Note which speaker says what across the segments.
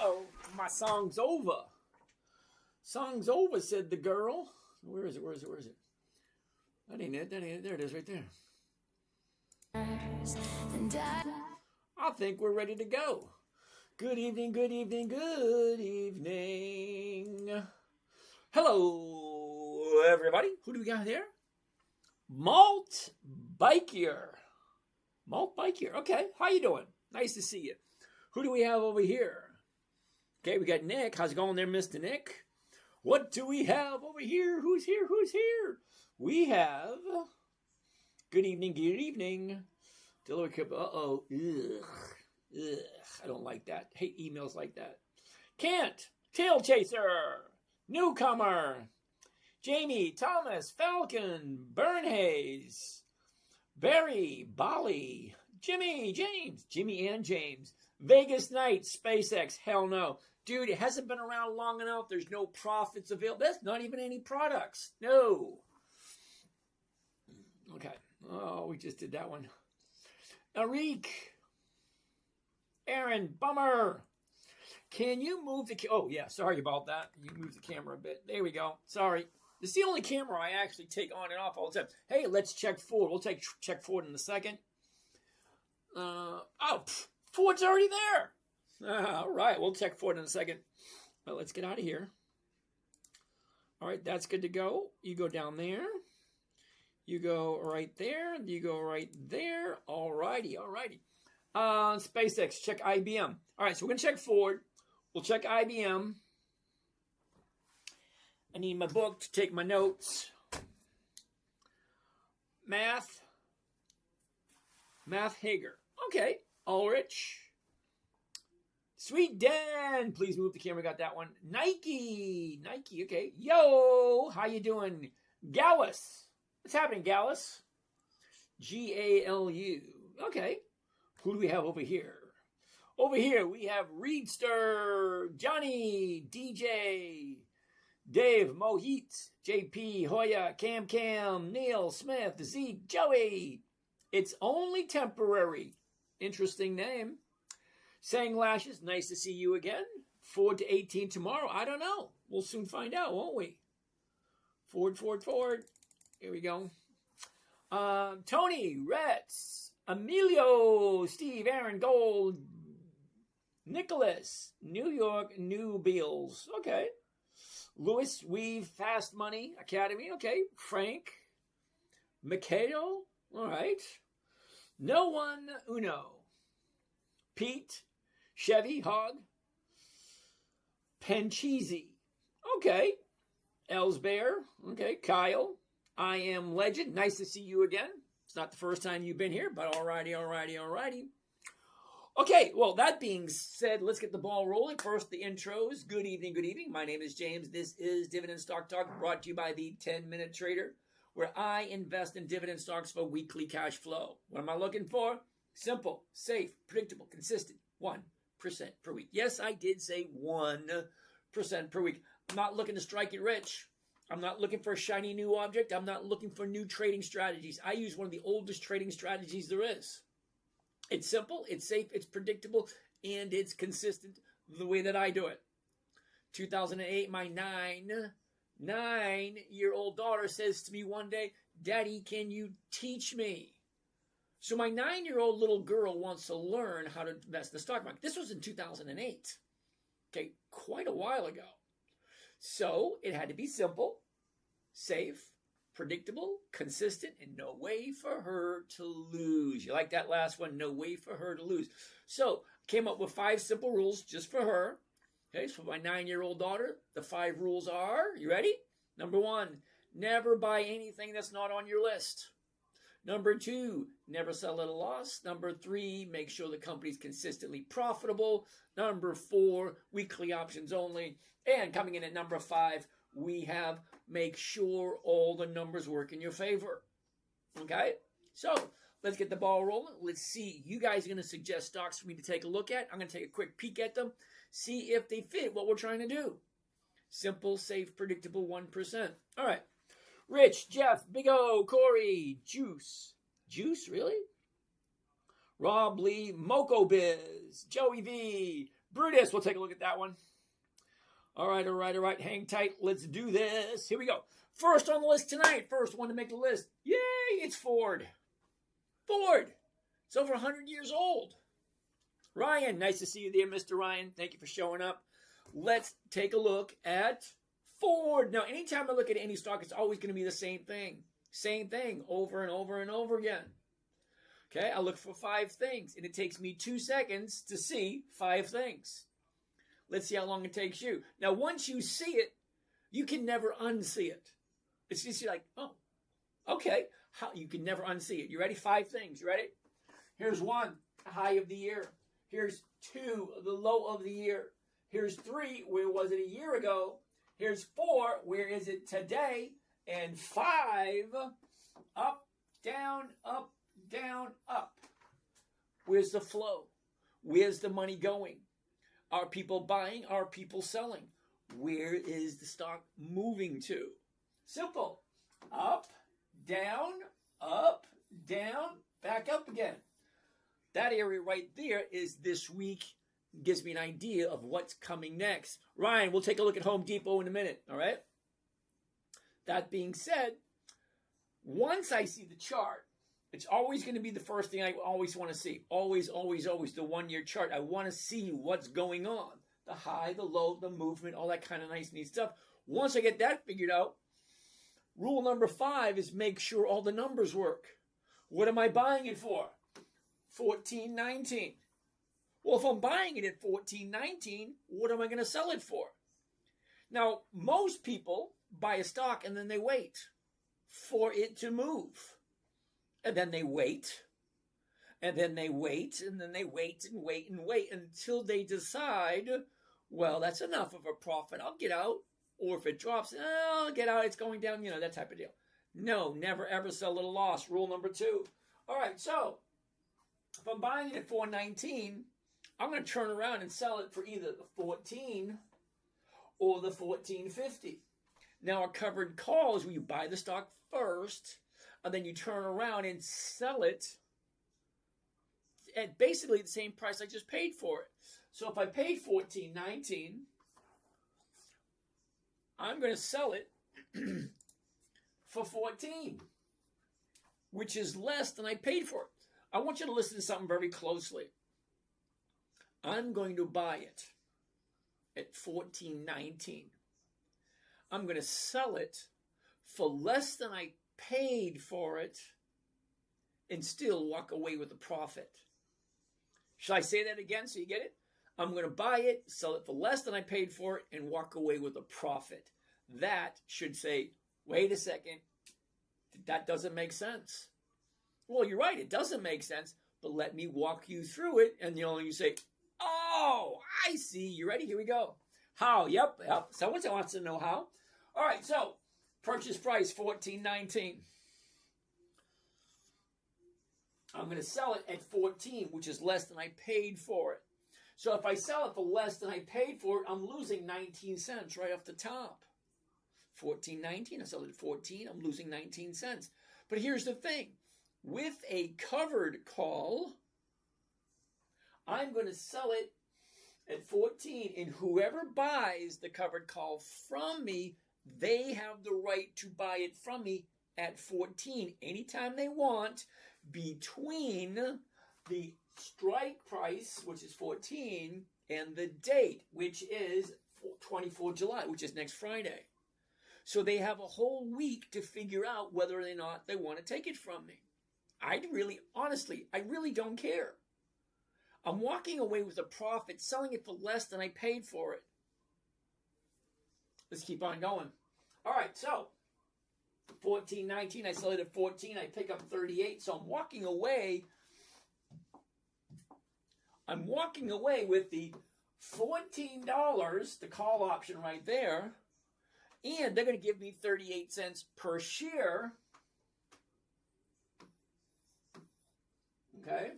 Speaker 1: Uh-oh, my song's over. Song's over, said the girl. Where is it? That ain't it. There it is right there. I think we're ready to go. Good evening. Hello, everybody. Who do we got there? Malt Bikier. Okay, how you doing? Nice to see you. Who do we have over here? Okay, we got Nick. How's it going there, Mr. Nick? What do we have over here? Who's here? We have... Good evening. Uh-oh. Ugh. I don't like that. Hate emails like that. Kent. Tail Chaser. Newcomer. Jamie. Thomas. Falcon. Burnhaze. Barry. Bali. Jimmy and James. Vegas Night. SpaceX. Hell no. Dude, it hasn't been around long enough. There's no profits available. There's not even any products. No. Okay. Oh, we just did that one. Arik. Aaron. Bummer. Can you move the... Oh, yeah. Sorry about that. You move the camera a bit. There we go. Sorry. This is the only camera I actually take on and off all the time. Hey, let's check Ford. We'll check Ford in a second. Ford's already there. All right, we'll check Ford in a second. But let's get out of here. All right, that's good to go. You go down there. You go right there. You go right there. All righty. SpaceX, check IBM. All right, so we're going to check Ford. We'll check IBM. I need my book to take my notes. Math Hager. Okay. Ulrich. Sweet Dan. Please move the camera. Got that one. Nike. Okay. Yo. How you doing? Gallus. What's happening, Gallus? Galu. Okay. Who do we have over here? Over here we have Reedster, Johnny, DJ, Dave, Mohit, JP, Hoya, Cam, Neil, Smith, Zeke, Joey. It's only temporary. Interesting name. Sang Lashes, nice to see you again. Ford to 18 tomorrow. I don't know. We'll soon find out, won't we? Ford. Here we go. Tony, Retz, Emilio, Steve, Aaron, Gold, Nicholas, New York, New Beals. Okay. Louis, Weave, Fast Money Academy. Okay. Frank, Mikhail. All right. No One, Uno. Pete, Chevy, Hog, Pencheesy. Okay. Elsbear. Okay. Kyle, I Am Legend. Nice to see you again. It's not the first time you've been here, but alrighty. Okay, well, that being said, let's get the ball rolling. First, the intros. Good evening. My name is James. This is Dividend Stock Talk, brought to you by the 10-Minute Trader, where I invest in dividend stocks for weekly cash flow. What am I looking for? Simple, safe, predictable, consistent, 1% per week. Yes, I did say 1% per week. I'm not looking to strike it rich. I'm not looking for a shiny new object. I'm not looking for new trading strategies. I use one of the oldest trading strategies there is. It's simple, it's safe, it's predictable, and it's consistent the way that I do it. 2008, my nine-year-old daughter says to me one day, "Daddy, can you teach me?" So my 9-year-old little girl wants to learn how to invest in the stock market. This was in 2008. Okay, quite a while ago. So it had to be simple, safe, predictable, consistent, and no way for her to lose. You like that last one? No way for her to lose. So I came up with 5 simple rules just for her. Okay, so for my 9-year-old daughter, the 5 rules are, you ready? Number 1, never buy anything that's not on your list. Number 2, never sell at a loss. Number 3, make sure the company's consistently profitable. Number 4, weekly options only. And coming in at number 5, we have make sure all the numbers work in your favor. Okay? So, let's get the ball rolling. Let's see. You guys are going to suggest stocks for me to take a look at. I'm going to take a quick peek at them. See if they fit what we're trying to do. Simple, safe, predictable, 1%. All right. Rich, Jeff, Big O, Corey, Juice. Juice, really? Rob Lee, Moco Biz, Joey V, Brutus, we'll take a look at that one. All right. Hang tight. Let's do this. Here we go. First on the list tonight. First one to make the list. Yay, it's Ford. Ford. It's over 100 years old. Ryan, nice to see you there, Mr. Ryan. Thank you for showing up. Let's take a look at Ford. Now, anytime I look at any stock, it's always going to be the same thing. Same thing over and over and over again. Okay, I look for 5 things, and it takes me 2 seconds to see 5 things. Let's see how long it takes you. Now, once you see it, you can never unsee it. It's just like, oh, okay. You can never unsee it. You ready? 5 things. You ready? Here's 1, high of the year. Here's 2, the low of the year. Here's 3, where was it a year ago? Here's 4, where is it today? And 5, up, down, up, down, up. Where's the flow? Where's the money going? Are people buying? Are people selling? Where is the stock moving to? Simple. Up, down, back up again. That area right there is this week. Gives me an idea of what's coming next. Ryan, we'll take a look at Home Depot in a minute, all right? That being said, once I see the chart, it's always going to be the first thing I always want to see. Always, the 1-year chart. I want to see what's going on. The high, the low, the movement, all that kind of nice, neat stuff. Once I get that figured out, rule number 5 is make sure all the numbers work. What am I buying it for? $14.19. Well, if I'm buying it at $14.19, what am I going to sell it for? Now, most people buy a stock and then they wait for it to move. And then they wait. And then they wait. And then they wait and wait and wait until they decide, well, that's enough of a profit. I'll get out. Or if it drops, I'll get out. It's going down, that type of deal. No, never ever sell at a loss. Rule number 2. All right, so if I'm buying it at $4.19, I'm going to turn around and sell it for either the $14 or the $14.50. Now, a covered call is where you buy the stock first, and then you turn around and sell it at basically the same price I just paid for it. So if I paid $14.19, I'm going to sell it for $14, which is less than I paid for it. I want you to listen to something very closely. I'm going to buy it at $14.19. I'm going to sell it for less than I paid for it and still walk away with a profit. Shall I say that again so you get it? I'm going to buy it, sell it for less than I paid for it, and walk away with a profit. That should say, wait a second, that doesn't make sense. Well, you're right, it doesn't make sense, but let me walk you through it, and you say, oh, I see. You ready? Here we go. How? Yep. Someone wants to know how. All right, so purchase price $14.19. I'm going to sell it at $14, which is less than I paid for it. So if I sell it for less than I paid for it, I'm losing 19 cents right off the top. $14.19. I sell it at $14. I'm losing 19 cents. But here's the thing. With a covered call, I'm going to sell it at $14, and whoever buys the covered call from me, they have the right to buy it from me at $14 anytime they want between the strike price, which is $14, and the date, which is 24 July, which is next Friday. So they have a whole week to figure out whether or not they want to take it from me. I really don't care. I'm walking away with a profit, selling it for less than I paid for it. Let's keep on going. All right, so $14.19, I sell it at $14, I pick up $38, so I'm walking away with the $14, the call option right there, and they're going to give me 38 cents per share. Okay.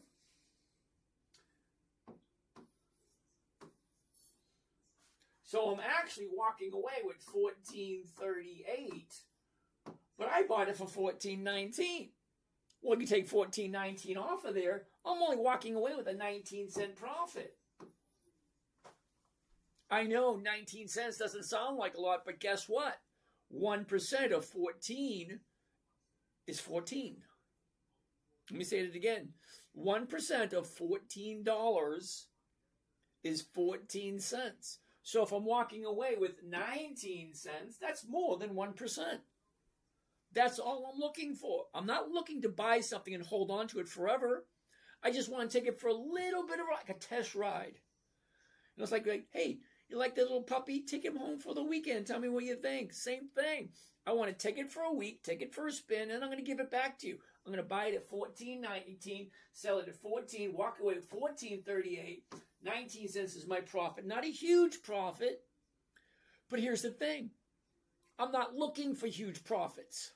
Speaker 1: So I'm actually walking away with $14.38, but I bought it for $14.19. Well, you take $14.19 off of there, I'm only walking away with a 19-cent profit. I know 19 cents doesn't sound like a lot, but guess what? 1% of 14 is 14. Let me say it again. 1% of $14 is 14 cents. So if I'm walking away with 19 cents, that's more than 1%. That's all I'm looking for. I'm not looking to buy something and hold on to it forever. I just want to take it for a little bit of like a test ride. And it's like, hey, you like that little puppy? Take him home for the weekend. Tell me what you think. Same thing. I want to take it for a week, take it for a spin, and I'm going to give it back to you. I'm going to buy it at $14.19, sell it at 14, walk away with $14.38. 19 cents is my profit. Not a huge profit, but here's the thing. I'm not looking for huge profits.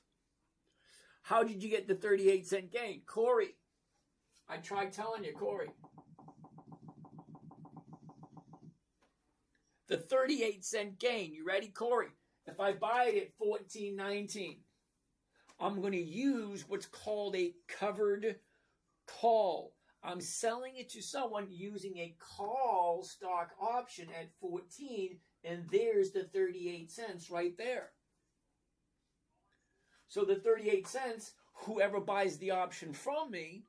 Speaker 1: How did you get the 38-cent gain? Corey. I tried telling you, Corey. The 38-cent gain. You ready, Corey? If I buy it at $14.19, I'm going to use what's called a covered call. I'm selling it to someone using a call stock option at 14, and there's the 38 cents right there. So the 38 cents, whoever buys the option from me,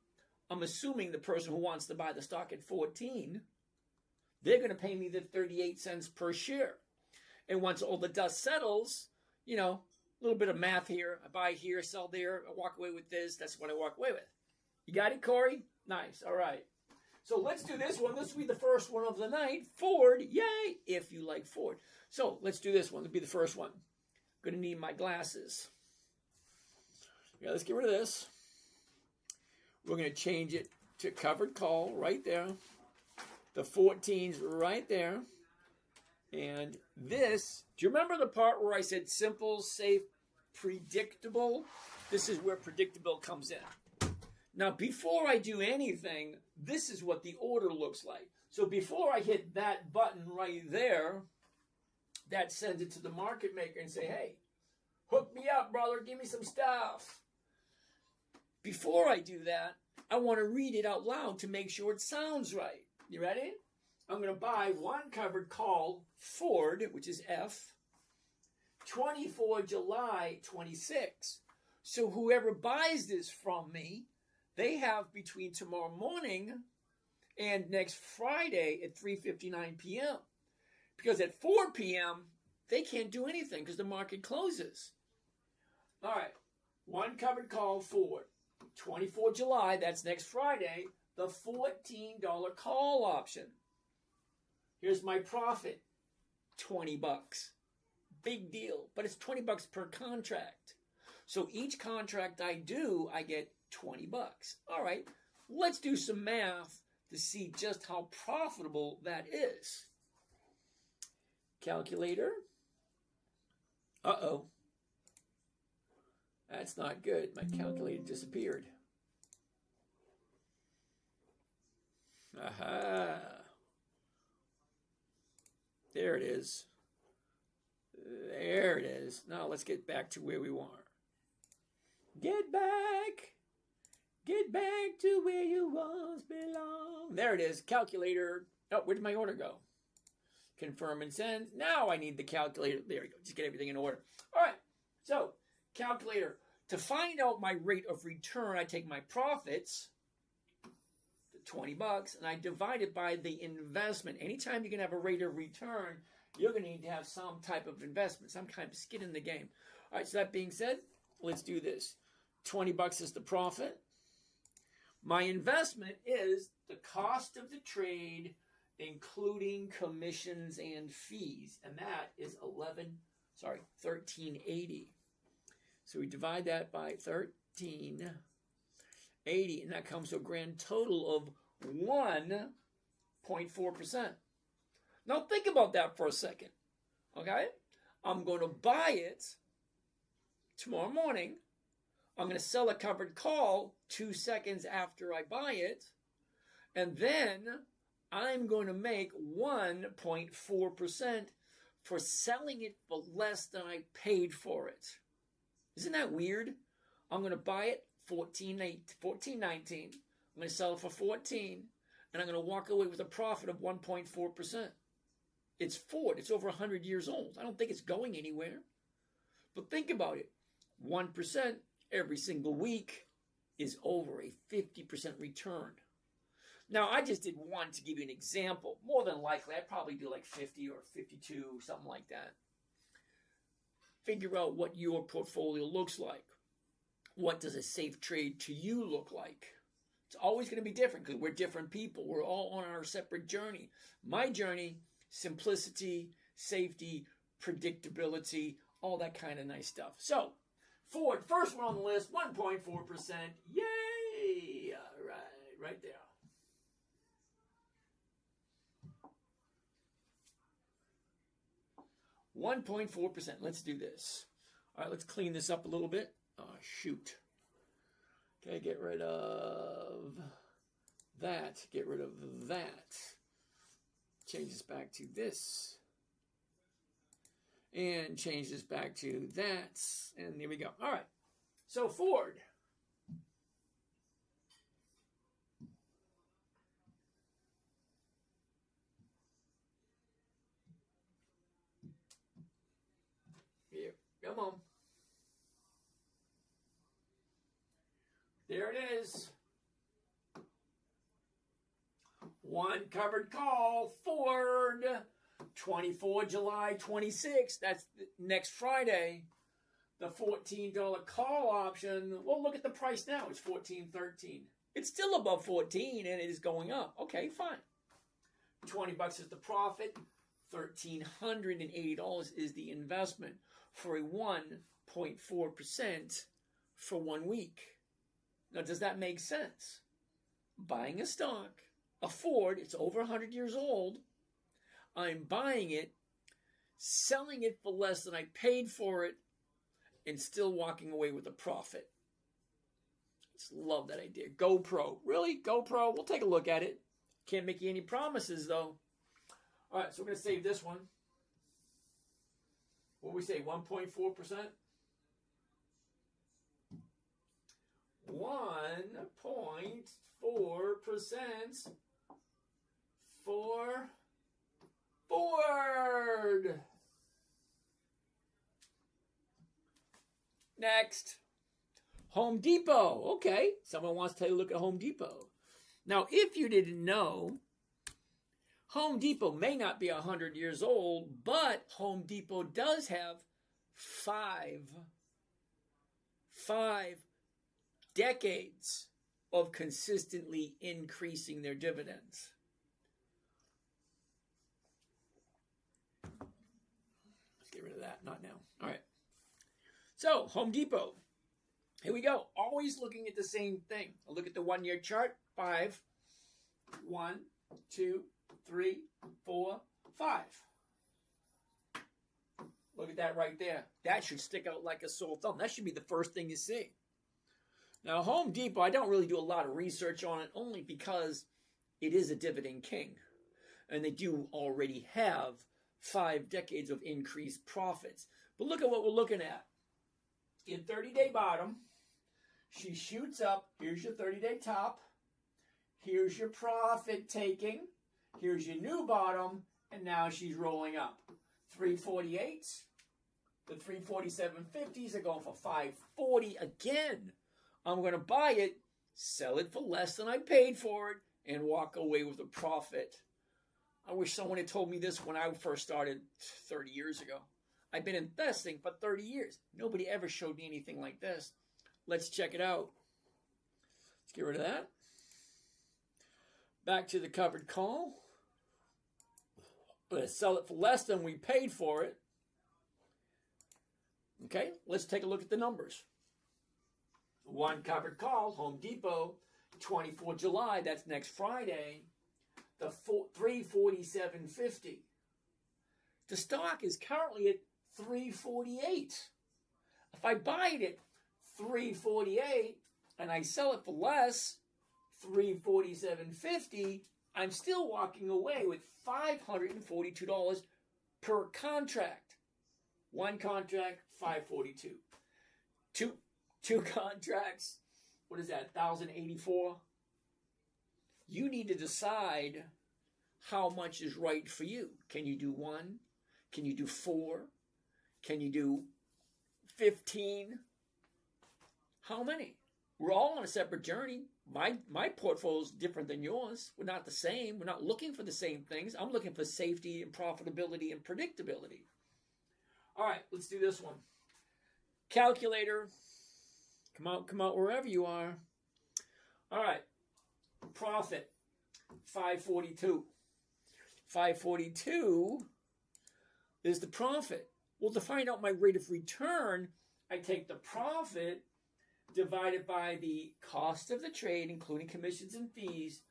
Speaker 1: I'm assuming the person who wants to buy the stock at 14, they're going to pay me the 38 cents per share. And once all the dust settles, a little bit of math here. I buy here, sell there, I walk away with this. That's what I walk away with. You got it, Corey? Nice. All right. So let's do this one. This will be the first one of the night. Ford. Yay. If you like Ford. So let's do this one. It'll be the first one. I'm going to need my glasses. Yeah, let's get rid of this. We're going to change it to covered call right there. The 14's right there. And this, do you remember the part where I said simple, safe, predictable? This is where predictable comes in. Now, before I do anything, this is what the order looks like. So before I hit that button right there, that sends it to the market maker and say, hey, hook me up, brother. Give me some stuff. Before I do that, I want to read it out loud to make sure it sounds right. You ready? I'm going to buy one covered call, Ford, which is F, 24 July 26. So whoever buys this from me, they have between tomorrow morning and next Friday at 3:59 p.m. Because at 4 p.m., they can't do anything because the market closes. All right, one covered call, Ford, 24 July, that's next Friday, the $14 call option. Here's my profit, $20. Big deal, but it's $20 per contract. So each contract I do, I get $20. All right, let's do some math to see just how profitable that is. Calculator. Uh-oh. That's not good. My calculator disappeared. Aha. There it is. There it is. Now let's get back to where we were. Get back. Get back to where you once belong. There it is. Calculator. Oh, where did my order go? Confirm and send. Now I need the calculator. There we go. Just get everything in order. All right. So, calculator. To find out my rate of return, I take my profits, $20, and I divide it by the investment. Anytime you can have a rate of return, you're going to need to have some type of investment, some kind of skin in the game. All right, so that being said, let's do this. $20 is the profit. My investment is the cost of the trade, including commissions and fees, and that is $13.80. So we divide that by 13.80, and that comes to a grand total of 1.4%. Now think about that for a second, okay? I'm going to buy it tomorrow morning. I'm going to sell a covered call 2 seconds after I buy it, and then I'm going to make 1.4% for selling it for less than I paid for it. Isn't that weird? I'm going to buy it $14.19. I'm going to sell it for $14, and I'm going to walk away with a profit of 1.4%. It's Ford. It's over 100 years old. I don't think it's going anywhere. But think about it. 1% every single week is over a 50% return. Now, I just did one to give you an example. More than likely, I'd probably do like 50 or 52, something like that. Figure out what your portfolio looks like. What does a safe trade to you look like? It's always going to be different because we're different people. We're all on our separate journey. My journey, simplicity, safety, predictability, all that kind of nice stuff. So, Ford, first one on the list, 1.4%. Yay! All right, right there. $1.4%. Let's do this. All right, let's clean this up a little bit. Oh, shoot. Okay, get rid of that. Get rid of that. Change this back to this. And change this back to that. And there we go. All right. So Ford. Here. Come on. There it is. One covered call, Ford, 24 July 26. That's next Friday. The $14 call option. Well, look at the price now. It's $14.13. It's still above 14 and it is going up. Okay, fine. $20 is the profit. $1,380 is the investment for a 1.4% for 1 week. Now, does that make sense? Buying a stock, a Ford, it's over 100 years old. I'm buying it, selling it for less than I paid for it, and still walking away with a profit. Just love that idea. GoPro. Really? GoPro? We'll take a look at it. Can't make you any promises, though. All right, so we're going to save this one. What do we say, 1.4%? 1.4% for Ford. Next, Home Depot. Okay, someone wants to take a look at Home Depot. Now, if you didn't know, Home Depot may not be 100 years old, but Home Depot does have five decades of consistently increasing their dividends. Let's get rid of that. Not now. All right. So, Home Depot. Here we go. Always looking at the same thing. I'll look at the 1 year chart. 5. 1, 2, 3, 4, 5. Look at that right there. That should stick out like a sore thumb. That should be the first thing you see. Now, Home Depot, I don't really do a lot of research on it, only because it is a dividend king. And they do already have 5 decades of increased profits. But look at what we're looking at. In 30-day bottom, she shoots up. Here's your 30-day top. Here's your profit taking. Here's your new bottom. And now she's rolling up. 348s. The 347.50s are going for 540 again. I'm going to buy it, sell it for less than I paid for it, and walk away with a profit. I wish someone had told me this when I first started 30 years ago. I've been investing for 30 years. Nobody ever showed me anything like this. Let's check it out. Let's get rid of that. Back to the covered call. Let's sell it for less than we paid for it. Okay, let's take a look at the numbers. 1 covered call, Home Depot, 24 July, that's next Friday, the 347.50. The stock is currently at 348. If I buy it at 348 and I sell it for less, 347.50, I'm still walking away with $542 per contract. 1 contract, $542. Two contracts, what is that, $1,084? You need to decide how much is right for you. Can you do 1? Can you do 4? Can you do 15? How many? We're all on a separate journey. My portfolio is different than yours. We're not the same. We're not looking for the same things. I'm looking for safety and profitability and predictability. All right, let's do this one. Calculator. Come out wherever you are. All right. Profit. 542. 542 is the profit. Well, to find out my rate of return, I take the profit divided by the cost of the trade, including commissions and fees,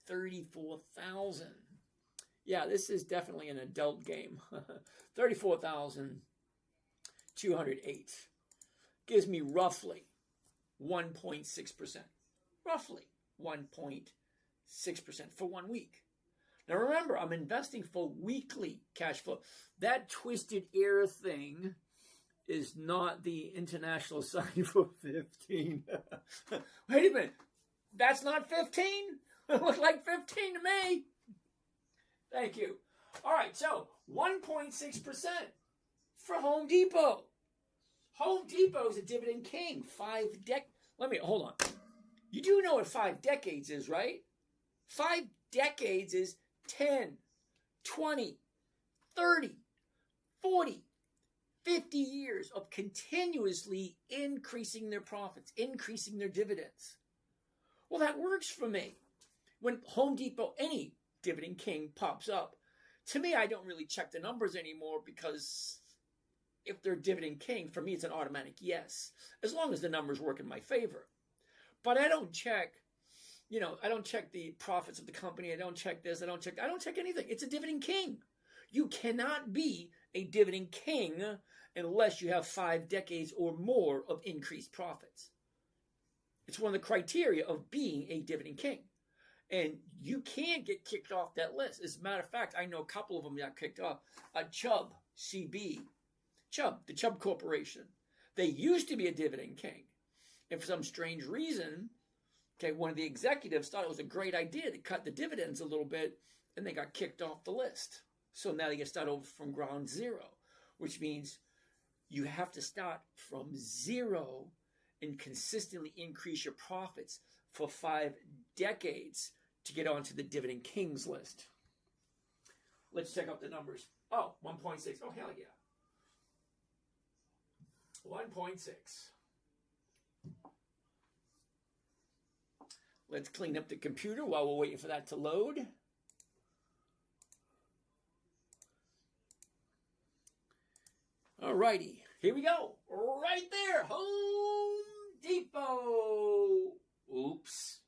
Speaker 1: 34,000. Yeah, this is definitely an adult game. 34,208 gives me roughly 1.6%. Roughly 1.6% for 1 week. Now remember, I'm investing for weekly cash flow. That twisted air thing is not the international sign for 15. Wait a minute. That's not 15? It looks like 15 to me. Thank you. All right, so 1.6% for Home Depot. Home Depot is a dividend king. Hold on. You do know what 5 decades is, right? 5 decades is 10, 20, 30, 40, 50 years of continuously increasing their profits, increasing their dividends. Well, that works for me. When Home Depot, any dividend king pops up, to me, I don't really check the numbers anymore because if they're dividend king, for me, it's an automatic yes, as long as the numbers work in my favor. But I don't check, I don't check the profits of the company. I don't check this. I don't check anything. It's a dividend king. You cannot be a dividend king unless you have 5 decades or more of increased profits. It's one of the criteria of being a dividend king. And you can't get kicked off that list. As a matter of fact, I know a couple of them got kicked off. Chubb, CB. Chubb, the Chubb Corporation. They used to be a dividend king. And for some strange reason, one of the executives thought it was a great idea to cut the dividends a little bit, and they got kicked off the list. So now they get started over from ground zero, which means you have to start from zero and consistently increase your profits for 5 decades to get onto the Dividend Kings list. Let's check out the numbers. Oh, 1.6. Oh, hell yeah. 1.6. Let's clean up the computer while we're waiting for that to load. Alrighty, here we go. Right there, Home Depot. Oops,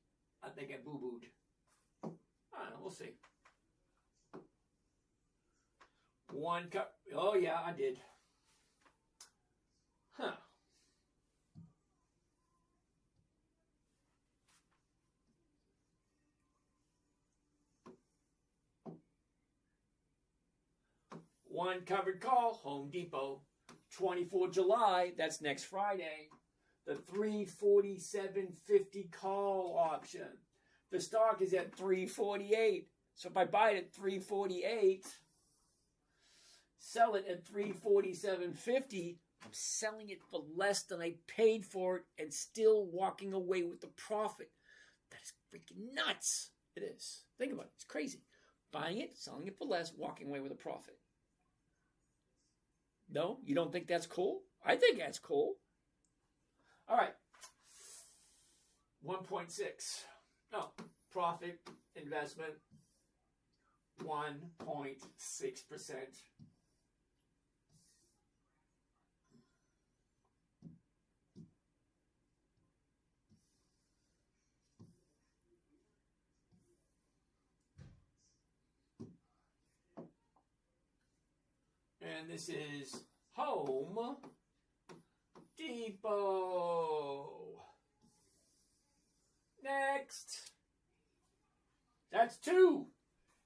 Speaker 1: I think I boo-booed. I don't know, we'll see. 1 cup. Oh yeah, I did. Huh. One covered call, Home Depot, 24 July, that's next Friday. The 347.50 call option. The stock is at 348. So if I buy it at 348, sell it at 347.50, I'm selling it for less than I paid for it and still walking away with the profit. That is freaking nuts. It is. Think about it. It's crazy. Buying it, selling it for less, walking away with a profit. No? You don't think that's cool? I think that's cool. All right. 1.6. No. Profit, investment, 1.6%. And this is Home Depot. Next. That's 2.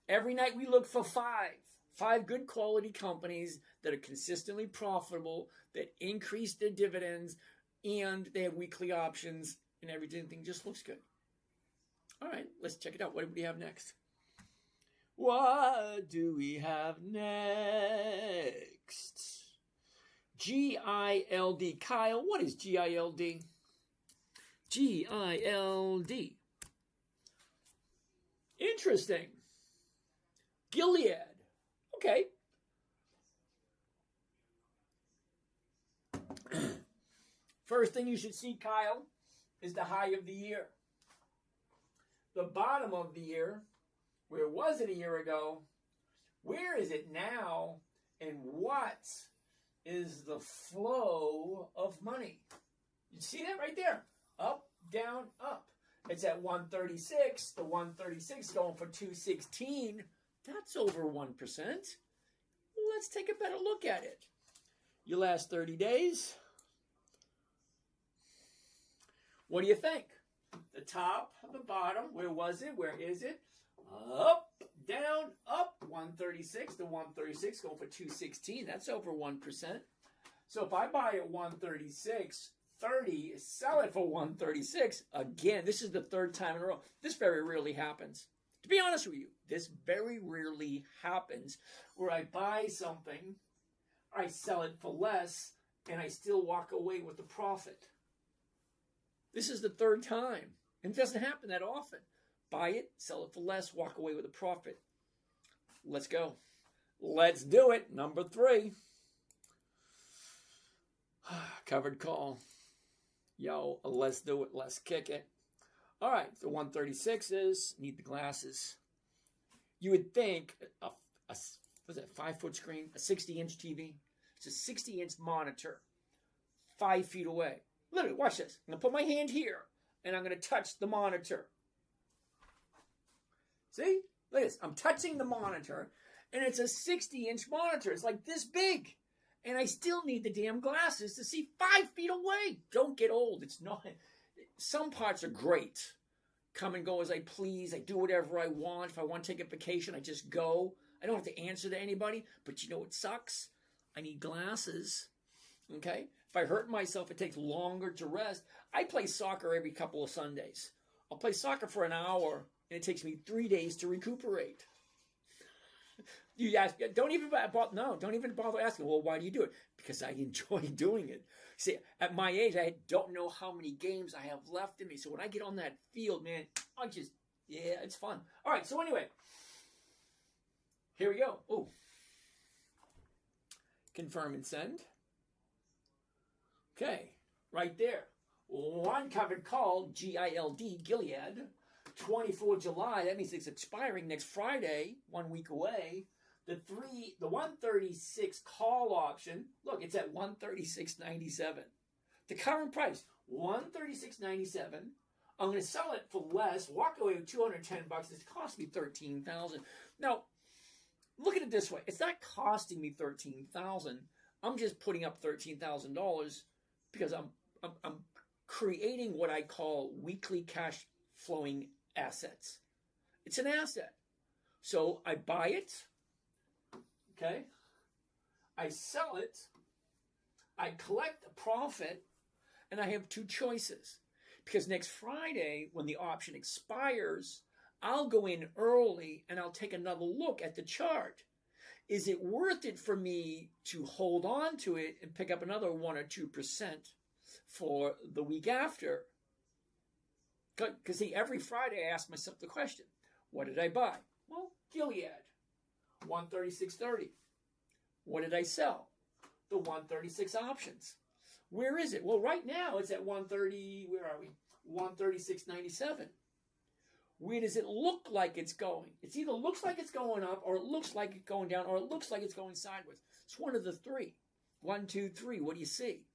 Speaker 1: Every night we look for 5. 5 good quality companies that are consistently profitable, that increase their dividends, and they have weekly options, and everything just looks good. All right, let's check it out. What do we have next? What do we have next? GILD. Kyle, what is GILD? GILD. Interesting. Gilead. Okay. First thing you should see, Kyle, is the high of the year. The bottom of the year, where was it a year ago? Where is it now? And what is the flow of money? You see that right there? Up, down, up. It's at 136. The 136 going for 216. That's over 1%. Let's take a better look at it. Your last 30 days. What do you think? The top, the bottom, where was it? Where is it? Up, down, up. 136 to 136 going for 216. That's over 1%. So if I buy at 136.30, sell it for 136. Again, this is the third time in a row. This very rarely happens. To be honest with you, this very rarely happens where I buy something, I sell it for less, and I still walk away with a profit. This is the third time. And it doesn't happen that often. Buy it, sell it for less, walk away with a profit. Let's go. Let's do it. Number 3. Covered call. Yo, let's do it. Let's kick it. All right, the 136 is, need the glasses. You would think, what's that, 5-foot screen, a 60-inch TV? It's a 60-inch monitor, 5 feet away. Literally, watch this. I'm going to put my hand here, and I'm going to touch the monitor. See? Look at this. I'm touching the monitor, and it's a 60-inch monitor. It's like this big. And I still need the damn glasses to see 5 feet away. Don't get old. It's not... Some parts are great. Come and go as I please. I do whatever I want. If I want to take a vacation, I just go. I don't have to answer to anybody. But you know what sucks? I need glasses. Okay? If I hurt myself, it takes longer to rest. I play soccer every couple of Sundays. I'll play soccer for an hour, and it takes me 3 days to recuperate. You ask, don't even bother asking, well, why do you do it? Because I enjoy doing it. See, at my age, I don't know how many games I have left in me. So when I get on that field, man, it's fun. All right, so anyway, here we go. Oh, confirm and send. Okay, right there. One covered call, G-I-L-D, Gilead, 24 July. That means it's expiring next Friday, 1 week away. The 136 call option, look, it's at 136.97. The current price, 136.97. I'm going to sell it for less, walk away with $210. It's cost me $13,000. Now, look at it this way. It's not costing me $13,000. I'm just putting up $13,000 because I'm creating what I call weekly cash flowing assets. It's an asset. So I buy it. Okay, I sell it, I collect a profit, and I have 2 choices. Because next Friday, when the option expires, I'll go in early and I'll take another look at the chart. Is it worth it for me to hold on to it and pick up another 1 or 2% for the week after? Because see, every Friday I ask myself the question, what did I buy? Well, Gilead. 136.30. What did I sell? The 136 options. Where is it? Well, right now it's at 130. Where are we? 136.97. Where does it look like it's going? It either looks like it's going up, or it looks like it's going down, or it looks like it's going sideways. It's one of the 3. 1, 2, 3. What do you see?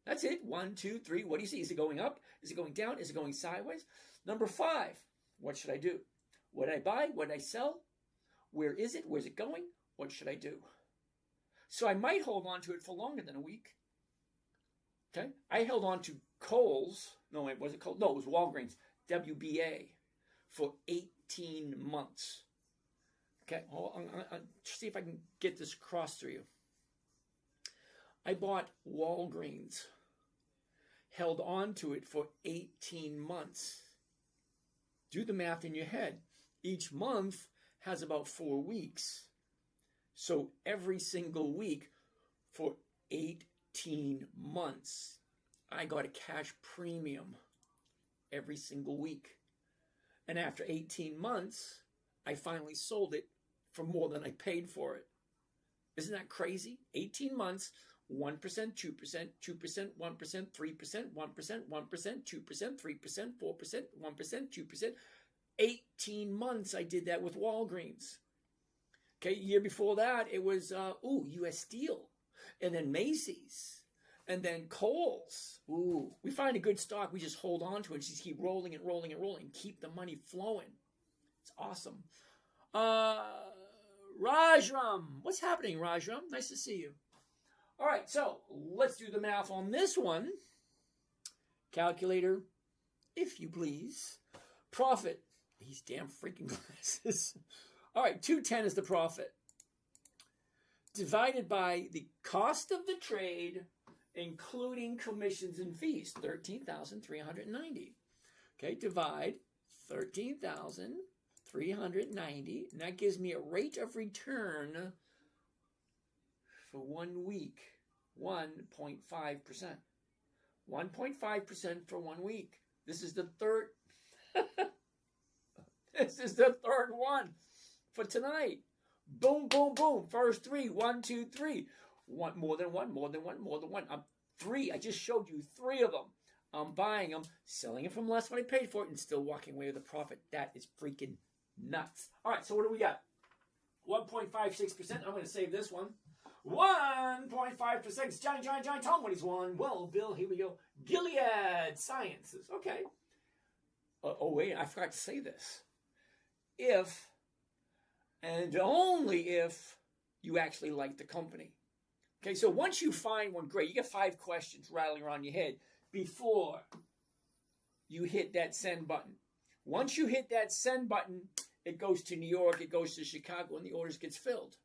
Speaker 1: That's it. 1, 2, 3. What do you see? Is it going up? Is it going down? Is it going sideways? Number 5. What should I do? What did I buy? What did I sell? Where is it? Where's it going? What should I do? So I might hold on to it for longer than a week. Okay? I held on to Kohl's. No, wait, was it Kohl's? No, it was Walgreens. WBA for 18 months. Okay? I'll see if I can get this across to you. I bought Walgreens. Held on to it for 18 months. Do the math in your head. Each month has about 4 weeks. So every single week for 18 months, I got a cash premium every single week. And after 18 months, I finally sold it for more than I paid for it. Isn't that crazy? 18 months, 1%, 2%, 2%, 1%, 3%, 1%, 1%, 2%, 3%, 4%, 1%, 2%. 18 months I did that with Walgreens. Okay, year before that, it was, U.S. Steel. And then Macy's. And then Kohl's. Ooh, we find a good stock. We just hold on to it. Just keep rolling and rolling and rolling. Keep the money flowing. It's awesome. Rajram. What's happening, Rajram? Nice to see you. All right, so let's do the math on this one. Calculator, if you please. Profit. These damn freaking glasses. All right, 210 is the profit. Divided by the cost of the trade, including commissions and fees, 13,390. Okay, divide 13,390, and that gives me a rate of return for 1 week, 1.5%. 1.5% for 1 week. This is the third. This is the third one for tonight. Boom, boom, boom. First 3, 1, 2, 3. One, more than one, more than one, more than one. 3. I just showed you 3 of them. I'm buying them, selling it from less than I paid for it, and still walking away with a profit. That is freaking nuts. All right, so what do we got? 1.56%. I'm going to save this one. 1.5%. Johnny, tell him what he's won. Well, Bill, here we go. Gilead Sciences. Okay. Wait, I forgot to say this. If, and only if, you actually like the company. Okay, so once you find one, great. You get 5 questions rattling around your head before you hit that send button. Once you hit that send button, it goes to New York, it goes to Chicago, and the orders gets filled.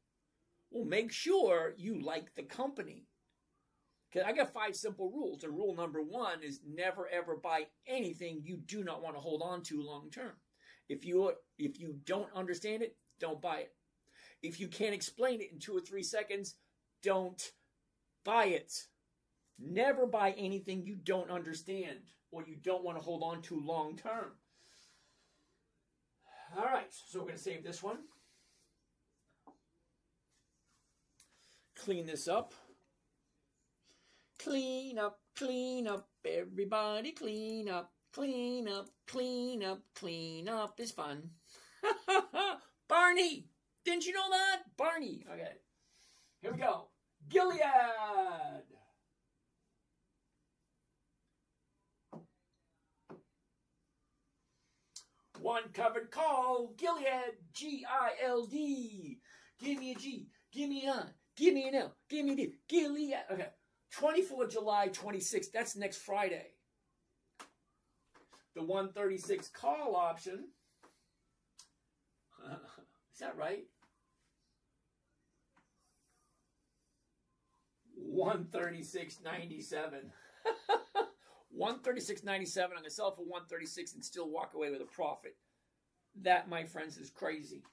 Speaker 1: Well, make sure you like the company. Okay, I got 5 simple rules. And rule number 1 is never, ever buy anything you do not want to hold on to long term. If you don't understand it, don't buy it. If you can't explain it in 2 or 3 seconds, don't buy it. Never buy anything you don't understand or you don't want to hold on to long term. All right, so we're going to save this one. Clean this up. Clean up, everybody clean up, clean up, clean up, clean up is fun. Barney, didn't you know that? Barney, okay. Here we go. Gilead. One covered call. Gilead, G-I-L-D. Give me a G. Give me an I. Give me an L. Give me a D. Gilead. Okay. 24 July 26th. That's next Friday. The 136 call option. Is that right? 136.97. 136.97. I'm going to sell for 136 and still walk away with a profit. That, my friends, is crazy.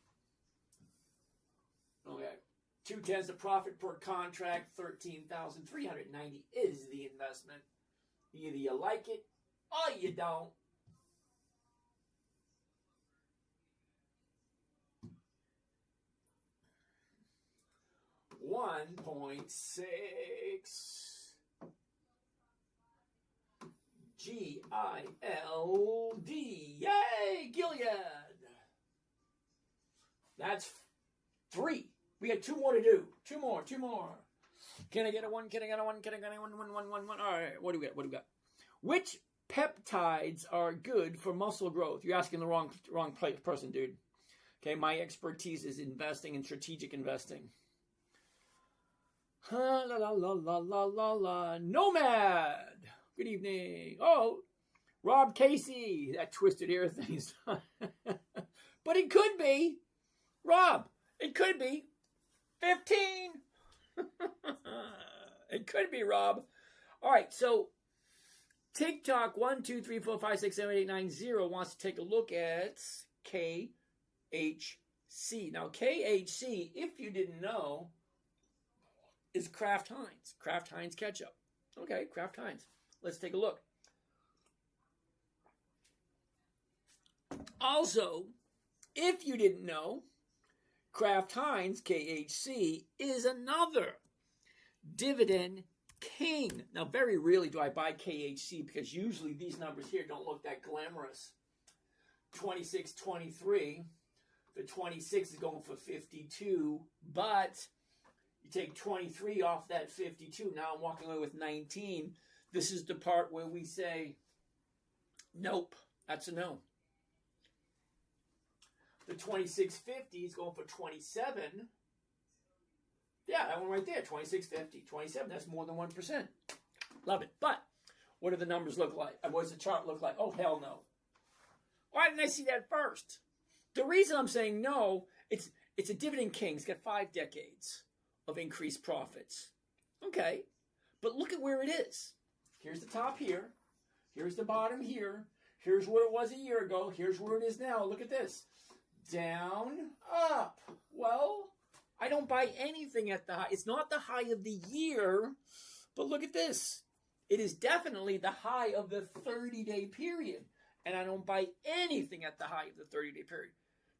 Speaker 1: Okay. 210 the profit per contract. 13,390 is the investment. Either you like it or you don't. $1.6 G-I-L-D. Yay, Gilead. That's 3. We got 2 more to do. 2 more. Can I get a 1? Can I get a 1? Can I get a 1? All right, what do we got? Which peptides are good for muscle growth? You're asking the wrong person, dude. Okay, my expertise is investing and strategic investing. La la la la la la la. Nomad. Good evening. Oh, Rob Casey. That twisted ear thing. But it could be. Rob, it could be. 15. It could be, Rob. All right, so TikTok 1, 2, 3, 4, 5, 6, 7, 8, 9, 0 wants to take a look at KHC. KHC. Now, KHC, if you didn't know, is Kraft Heinz. Kraft Heinz ketchup. Okay, Kraft Heinz. Let's take a look. Also, if you didn't know, Kraft Heinz, KHC, is another Dividend King. Now, very rarely do I buy KHC because usually these numbers here don't look that glamorous. 26, 23. The 26 is going for 52, but you take 23 off that 52. Now I'm walking away with 19. This is the part where we say, nope, that's a no. The 2650 is going for 27. Yeah, that one right there, 2650, 27. That's more than 1%. Love it. But what do the numbers look like? What does the chart look like? Oh, hell no. Why didn't I see that first? The reason I'm saying no, it's a Dividend King. It's got 5 decades of increased profits. Okay, but look at where it is. Here's the top here. Here's the bottom here. Here's where it was a year ago. Here's where it is now. Look at this. Down, up. Well, I don't buy anything at the high. It's not the high of the year, but look at this. It is definitely the high of the 30-day period. And I don't buy anything at the high of the 30-day period.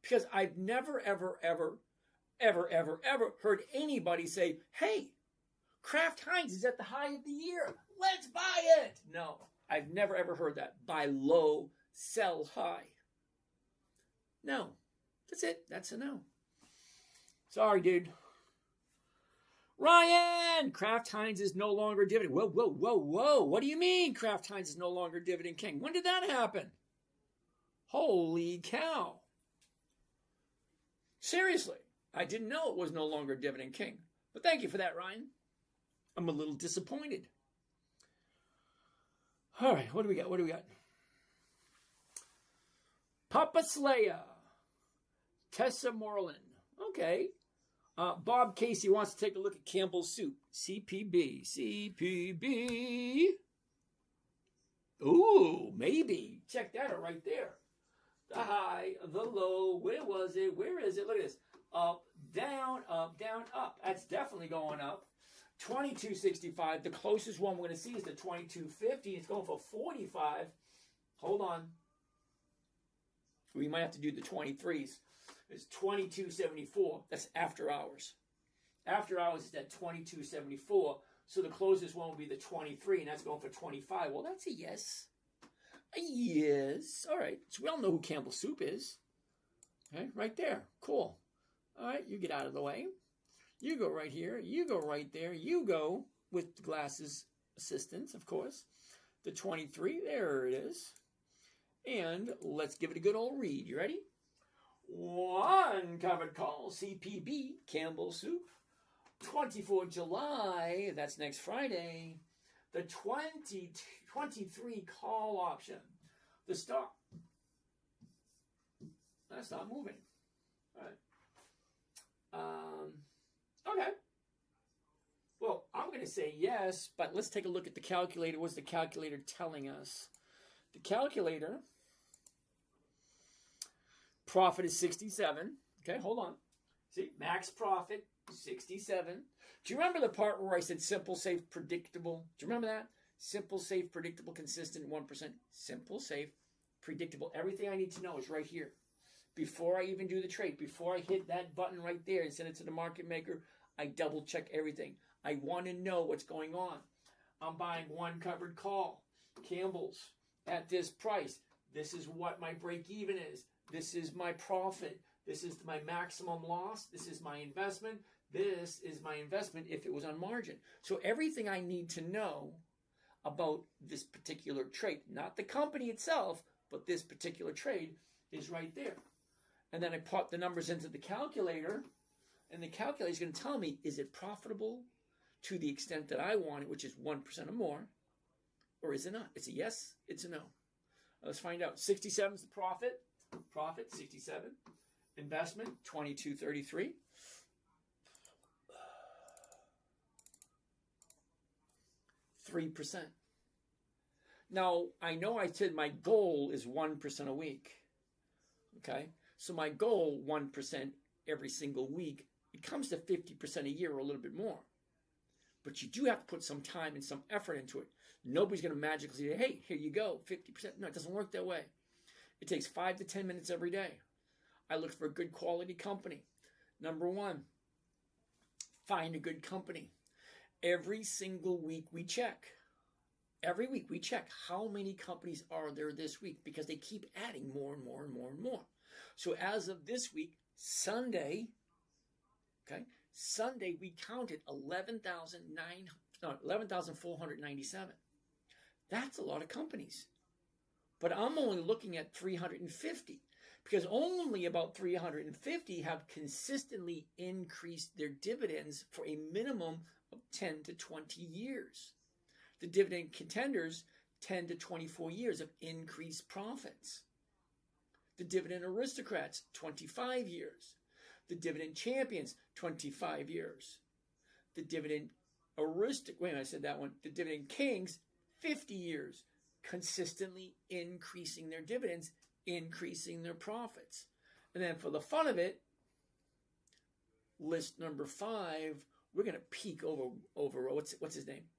Speaker 1: Because I've never, ever, ever, ever, ever, ever heard anybody say, hey, Kraft Heinz is at the high of the year. Let's buy it. No, I've never, ever heard that. Buy low, sell high. No. That's it. That's a no. Sorry, dude. Ryan, Kraft Heinz is no longer Dividend. Whoa, whoa, whoa, whoa. What do you mean Kraft Heinz is no longer Dividend King? When did that happen? Holy cow. Seriously, I didn't know it was no longer Dividend King. But thank you for that, Ryan. I'm a little disappointed. All right, what do we got? What do we got? Papa Slaya. Tessa Moreland. Okay. Bob Casey wants to take a look at Campbell's Soup. CPB. CPB. Ooh, maybe. Check that out right there. The high, the low. Where was it? Where is it? Look at this. Up, down, up, down, up. That's definitely going up. 22.65. The closest one we're going to see is the 22.50. It's going for 45. Hold on. We might have to do the 23s. It's 22.74. That's after hours. After hours is at 22.74. So the closest one will be the 23, and that's going for 25. Well, that's a yes. A yes. All right. So we all know who Campbell's Soup is. Okay, right there. Cool. All right, you get out of the way. You go right here. You go right there. You go with the glasses assistance, of course. The 23. There it is. And let's give it a good old read. You ready? One covered call, CPB, Campbell's Soup. 24 July, that's next Friday. The 23 call option. The stock. That's not moving. All right. Okay. Well, I'm going to say yes, but let's take a look at the calculator. What's the calculator telling us? The calculator... Profit is 67. Okay, hold on. See, max profit, 67. Do you remember the part where I said simple, safe, predictable? Do you remember that? Simple, safe, predictable, consistent, 1%. Simple, safe, predictable. Everything I need to know is right here. Before I even do the trade, before I hit that button right there and send it to the market maker, I double check everything. I want to know what's going on. I'm buying one covered call. Campbell's at this price. This is what my break even is. This is my profit. This is my maximum loss. This is my investment. This is my investment if it was on margin. So everything I need to know about this particular trade, not the company itself, but this particular trade is right there. And then I put the numbers into the calculator, and the calculator is going to tell me, is it profitable to the extent that I want it, which is 1% or more, or is it not? It's a yes, it's a no. Let's find out. 67 is the profit. Profit, 67. Investment, 22.33. %. Now, I know I said my goal is 1% a week. Okay? So my goal, 1%, every single week, it comes to 50% a year or a little bit more. But you do have to put some time and some effort into it. Nobody's going to magically say, hey, here you go, 50%. No, it doesn't work that way. It takes 5 to 10 minutes every day. I look for a good quality company. Number one, find a good company. Every single week we check. Every week we check how many companies are there this week, because they keep adding more and more and more and more. So as of this week, Sunday, we counted 11,497. That's a lot of companies. But I'm only looking at 350, because only about 350 have consistently increased their dividends for a minimum of 10 to 20 years. The dividend contenders, 10 to 24 years of increased profits. The dividend aristocrats, 25 years. The dividend champions, 25 years. The dividend the dividend kings, 50 years, consistently increasing their dividends, increasing their profits. And then for the fun of it, list number 5, we're going to peek over what's his name?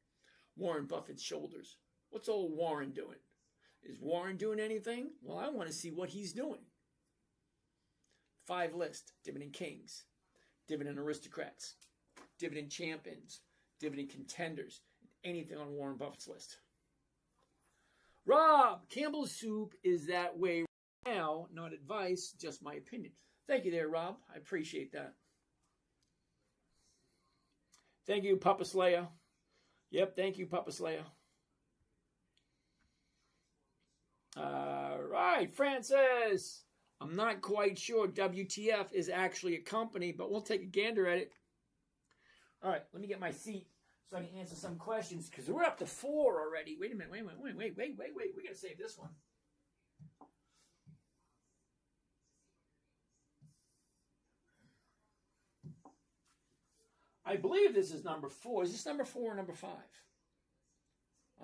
Speaker 1: Warren Buffett's shoulders. What's old Warren doing? Is Warren doing anything? Well, I want to see what he's doing. 5 list: dividend kings, dividend aristocrats, dividend champions, dividend contenders, anything on Warren Buffett's list. Rob, Campbell's soup is that way right now, not advice, just my opinion. Thank you there, Rob. I appreciate that. Thank you, Papa Slayer. Yep, thank you, Papa Slayer. All right, Francis. I'm not quite sure WTF is actually a company, but we'll take a gander at it. All right, let me get my seat so I can answer some questions, because we're up to 4 already. Wait a minute, wait. We got to save this one. I believe this is number 4. Is this number 4 or number 5?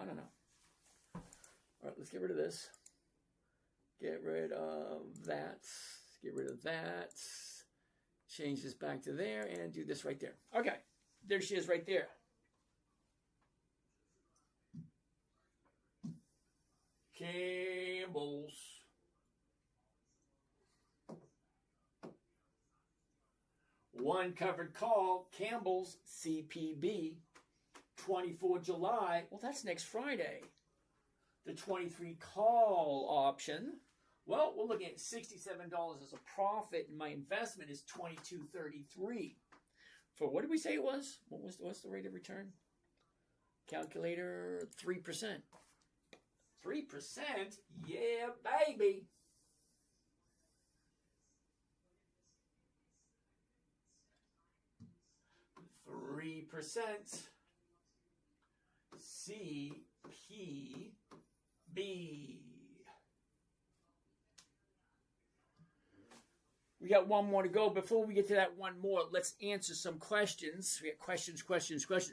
Speaker 1: I don't know. All right, let's get rid of this. Get rid of that. Get rid of that. Change this back to there and do this right there. Okay, there she is right there. Campbell's. One covered call, Campbell's CPB, 24 July. Well, that's next Friday. The 23 call option. Well, we're looking at $67 as a profit, and my investment is $22.33. For what did we say it was? What's the rate of return? Calculator, 3%. 3%? Yeah, baby. %. CPB. We got one more to go. Before we get to that one more, let's answer some questions. We got questions.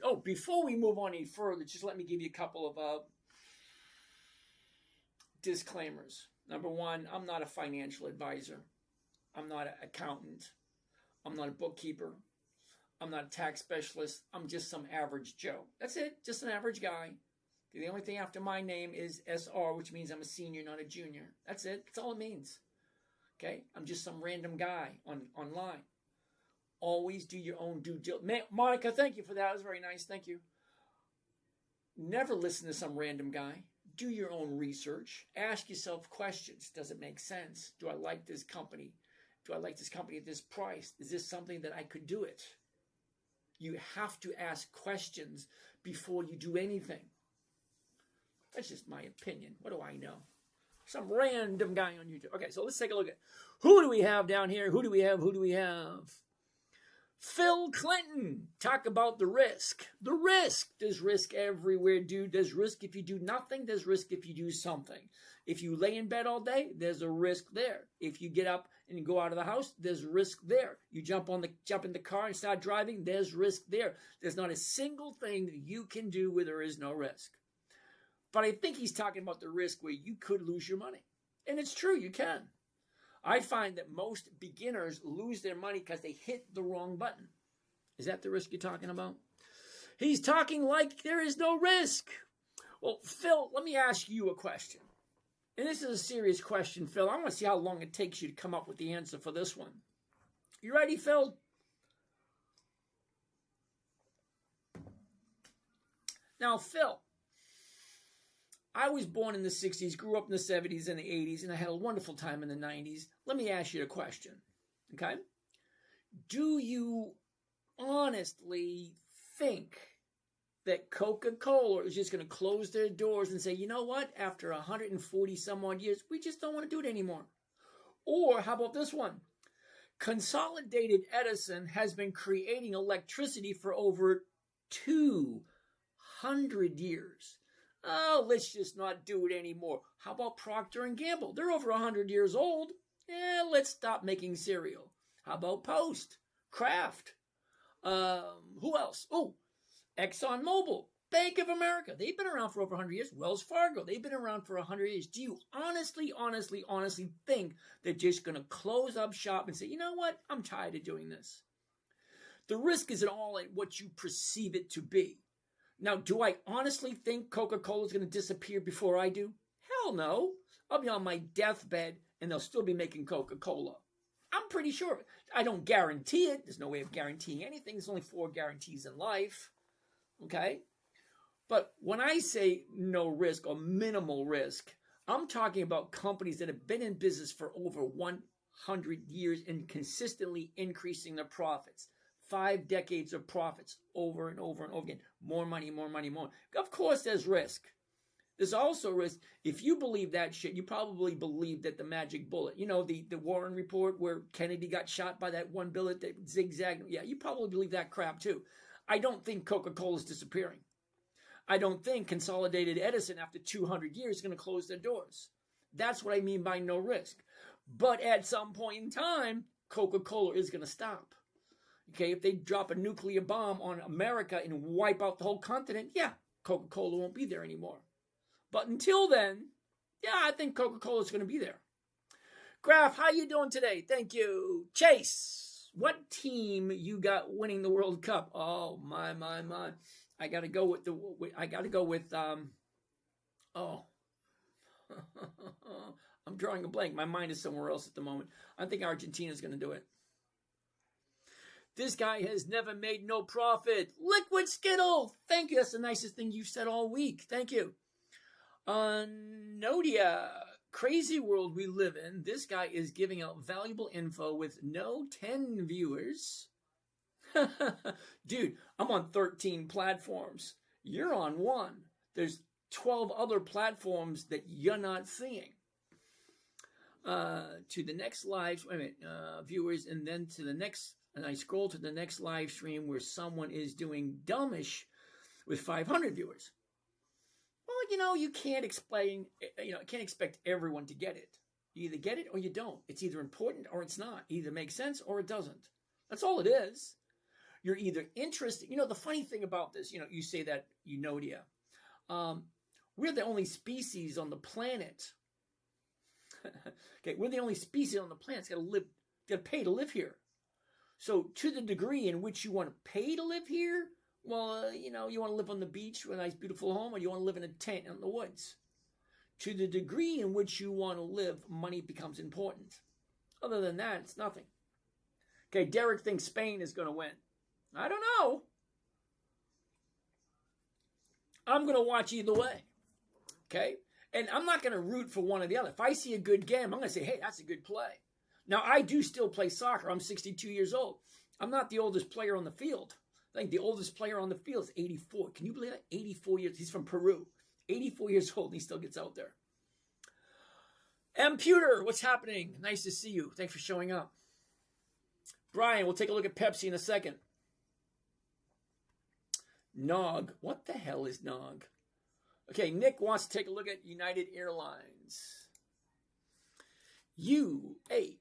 Speaker 1: Oh, before we move on any further, just let me give you a couple of disclaimers. Number one, I'm not a financial advisor. I'm not an accountant. I'm not a bookkeeper. I'm not a tax specialist. I'm just some average Joe. That's it. Just an average guy. The only thing after my name is SR, which means I'm a senior, not a junior. That's it. That's all it means. Okay? I'm just some random guy online. Always do your own due diligence. Monica, thank you for that. That was very nice. Thank you. Never listen to some random guy. Do your own research. Ask yourself questions. Does it make sense? Do I like this company? Do I like this company at this price? Is this something that I could do it? You have to ask questions before you do anything. That's just my opinion. What do I know? Some random guy on YouTube. Okay, so let's take a look at who do we have down here? Who do we have? Phil Clinton. Talk about the risk. The risk. There's risk everywhere, dude. There's risk if you do nothing. There's risk if you do something. If you lay in bed all day, there's a risk there. If you get up and you go out of the house, there's risk there. You jump in the car and start driving, there's risk there. There's not a single thing that you can do where there is no risk. But I think he's talking about the risk where you could lose your money. And it's true, you can. I find that most beginners lose their money because they hit the wrong button. Is that the risk you're talking about? He's talking like there is no risk. Well, Phil, let me ask you a question. And this is a serious question, Phil. I want to see how long it takes you to come up with the answer for this one. You ready, Phil? Now, Phil, I was born in the 60s, grew up in the 70s and the 80s, and I had a wonderful time in the 90s. Let me ask you a question, okay? Do you honestly think that Coca-Cola is just going to close their doors and say, you know what, after 140 some odd years, we just don't want to do it anymore? Or how about this one? Consolidated Edison has been creating electricity for over 200 years. Oh, let's just not do it anymore. How about Procter & Gamble? They're over 100 years old. Let's stop making cereal. How about Post, Kraft? Who else? Oh, ExxonMobil, Bank of America. They've been around for over 100 years. Wells Fargo, they've been around for 100 years. Do you honestly think they're just going to close up shop and say, you know what? I'm tired of doing this. The risk is all in what you perceive it to be. Now, do I honestly think Coca-Cola is going to disappear before I do? Hell no. I'll be on my deathbed and they'll still be making Coca-Cola. I'm pretty sure. I don't guarantee it. There's no way of guaranteeing anything. There's only 4 guarantees in life. Okay? But when I say no risk or minimal risk, I'm talking about companies that have been in business for over 100 years and consistently increasing their profits. 5 decades of profits over and over and over again. More money, more money, more. Of course, there's risk. There's also risk. If you believe that shit, you probably believe that the magic bullet, you know, the Warren report where Kennedy got shot by that one bullet that zigzagged. Yeah, you probably believe that crap too. I don't think Coca-Cola is disappearing. I don't think Consolidated Edison after 200 years is going to close their doors. That's what I mean by no risk. But at some point in time, Coca-Cola is going to stop. Okay, if they drop a nuclear bomb on America and wipe out the whole continent, yeah, Coca-Cola won't be there anymore. But until then, yeah, I think Coca-Cola is going to be there. Graf, how you doing today? Thank you. Chase, what team you got winning the World Cup? Oh, my. I got to go with I'm drawing a blank. My mind is somewhere else at the moment. I think Argentina's going to do it. This guy has never made no profit. Liquid Skittle. Thank you. That's the nicest thing you've said all week. Thank you. Nodia. Crazy world we live in. This guy is giving out valuable info with no 10 viewers. Dude, I'm on 13 platforms. You're on one. There's 12 other platforms that you're not seeing. To the next live, viewers, and then to the next. And I scroll to the next live stream where someone is doing dumbish with 500 viewers. Well, you can't expect everyone to get it. You either get it or you don't. It's either important or it's not. It either makes sense or it doesn't. That's all it is. You're either interested. The funny thing about this, you say that, Eunodia. We're the only species on the planet. Okay, we're the only species on the planet that's got to pay to live here. So to the degree in which you want to pay to live here, well, you want to live on the beach with a nice, beautiful home, or you want to live in a tent in the woods. To the degree in which you want to live, money becomes important. Other than that, it's nothing. Okay, Derek thinks Spain is going to win. I don't know. I'm going to watch either way. Okay? And I'm not going to root for one or the other. If I see a good game, I'm going to say, hey, that's a good play. Now, I do still play soccer. I'm 62 years old. I'm not the oldest player on the field. I think the oldest player on the field is 84. Can you believe that? 84 years. He's from Peru. 84 years old, and he still gets out there. Pewter, what's happening? Nice to see you. Thanks for showing up. Brian, we'll take a look at Pepsi in a second. Nog. What the hell is Nog? Okay, Nick wants to take a look at United Airlines. UAL.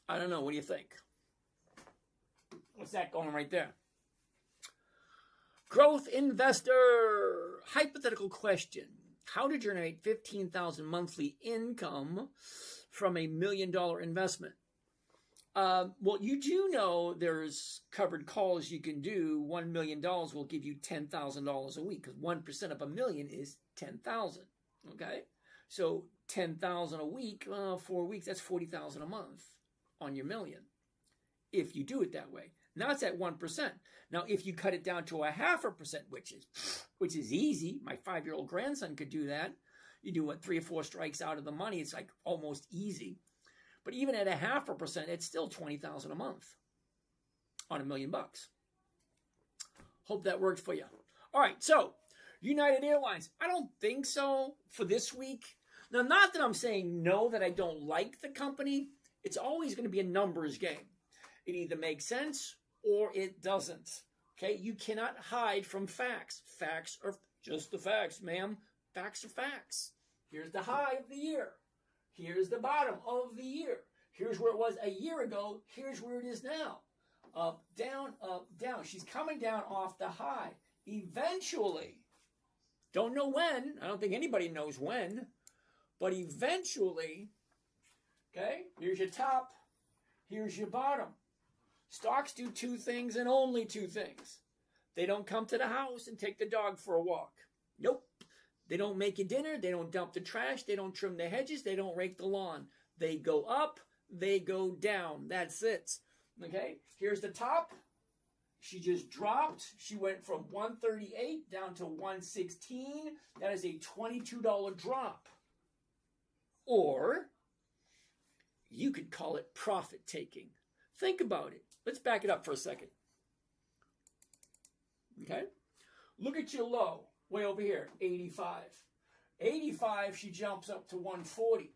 Speaker 1: I don't know. What do you think? What's that going right there? Growth investor. Hypothetical question. how to generate $15,000 monthly income from $1 million investment. Well, you do know there's covered calls you can do. $1 million will give you $10,000 a week, because 1% of $1 million is 10,000. Okay, so 10,000 a week, 4 weeks, that's 40,000 a month on your million, if you do it that way. Now it's at 1%. Now, if you cut it down to 0.5%, which is easy, my 5-year-old grandson could do that. You do 3 or 4 strikes out of the money, it's like almost easy. But even at 0.5%, it's still 20,000 a month on $1 million. Hope that worked for you. All right, so United Airlines, I don't think so for this week. Now, not that I'm saying no, that I don't like the company. It's always going to be a numbers game. It either makes sense or it doesn't. Okay, you cannot hide from facts. Facts are just the facts, ma'am. Facts are facts. Here's the high of the year. Here's the bottom of the year. Here's where it was a year ago. Here's where it is now. Up, down, up, down. She's coming down off the high. Eventually, don't know when. I don't think anybody knows when. But eventually, okay, here's your top. Here's your bottom. Stocks do 2 things and only 2 things. They don't come to the house and take the dog for a walk. Nope. They don't make you dinner. They don't dump the trash. They don't trim the hedges. They don't rake the lawn. They go up. They go down. That's it. Okay? Here's the top. She just dropped. She went from 138 down to 116. That is a $22 drop. Or you could call it profit taking. Think about it. Let's back it up for a second. Okay? Look at your low. Way over here, 85. 85, she jumps up to 140.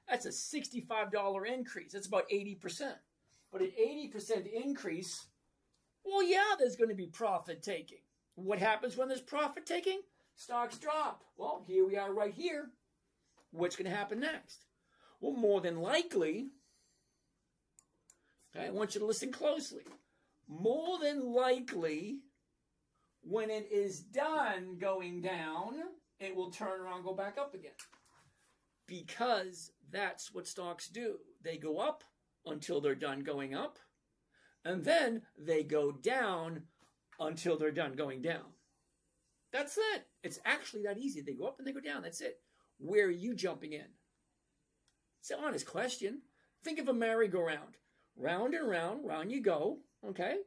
Speaker 1: That's a $65 increase. That's about 80%. But an 80% increase, well, yeah, there's going to be profit taking. What happens when there's profit taking? Stocks drop. Well, here we are right here. What's going to happen next? Well, more than likely, okay, I want you to listen closely. More than likely, when it is done going down, it will turn around and go back up again. Because that's what stocks do. They go up until they're done going up, and then they go down until they're done going down. That's it. It's actually that easy. They go up and they go down. That's it. Where are you jumping in? It's an honest question. Think of a merry-go-round. Round and round, round you go. Okay?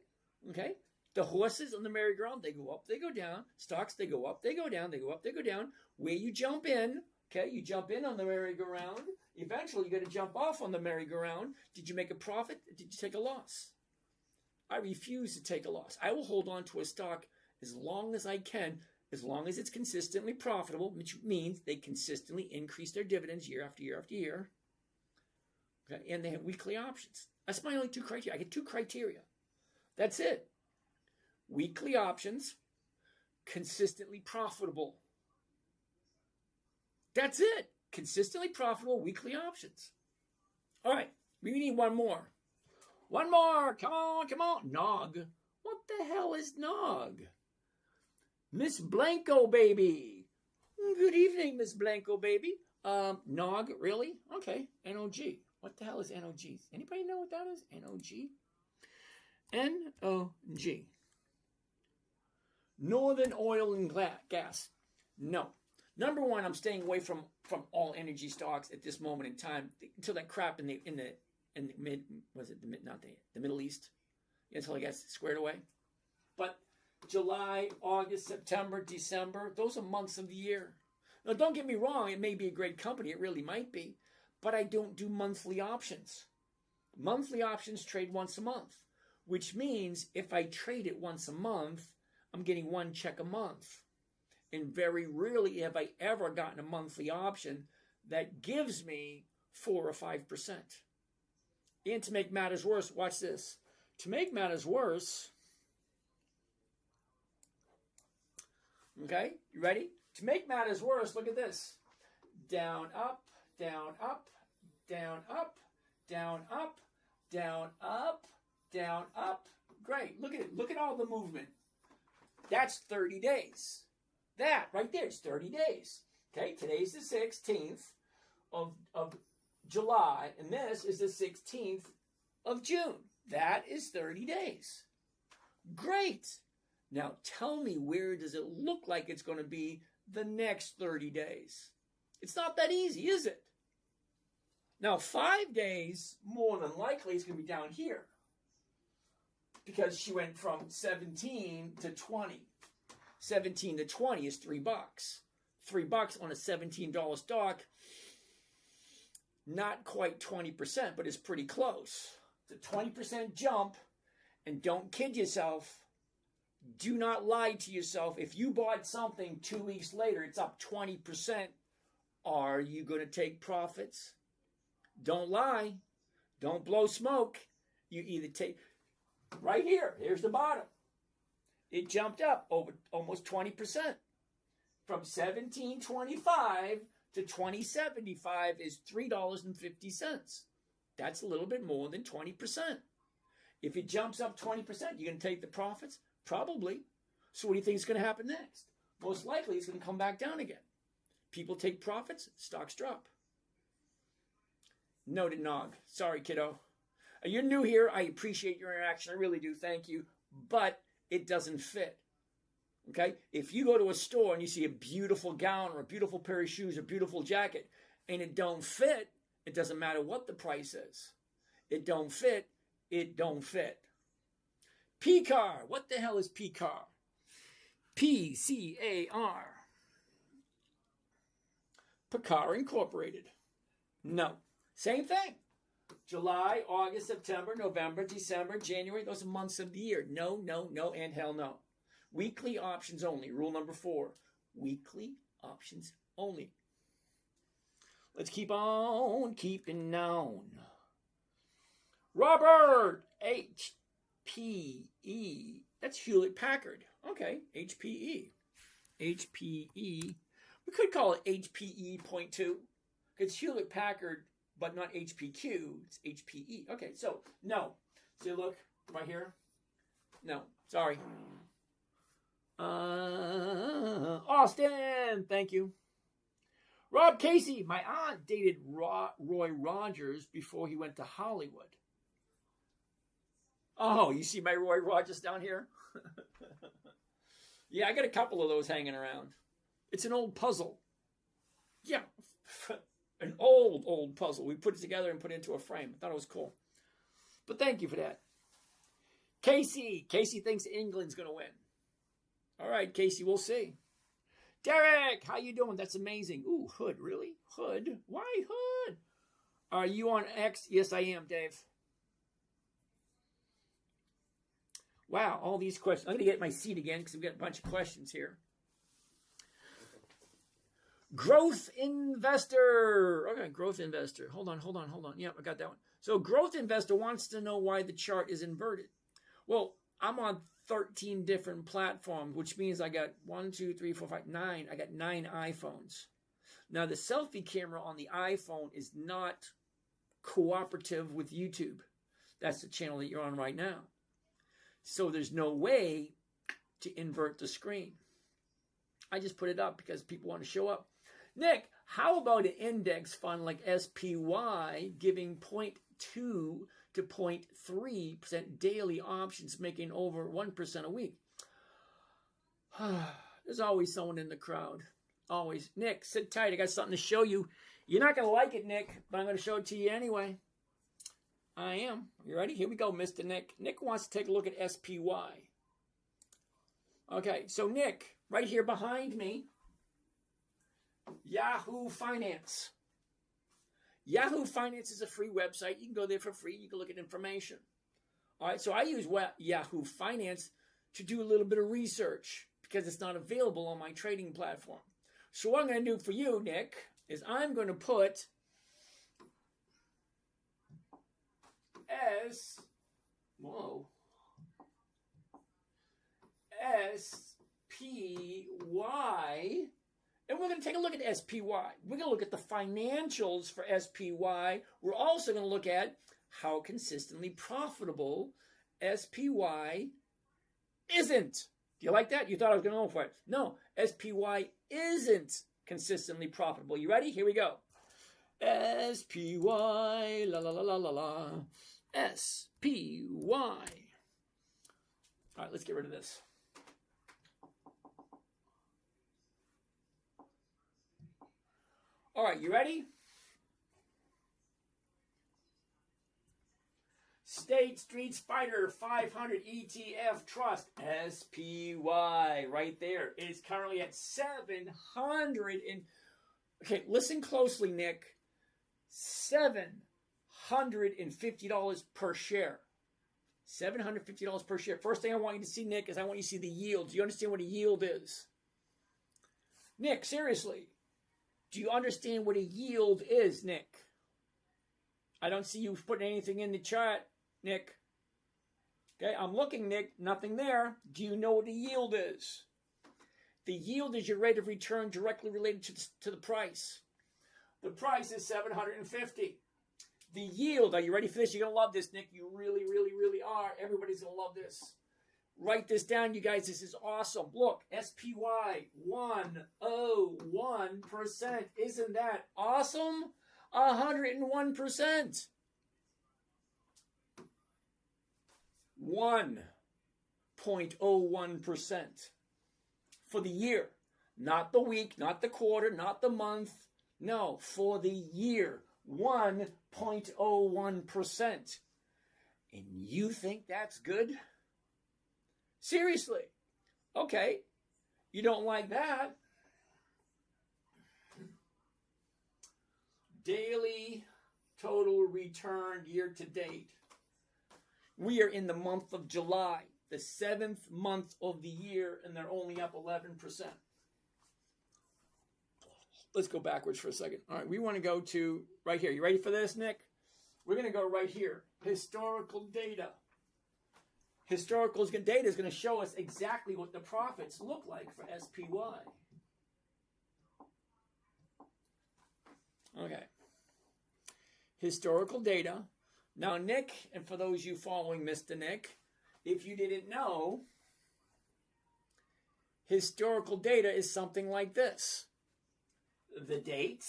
Speaker 1: Okay? The horses on the merry-go-round, they go up, they go down. Stocks, they go up, they go down, they go up, they go down. Where you jump in, okay? You jump in on the merry-go-round. Eventually, you're going to jump off on the merry-go-round. Did you make a profit? Did you take a loss? I refuse to take a loss. I will hold on to a stock as long as I can, as long as it's consistently profitable, which means they consistently increase their dividends year after year after year. Okay? And they have weekly options. That's my only 2 criteria. I get 2 criteria. That's it. Weekly options, consistently profitable. That's it. Consistently profitable weekly options. All right, we need one more. One more. Come on, come on. Nog. What the hell is Nog? Miss Blanco, baby. Good evening, Miss Blanco, baby. Nog, really? Okay, N-O-G. What the hell is N-O-G? Anybody know what that is? N-O-G? N-O-G. Northern Oil and Gas. No. Number one, I'm staying away from all energy stocks at this moment in time until that crap in the Middle East, until it gets squared away. But July, August, September, December, those are months of the year. Now, don't get me wrong, it may be a great company, it really might be, but I don't do monthly options. Monthly options trade once a month, which means if I trade it once a month, I'm getting 1 check a month. And very rarely have I ever gotten a monthly option that gives me 4 or 5%. And to make matters worse, watch this. To make matters worse, okay, you ready? To make matters worse, look at this. Down, up, down, up, down, up, down, up, down, up, down, up. Great. Look at it. Look at all the movement. That's 30 days. That right there is 30 days. Okay, today's the 16th of July, and this is the 16th of June. That is 30 days. Great. Now tell me, where does it look like it's going to be the next 30 days? It's not that easy, is it? Now 5 days, more than likely, it's going to be down here, because she went from 17 to 20. 17 to 20 is $3. $3 on a $17 stock, not quite 20%, but it's pretty close. It's a 20% jump, and don't kid yourself. Do not lie to yourself. If you bought something 2 weeks later, it's up 20%. Are you going to take profits? Don't lie. Don't blow smoke. You either take... Right here, here's the bottom. It jumped up over almost 20%. From $17.25 to $20.75 is $3.50. That's a little bit more than 20%. If it jumps up 20%, you're going to take the profits? Probably. So what do you think is going to happen next? Most likely it's going to come back down again. People take profits, stocks drop. Noted, Nog. Sorry, kiddo. You're new here. I appreciate your interaction. I really do. Thank you. But it doesn't fit. Okay? If you go to a store and you see a beautiful gown or a beautiful pair of shoes or a beautiful jacket and it don't fit, it doesn't matter what the price is. It don't fit. It don't fit. P-car. What the hell is P-car? P-C-A-R. P-car Incorporated. No. Same thing. July, August, September, November, December, January. Those are months of the year. No, no, no, and hell no. Weekly options only. Rule number 4. Weekly options only. Let's keep on keeping on. Robert HPE. That's Hewlett Packard. Okay, HPE. HPE. We could call it HPE.2. It's Hewlett Packard, but not HPQ. It's HPE. Okay, so no. See, look right here. No, sorry. Austin, thank you. Rob Casey, my aunt dated Roy Rogers before he went to Hollywood. Oh, you see my Roy Rogers down here? Yeah, I got a couple of those hanging around. It's an old puzzle. Yeah, an old puzzle. We put it together and put it into a frame. I thought it was cool. But thank you for that. Casey thinks England's going to win. All right, Casey, we'll see. Derek, how you doing? That's amazing. Ooh, Hood, really? Hood? Why Hood? Are you on X? Yes, I am, Dave. Wow, all these questions. I'm going to get my seat again because we've got a bunch of questions here. Growth investor. Okay, growth investor. Hold on. Yep, I got that one. So growth investor wants to know why the chart is inverted. Well, I'm on 13 different platforms, which means I got 1, 2, 3, 4, 5, 9. I got 9 iPhones. Now, the selfie camera on the iPhone is not cooperative with YouTube. That's the channel that you're on right now. So there's no way to invert the screen. I just put it up because people want to show up. Nick, how about an index fund like SPY giving 0.2 to 0.3% daily options, making over 1% a week? There's always someone in the crowd. Always. Nick, sit tight. I got something to show you. You're not going to like it, Nick, but I'm going to show it to you anyway. I am. You ready? Here we go, Mr. Nick. Nick wants to take a look at SPY. Okay, so Nick, right here behind me, Yahoo Finance. Yahoo Finance is a free website. You can go there for free. You can look at information. All right, so I use Yahoo Finance to do a little bit of research because it's not available on my trading platform. So what I'm going to do for you, Nick, is I'm going to put SPY, and we're going to take a look at SPY. We're going to look at the financials for SPY. We're also going to look at how consistently profitable SPY isn't. Do you like that? You thought I was going to go for it. No, SPY isn't consistently profitable. You ready? Here we go. SPY, la la la la la la, SPY. All right, let's get rid of this. All right, you ready? State Street Spider 500 ETF Trust, SPY, right there. It is currently at 700 and, okay, listen closely, Nick. $750 per share. $750 per share. First thing I want you to see, Nick, is I want you to see the yield. Do you understand what a yield is? Nick, seriously. Do you understand what a yield is, Nick? I don't see you putting anything in the chart, Nick. Okay, I'm looking, Nick. Nothing there. Do you know what a yield is? The yield is your rate of return directly related to the price. The price is $750. The yield, are you ready for this? You're going to love this, Nick. You really, really, really are. Everybody's going to love this. Write this down, you guys. This is awesome. Look, SPY, 101%. Isn't that awesome? 101%. 1.01% for the year. Not the week, not the quarter, not the month. No, for the year. 1.01%. And you think that's good? Seriously. Okay. You don't like that? Daily total return year to date. We are in the month of July, the 7th month of the year, and they're only up 11%. Let's go backwards for a second. All right, we want to go to right here. You ready for this, Nick? We're going to go right here. Historical data. Historical data is going to show us exactly what the profits look like for SPY. Okay. Historical data. Now, Nick, and for those of you following Mr. Nick, if you didn't know, historical data is something like this. The date,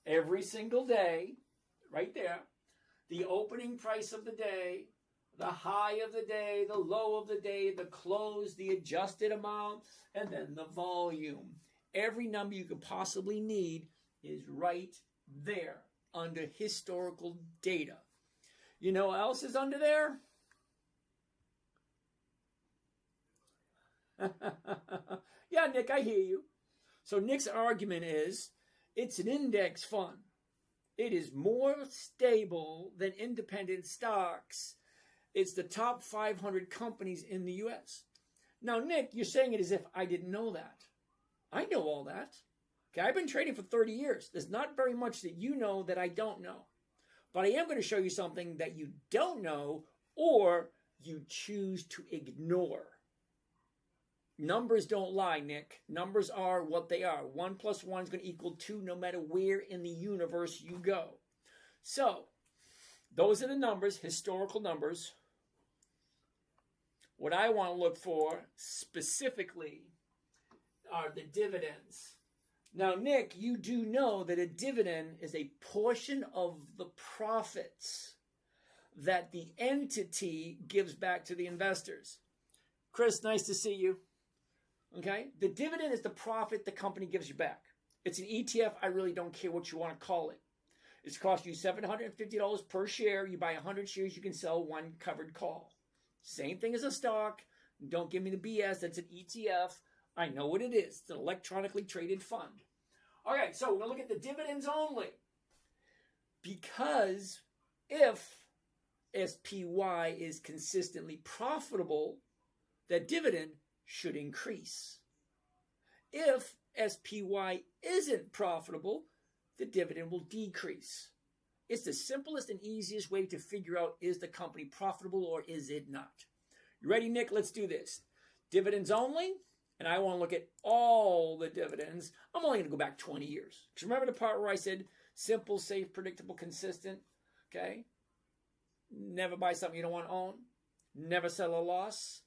Speaker 1: every single day, right there, the opening price of the day, the high of the day, the low of the day, the close, the adjusted amount, and then the volume. Every number you could possibly need is right there under historical data. You know what else is under there? Yeah, Nick, I hear you. So Nick's argument is it's an index fund. It is more stable than independent stocks. It's the top 500 companies in the U.S. Now, Nick, you're saying it as if I didn't know that. I know all that. Okay, I've been trading for 30 years. There's not very much that you know that I don't know. But I am going to show you something that you don't know or you choose to ignore. Numbers don't lie, Nick. Numbers are what they are. 1 + 1 is going to equal 2 no matter where in the universe you go. So, those are the numbers, historical numbers. What I want to look for specifically are the dividends. Now, Nick, you do know that a dividend is a portion of the profits that the entity gives back to the investors. Chris, nice to see you. Okay? The dividend is the profit the company gives you back. It's an ETF. I really don't care what you want to call it. It's costing you $750 per share. You buy 100 shares, you can sell one covered call. Same thing as a stock. Don't give me the BS. That's an ETF. I know what it is. It's an electronically traded fund. Okay, so we're going to look at the dividends only. Because if SPY is consistently profitable, that dividend should increase. If SPY isn't profitable, the dividend will decrease. It's the simplest and easiest way to figure out, is the company profitable or is it not? You ready, Nick? Let's do this. Dividends only, and I want to look at all the dividends. I'm only going to go back 20 years. Because remember the part where I said simple, safe, predictable, consistent? Okay? Never buy something you don't want to own. Never sell a loss.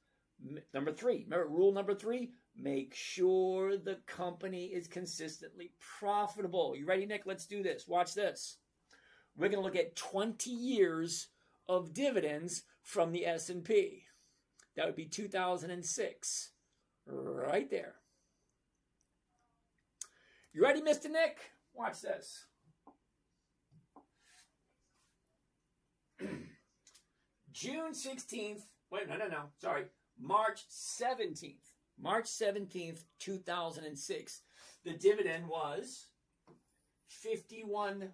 Speaker 1: Number 3, remember rule number 3, make sure the company is consistently profitable. You ready, Nick? Let's do this. Watch this. We're going to look at 20 years of dividends from the S&P. That would be 2006. Right there. You ready, Mr. Nick? Watch this. June 16th. Wait, no. Sorry. March 17th. March 17th, 2006. The dividend was $51.90.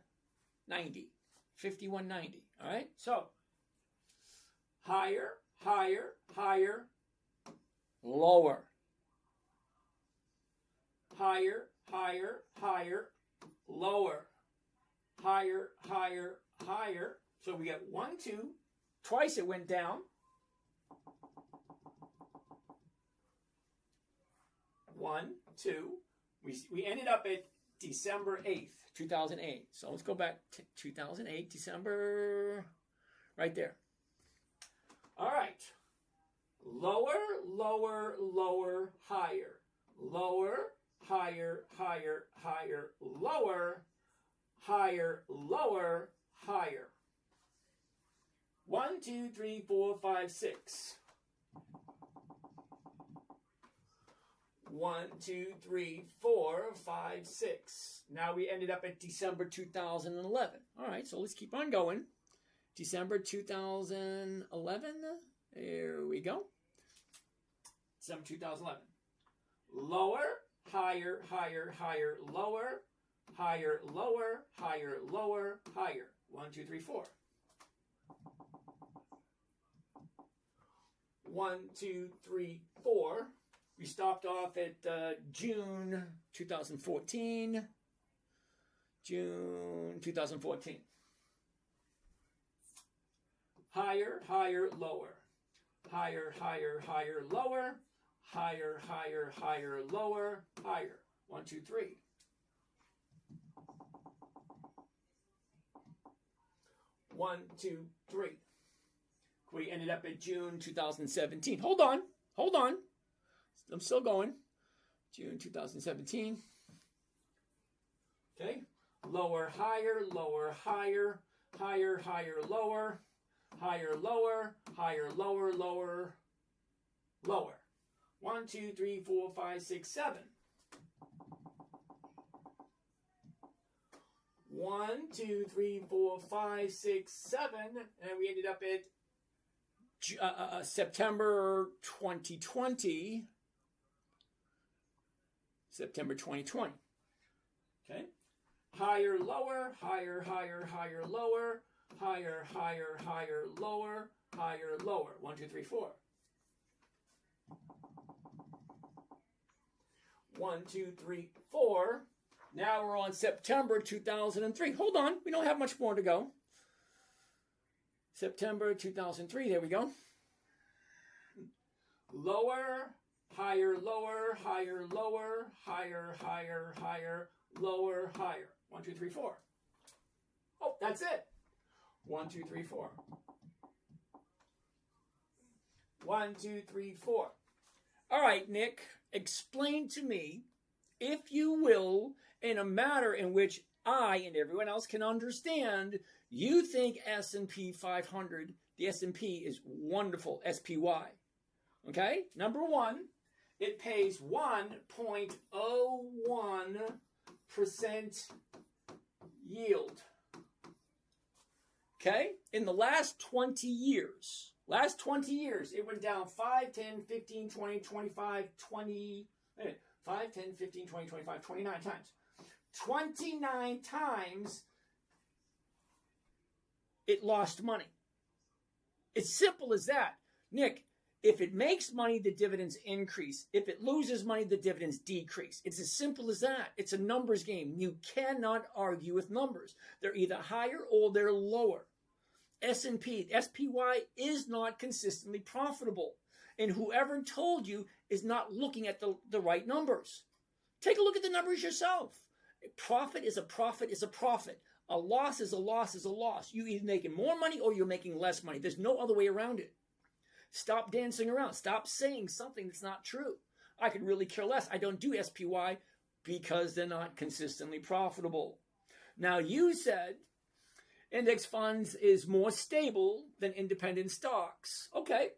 Speaker 1: $51.90. All right? So, higher, lower. Higher, lower. Higher. So we got 1, 2. Twice it went down. 1, 2. We ended up at December 8th, 2008. So let's go back to 2008, December, right there. All right. Lower, higher. Lower, higher, lower, higher. 1, 2, 3, 4, 5, 6. 1, 2, 3, 4, 5, 6. Now we ended up at December 2011. All right, so let's keep on going. December 2011. There we go. December 2011. Lower, higher, lower, higher. 1, 2, 3, 4. 1, 2, 3, 4. We stopped off at June 2014. June 2014. Higher, lower. Higher, lower. Higher, lower, higher. 1, 2, 3. 1, 2, 3. We ended up at June 2017. Hold on. I'm still going. June 2017. Okay. Lower, higher, lower, higher. Higher, lower. Higher, lower. Higher, lower, lower. 1, 2, 3, 4, 5, 6, 7. 1, 2, 3, 4, 5, 6, 7. And we ended up at September 2020. September 2020. Okay. Higher, lower, higher, lower, higher, lower, higher, lower. 1, 2, 3, 4. 1, 2, 3, 4. Now we're on September 2003. Hold on. We don't have much more to go. September 2003. There we go. Lower, higher, lower, higher, lower, higher, lower, higher. 1, 2, 3, 4. Oh, that's it. 1, 2, 3, 4. 1, 2, 3, 4. All right, Nick, explain to me, if you will, in a matter in which I and everyone else can understand, you think S&P 500, the S&P is wonderful, SPY. Okay? Number 1, it pays 1.01% yield. Okay? In the last 20 years, it went down 5, 10, 15, 20, 25, 20, 5, 10, 15, 20, 25, 29 times. 29 times it lost money. It's simple as that. Nick, if it makes money, the dividends increase. If it loses money, the dividends decrease. It's as simple as that. It's a numbers game. You cannot argue with numbers. They're either higher or they're lower. S&P, SPY is not consistently profitable. And whoever told you is not looking at the right numbers. Take a look at the numbers yourself. A profit is a profit is a profit. A loss is a loss is a loss. You're either making more money or you're making less money. There's no other way around it. Stop dancing around. Stop saying something that's not true. I could really care less. I don't do SPY because they're not consistently profitable. Now, you said index funds is more stable than independent stocks. Okay,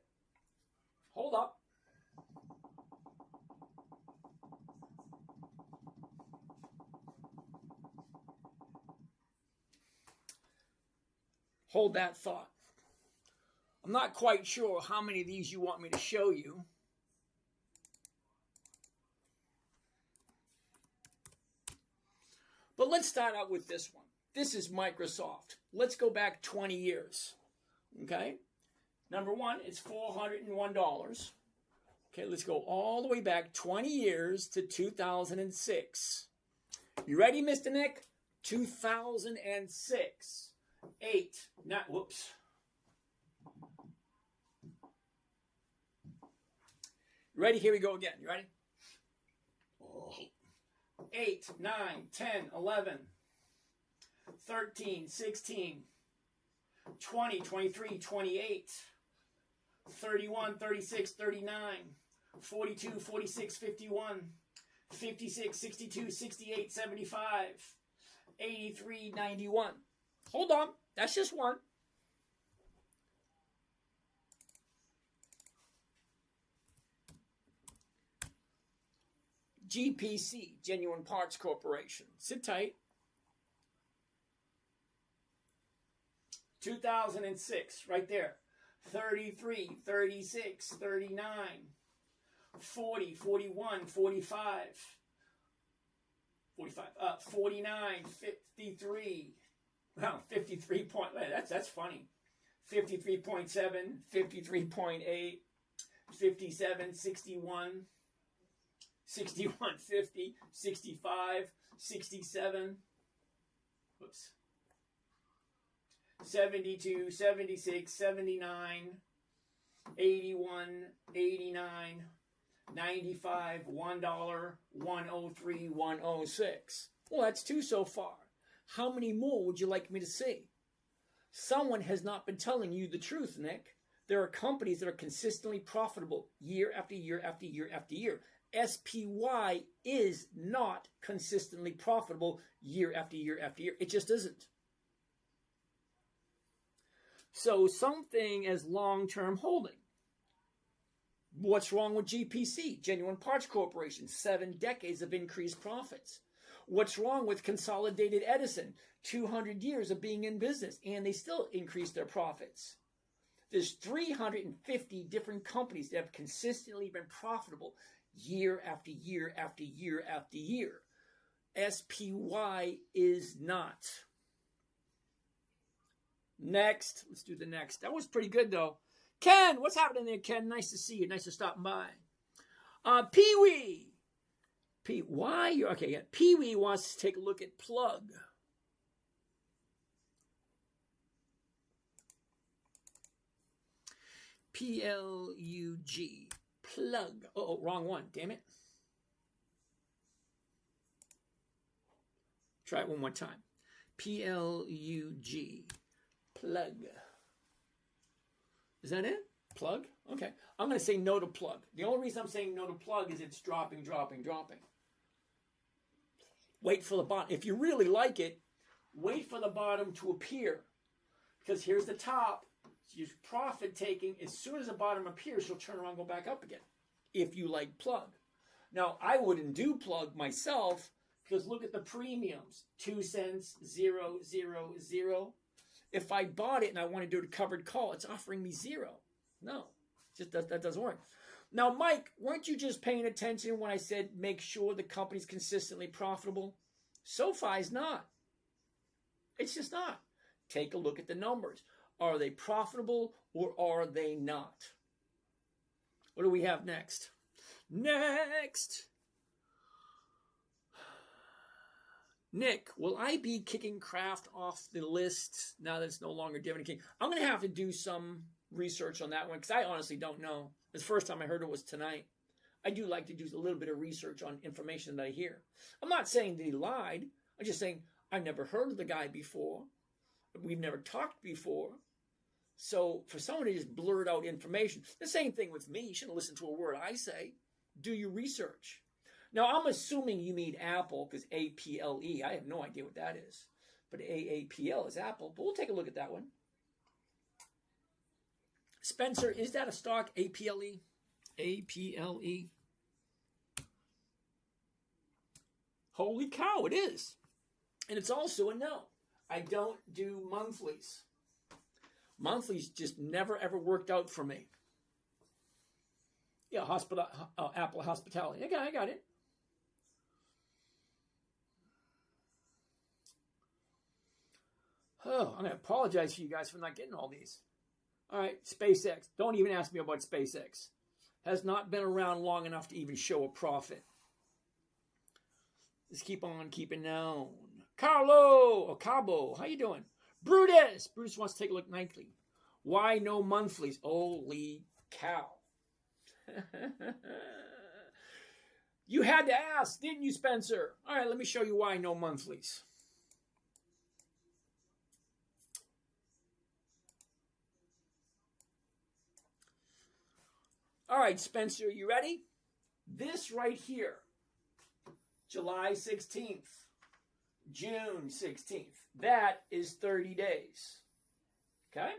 Speaker 1: hold up. Hold that thought. I'm not quite sure how many of these you want me to show you. But let's start out with this one. This is Microsoft. Let's go back 20 years. Okay? Number one, it's $401. Okay, let's go all the way back 20 years to 2006. You ready, Mr. Nick? 2006. Whoops. Ready? Here we go again. You ready? 8, 9, 10, 11, 13, 16, 20, 23, 28, 31, 36, 39, 42, 46, 51, 56, 62, 68, 75, 83, 91. Hold on. That's just one. GPC, Genuine Parts Corporation. Sit tight. 2006, right there. 33, 36, 39, 40, 41, 45, 49, 53. Wow, 53 point, that's funny. 53.7, 53.8, 57, 61. 61, 50, 65, 67, 72, 76, 79, 81, 89, 95, $1, 103, 106. Well, that's two so far. How many more would you like me to see? Someone has not been telling you the truth, Nick. There are companies that are consistently profitable year after year after year after year. SPY is not consistently profitable year after year after year. It just isn't. So something as long-term holding. What's wrong with GPC, Genuine Parts Corporation? 7 decades of increased profits. What's wrong with Consolidated Edison? 200 years of being in business, and they still increase their profits. There's 350 different companies that have consistently been profitable year after year after year after year. SPY is not. Next. Let's do the next. That was pretty good, though. Ken, what's happening there, Ken? Nice to see you. Nice to stop by. Pee-wee. Okay, yeah. Pee-wee wants to take a look at Plug. P-L-U-G. Plug. Oh, wrong one. Damn it. Try it one more time. P-L-U-G. Plug. Is that it? Plug? Okay. I'm going to say no to Plug. The only reason I'm saying no to Plug is it's dropping. Wait for the bottom. If you really like it, wait for the bottom to appear. Because here's the top. She's profit taking. As soon as the bottom appears, she'll turn around and go back up again. If you like Plug. Now, I wouldn't do Plug myself because look at the premiums. 2 cents, 0, 0, 0. If I bought it and I want to do a covered call, it's offering me 0. No, that doesn't work. Now, Mike, weren't you just paying attention when I said make sure the company's consistently profitable? SoFi is not. It's just not. Take a look at the numbers. Are they profitable or are they not? What do we have next? Next. Nick, will I be kicking Kraft off the list now that it's no longer Dividend King? I'm going to have to do some research on that one because I honestly don't know. The first time I heard it was tonight. I do like to do a little bit of research on information that I hear. I'm not saying that he lied. I'm just saying I've never heard of the guy before. We've never talked before. So for someone to just blurt out information, the same thing with me. You shouldn't listen to a word I say. Do your research. Now, I'm assuming you mean Apple because APLE. I have no idea what that is. But AAPL is Apple. But we'll take a look at that one. Spencer, is that a stock? APLE? APLE? Holy cow, it is. And it's also a no. I don't do monthlies. Monthlies just never ever worked out for me. Yeah, Apple Hospitality. Okay, I got it. Oh, I'm going to apologize for you guys for not getting all these. All right, SpaceX. Don't even ask me about SpaceX. Has not been around long enough to even show a profit. Let's keep on keeping known. Carlo or Cabo, how you doing? Brutus. Brutus wants to take a look nightly. Why no monthlies? Holy cow. You had to ask, didn't you, Spencer? All right, let me show you why no monthlies. All right, Spencer, you ready? This right here, July 16th, June 16th, that is 30 days. Okay?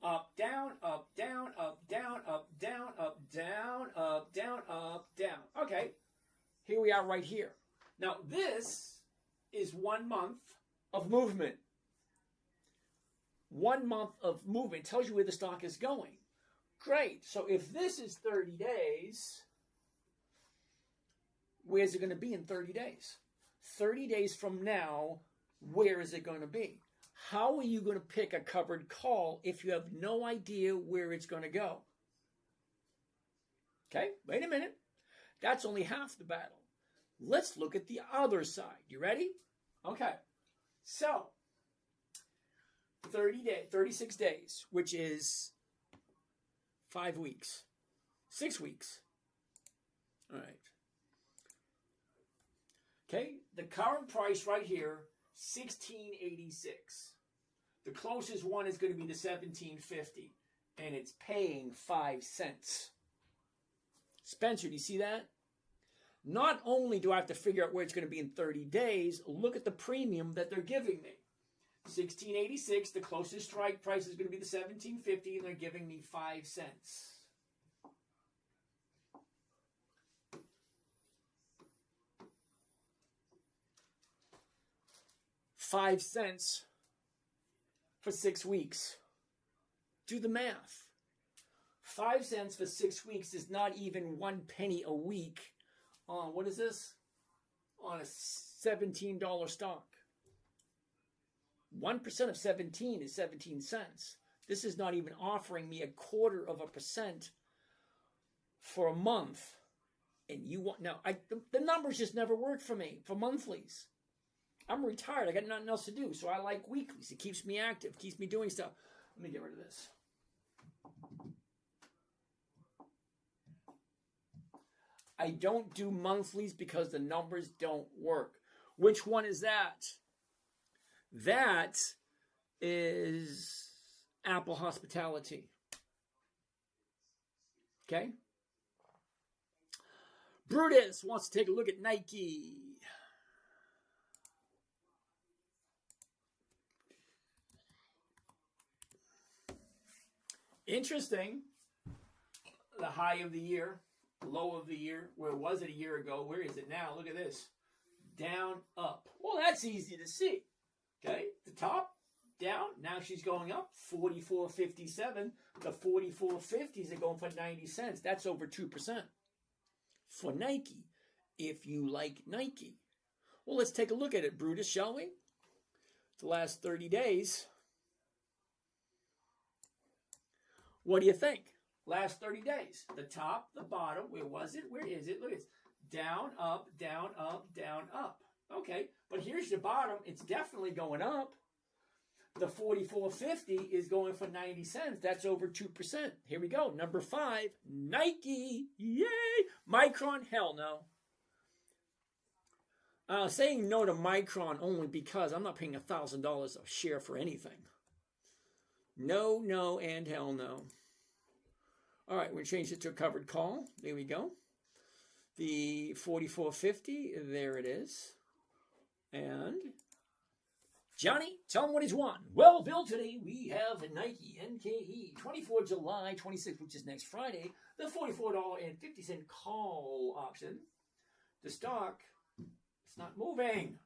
Speaker 1: Up, down, up, down, up, down, up, down, up, down, up, down, up, down. Okay, here we are right here. Now, this is 1 month of movement. 1 month of movement tells you where the stock is going. Great. So if this is 30 days, where's it going to be in 30 days? 30 days from now, where is it going to be? How are you going to pick a covered call if you have no idea where it's going to go? Okay, wait a minute. That's only half the battle. Let's look at the other side. You ready? Okay. So, 36 days, which is 5 weeks. 6 weeks. All right. Okay, the current price right here, $16.86. The closest one is going to be the $17.50, and it's paying 5 cents. Spencer, do you see that? Not only do I have to figure out where it's going to be in 30 days, look at the premium that they're giving me. $16.86, the closest strike price is going to be the $17.50, and they're giving me 5 cents. $0.05 for 6 weeks. Do the math. 5 cents for 6 weeks is not even 1 penny a week on, what is this? On a $17 stock. 1% of 17 is 17 cents. This is not even offering me 0.25% for a month. And you want, now, the numbers just never work for me, for monthlies. I'm retired. I got nothing else to do. So I like weeklies. It keeps me active, keeps me doing stuff. Let me get rid of this. I don't do monthlies because the numbers don't work. Which one is that? That is Apple Hospitality. Okay? Brutus wants to take a look at Nike. Interesting. The high of the year, low of the year. Where was it a year ago? Where is it now? Look at this. Down, up. Well, that's easy to see. Okay, the top, down. Now she's going up. 44.57. The 44.50s are going for 90 cents. That's over 2% for Nike, if you like Nike. Well, let's take a look at it, Brutus, shall we? The last 30 days. What do you think? Last 30 days. The top, the bottom. Where was it? Where is it? Look at this. Down, up, down, up, down, up. Okay, but here's the bottom. It's definitely going up. The 44.50 is going for 90 cents. That's over 2%. Here we go. Number 5, Nike. Yay! Micron, hell no. Saying no to Micron only because I'm not paying $1,000 a share for anything. No, no, and hell no. All right, we're going to change it to a covered call. There we go. The 44.50, there it is. And Johnny, tell him what he's won. Well, Bill, today we have a Nike NKE 24 July 26, which is next Friday, the $44.50 call option. The stock, it's not moving.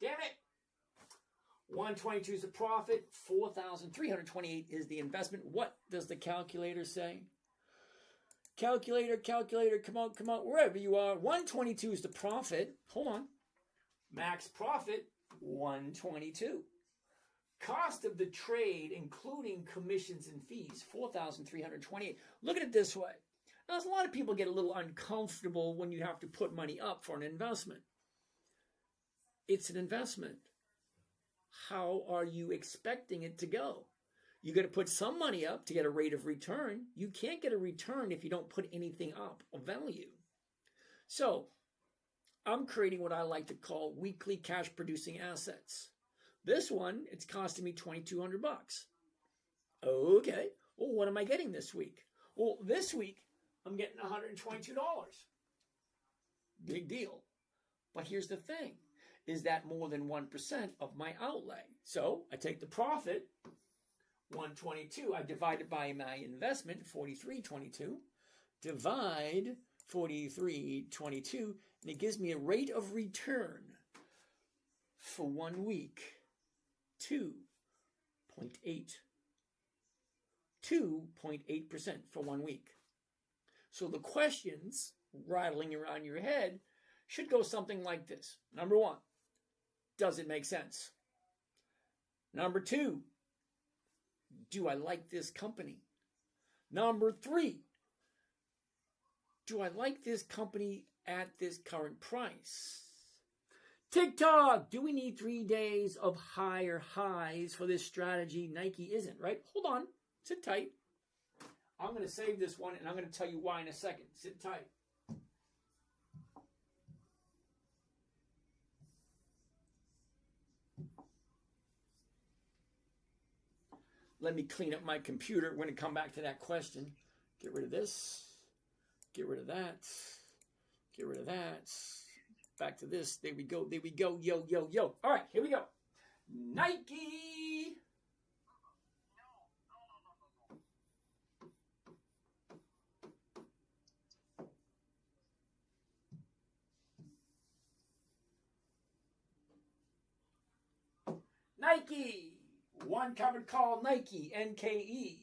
Speaker 1: Damn it. 122 is the profit. 4,328 is the investment. What does the calculator say? Calculator, come on, wherever you are. 122 is the profit. Hold on. Max profit, 122. Cost of the trade, including commissions and fees, 4,328. Look at it this way. Now, a lot of people get a little uncomfortable when you have to put money up for an investment. It's an investment. How are you expecting it to go? You got to put some money up to get a rate of return. You can't get a return if you don't put anything up of value. So I'm creating what I like to call weekly cash producing assets. This one, it's costing me $2,200. Okay. Well, what am I getting this week? Well, this week I'm getting $122. Big deal. But here's the thing. Is that more than 1% of my outlay? So I take the profit, 122, I divide it by my investment, 43.22, divide 43.22, and it gives me a rate of return for 1 week, 2.8. 2.8% for 1 week. So the questions rattling around your head should go something like this. Number one, does it make sense? Number two, do I like this company? Number three, do I like this company at this current price? TikTok, do we need 3 days of higher highs for this strategy? Nike isn't, right? Hold on, sit tight. I'm going to save this one and I'm going to tell you why in a second. Sit tight. Let me clean up my computer. We're going to come back to that question. Get rid of this. Get rid of that. Get rid of that. Back to this. There we go. There we go. Yo, yo, yo. All right, here we go. Nike. Nike. One covered call, Nike, NKE,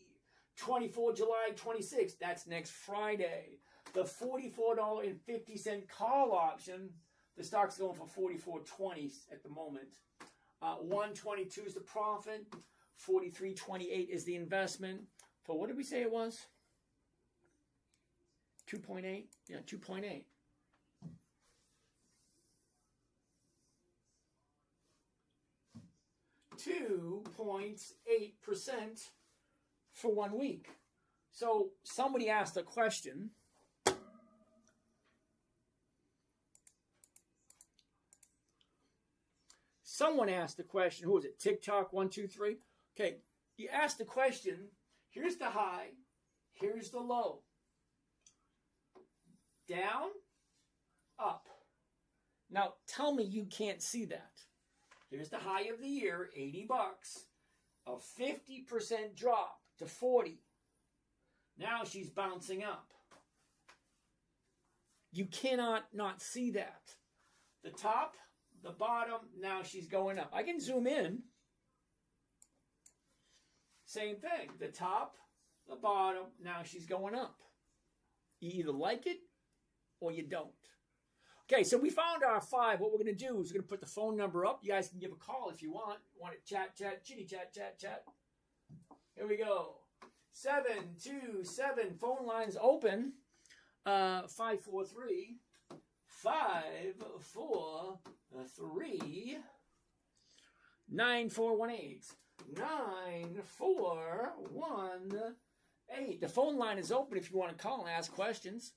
Speaker 1: 24 July 26th. That's next Friday. The $44.50 call option. The stock's going for $44.20 at the moment. 122 is the profit. 43.28 is the investment. For what did we say it was? 2.8? Yeah, 2.8. $2.8% for 1 week. So somebody asked a question. Someone asked the question. Who was it? TikTok 123. Okay, you asked the question. Here's the high. Here's the low. Down, up. Now tell me you can't see that. Here's the high of the year, $80. A 50% drop to 40. Now she's bouncing up. You cannot not see that. The top, the bottom, now she's going up. I can zoom in. Same thing. The top, the bottom, now she's going up. You either like it or you don't. Okay, so we found our 5. What we're going to do is we're going to put the phone number up. You guys can give a call if you want. Want to chat, chitty chat. Here we go. 727. Phone lines open. 543 543 9418 9418. The phone line is open if you want to call and ask questions.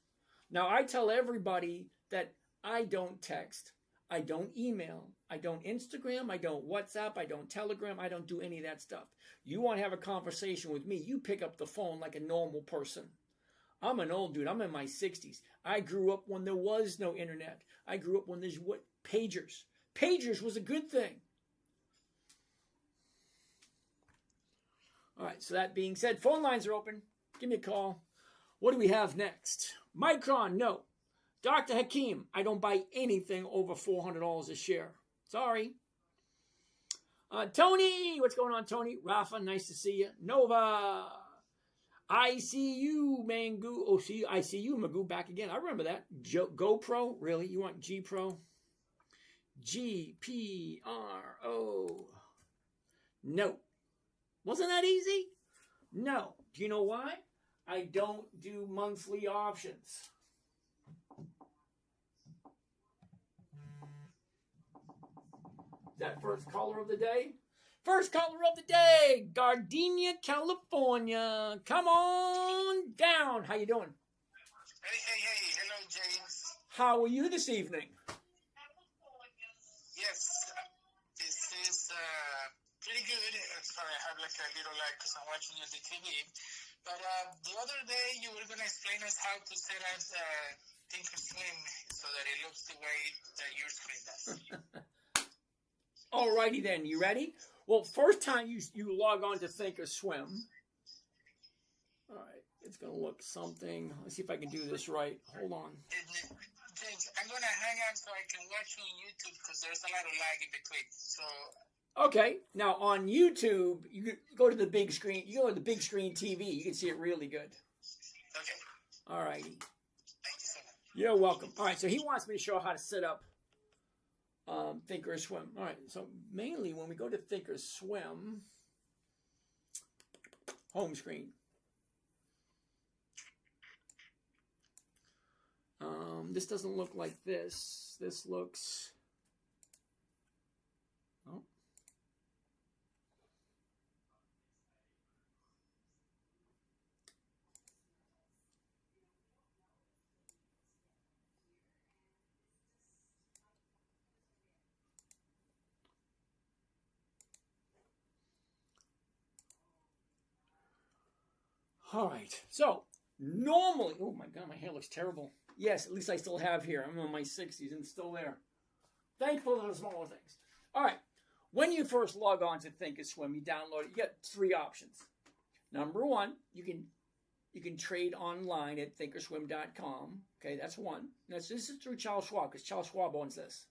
Speaker 1: Now, I tell everybody that I don't text. I don't email. I don't Instagram. I don't WhatsApp. I don't Telegram. I don't do any of that stuff. You want to have a conversation with me, you pick up the phone like a normal person. I'm an old dude. I'm in my 60s. I grew up when there was no internet. I grew up when there's pagers. Pagers was a good thing. All right, so that being said, phone lines are open. Give me a call. What do we have next? Micron, no. Dr. Hakeem, I don't buy anything over $400 a share. Sorry. Tony, what's going on, Tony? Rafa, nice to see you. Nova, I see you, Mangu. Oh, I see you, Magoo, back again. I remember that. GoPro, really? You want G Pro? GPRO. No. Wasn't that easy? No. Do you know why? I don't do monthly options. That first caller of the day? First caller of the day, Gardenia, California. Come on down. How you doing?
Speaker 2: Hey. Hello, James.
Speaker 1: How are you this evening?
Speaker 2: Yes, this is pretty good. Sorry, I have like a little lag because I'm watching the TV. But the other day, you were going to explain us how to set up Thinkorswim so that it looks the way that your screen does.
Speaker 1: Alrighty then, you ready? Well, first time you log on to Thinkorswim. All right, it's going to look something. Let's see if I can do this right. Hold on.
Speaker 2: James, I'm going to hang on so I can watch you on YouTube because there's a lot of lag in between. So.
Speaker 1: Okay, now on YouTube, you go to the big screen. You go to the big screen TV. You can see it really good.
Speaker 2: Okay.
Speaker 1: All righty.
Speaker 2: Thank you so much.
Speaker 1: You're welcome. All right, so he wants me to show how to set up Thinkorswim. All right, so mainly when we go to Thinkorswim, home screen. This doesn't look like this. This looks. Oh. All right, so normally, oh my God, my hair looks terrible. Yes, at least I still have hair. I'm in my 60s and it's still there. Thankful for the smaller things. All right, when you first log on to Thinkorswim, you download it, you get three options. Number one, you can trade online at thinkorswim.com. Okay, that's one. This is through Charles Schwab because Charles Schwab owns this.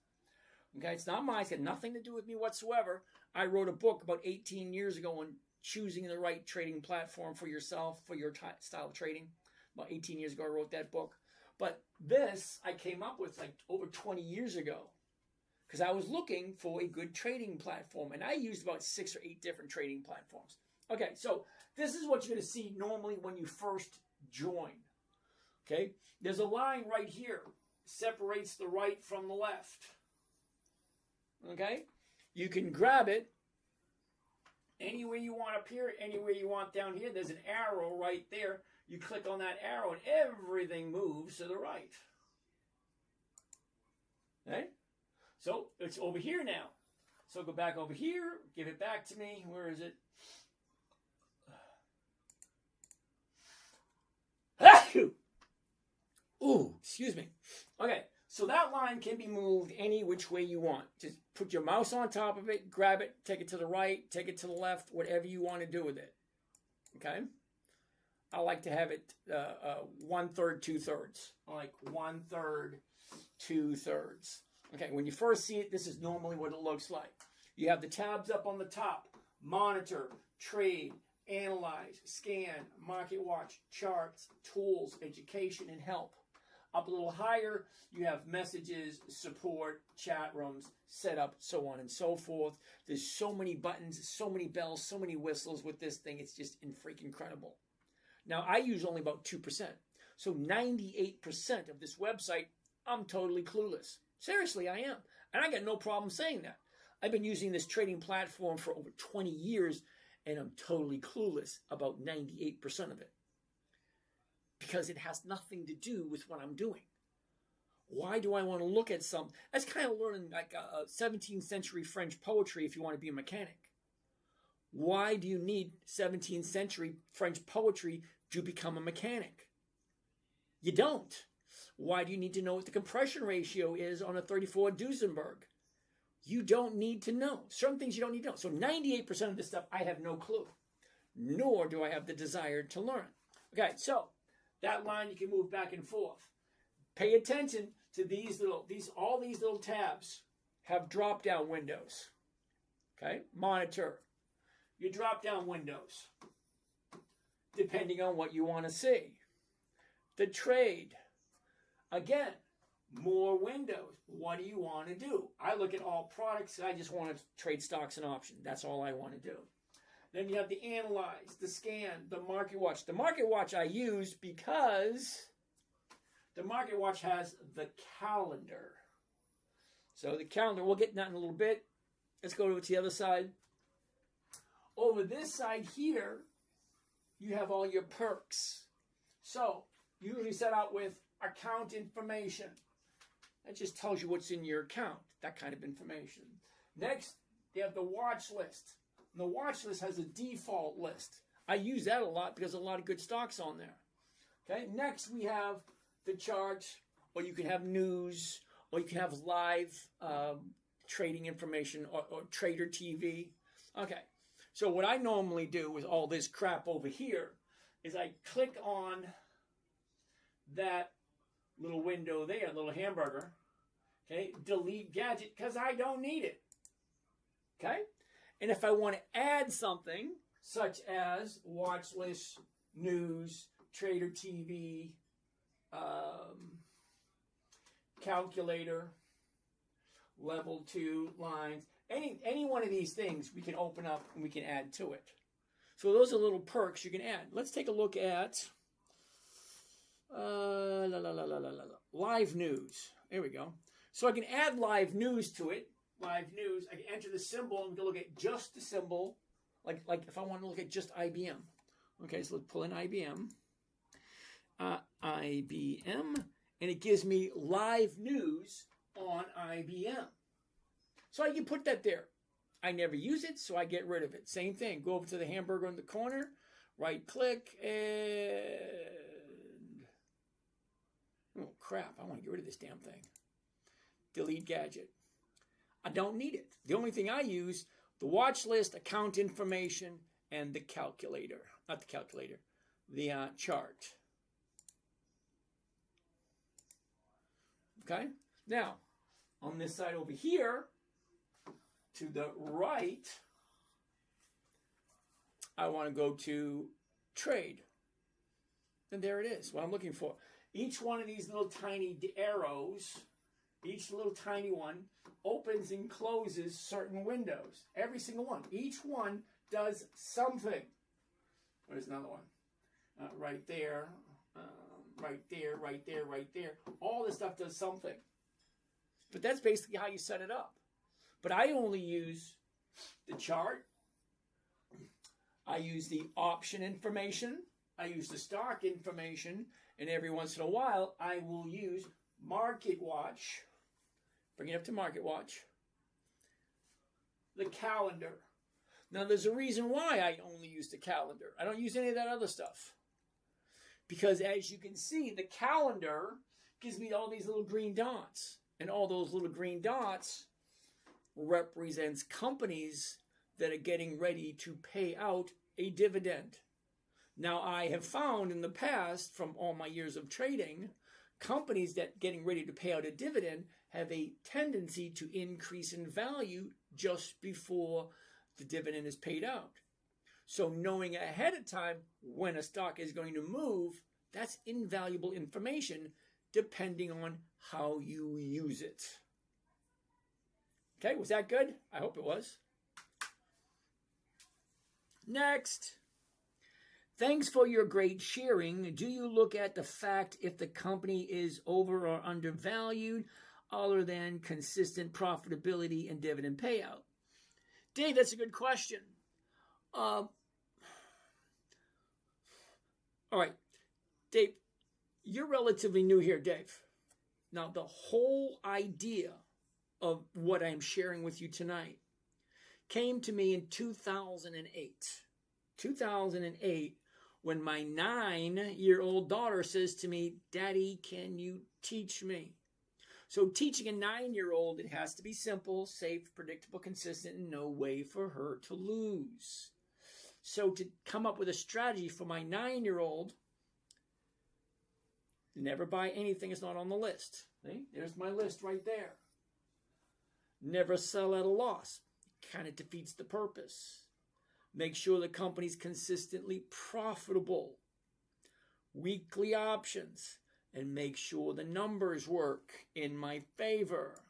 Speaker 1: Okay, it's not mine. It's got nothing to do with me whatsoever. I wrote a book about 18 years ago on choosing the right trading platform for yourself, for your style of trading. About 18 years ago, I wrote that book. But this, I came up with like over 20 years ago because I was looking for a good trading platform. And I used about 6 or 8 different trading platforms. Okay, so this is what you're going to see normally when you first join. Okay, there's a line right here, separates the right from the left. Okay, you can grab it anywhere you want up here, anywhere you want down here. There's an arrow right there. You click on that arrow and everything moves to the right. Okay? So it's over here now. So go back over here, give it back to me. Where is it? Ooh, excuse me. Okay, so that line can be moved any which way you want. Just put your mouse on top of it, grab it, take it to the right, take it to the left, whatever you want to do with it. Okay? I like to have it 1/3, 2/3. I like 1/3, 2/3. Okay, when you first see it, this is normally what it looks like. You have the tabs up on the top. Monitor, trade, analyze, scan, market watch, charts, tools, education, and help. Up a little higher, you have messages, support, chat rooms, setup, so on and so forth. There's so many buttons, so many bells, so many whistles with this thing. It's just freaking incredible. Now, I use only about 2%. So 98% of this website, I'm totally clueless. Seriously, I am. And I got no problem saying that. I've been using this trading platform for over 20 years, and I'm totally clueless about 98% of it. Because it has nothing to do with what I'm doing. Why do I want to look at something? That's kind of learning like 17th century French poetry if you want to be a mechanic. Why do you need 17th century French poetry to become a mechanic? You don't. Why do you need to know what the compression ratio is on a 34 Duesenberg? You don't need to know. Certain things you don't need to know. So 98% of this stuff I have no clue, nor do I have the desire to learn. Okay, so that line you can move back and forth. Pay attention to all these little tabs have drop-down windows. Okay, monitor. Your drop-down windows, depending on what you want to see. The trade. Again, more windows. What do you want to do? I look at all products. I just want to trade stocks and options. That's all I want to do. Then you have the analyze, the scan, the market watch. The market watch I use because the market watch has the calendar. So the calendar, we'll get that in a little bit. Let's go to the other side. Over this side here, you have all your perks. So you usually set out with account information. That just tells you what's in your account, that kind of information. Next, they have the watch list. And the watch list has a default list. I use that a lot because there's a lot of good stocks on there. Okay, next we have the charts, or you can have news, or you can have live trading information, or Trader TV. Okay, so what I normally do with all this crap over here is I click on that little window there, little hamburger, okay, delete gadget, because I don't need it, okay? And if I want to add something, such as watch list, news, Trader TV, calculator, level 2 lines, any one of these things we can open up and we can add to it. So those are little perks you can add. Let's take a look at live news. There we go. So I can add live news to it. Live news. I can enter the symbol and we can look at just the symbol. Like if I want to look at just IBM. Okay, so let's pull in IBM. IBM. And it gives me live news on IBM. So I can put that there. I never use it, so I get rid of it. Same thing. Go over to the hamburger in the corner. Right click and... Oh, crap. I want to get rid of this damn thing. Delete gadget. I don't need it. The only thing I use, the watch list, account information, and the calculator. Not the calculator. The chart. Okay? Now, on this side over here, to the right, I want to go to trade. And there it is, what I'm looking for. Each one of these little tiny arrows, each little tiny one, opens and closes certain windows. Every single one. Each one does something. There's another one. Right there, right there, right there, right there. All this stuff does something. But that's basically how you set it up. But I only use the chart. I use the option information. I use the stock information. And every once in a while, I will use Market Watch. Bring it up to Market Watch. The calendar. Now, there's a reason why I only use the calendar. I don't use any of that other stuff. Because as you can see, the calendar gives me all these little green dots. And all those little green dots represents companies that are getting ready to pay out a dividend. Now, I have found in the past, from all my years of trading, companies that getting ready to pay out a dividend have a tendency to increase in value just before the dividend is paid out. So knowing ahead of time when a stock is going to move, that's invaluable information depending on how you use it. Okay, was that good? I hope it was. Next. Thanks for your great sharing. Do you look at the fact if the company is over or undervalued other than consistent profitability and dividend payout? Dave, that's a good question. All right. Dave, you're relatively new here, Dave. Now, the whole idea of what I'm sharing with you tonight came to me in 2008. 2008, when my 9-year-old daughter says to me, Daddy, can you teach me? So teaching a 9-year-old, it has to be simple, safe, predictable, consistent, and no way for her to lose. So to come up with a strategy for my 9-year-old, never buy anything that's not on the list. See? There's my list right there. Never sell at a loss. Kind of defeats the purpose. Make sure the company's consistently profitable. Weekly options. And make sure the numbers work in my favor.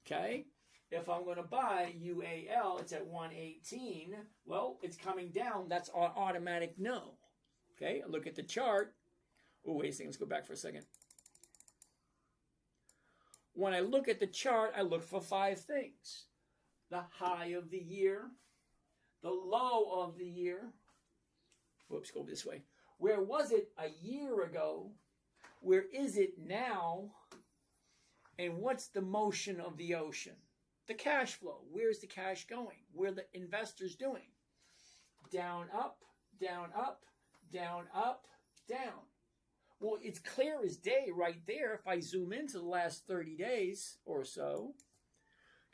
Speaker 1: Okay? If I'm going to buy UAL, it's at 118. Well, it's coming down. That's an automatic no. Okay? Look at the chart. Oh, wait a second. Let's go back for a second. When I look at the chart, I look for 5 things. The high of the year. The low of the year. Whoops, go this way. Where was it a year ago? Where is it now? And what's the motion of the ocean? The cash flow. Where's the cash going? Where are the investors doing? Down, up, down, up, down, up, down. Well, it's clear as day right there if I zoom into the last 30 days or so.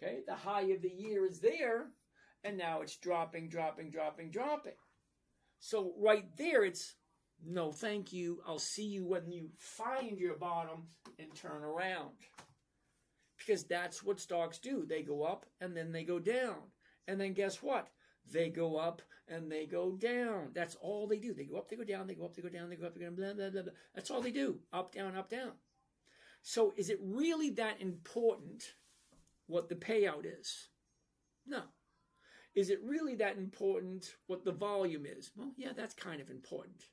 Speaker 1: Okay, the high of the year is there, and now it's dropping, dropping, dropping, dropping. So right there, it's no thank you. I'll see you when you find your bottom and turn around. Because that's what stocks do. They go up and then they go down. And then guess what? They go up and they go down. That's all they do. They go up, they go down, they go up, they go down, they go up, they go down, blah, blah, blah, blah. That's all they do. Up, down, up, down. So is it really that important what the payout is? No. Is it really that important what the volume is? Well, yeah, that's kind of important.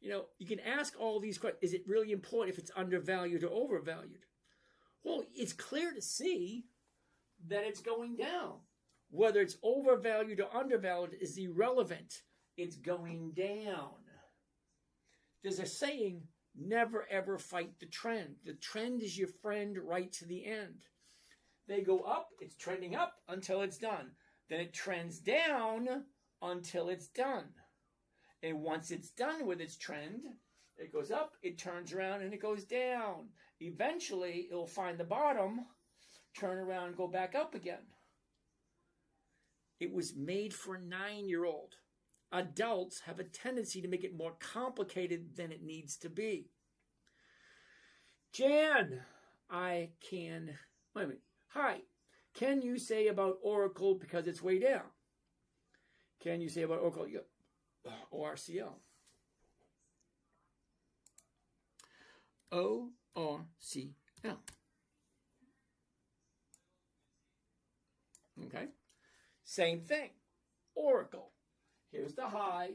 Speaker 1: You know, you can ask all these questions. Is it really important if it's undervalued or overvalued? Well, it's clear to see that it's going down. Whether it's overvalued or undervalued is irrelevant. It's going down. There's a saying, never ever fight the trend. The trend is your friend right to the end. They go up, it's trending up until it's done. Then it trends down until it's done. And once it's done with its trend, it goes up, it turns around, and it goes down. Eventually, it'll find the bottom, turn around, and go back up again. It was made for a 9-year-old. Adults have a tendency to make it more complicated than it needs to be. Jan, wait a minute. Hi, can you say about Oracle because it's way down? Can you say about Oracle? ORCL. ORCL. Okay. Same thing. Oracle. Here's the high.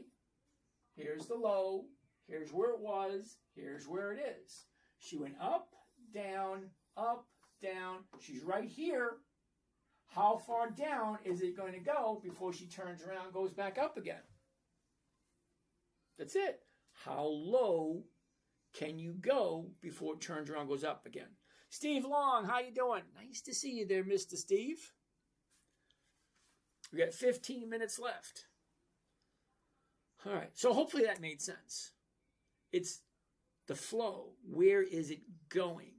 Speaker 1: Here's the low. Here's where it was. Here's where it is. She went up, down, up, down. She's right here. How far down is it going to go before she turns around and goes back up again? That's it. How low can you go before it turns around and goes up again? Steve Long, how you doing? Nice to see you there, Mr. Steve. We got 15 minutes left. All right, so hopefully that made sense. It's the flow. Where is it going?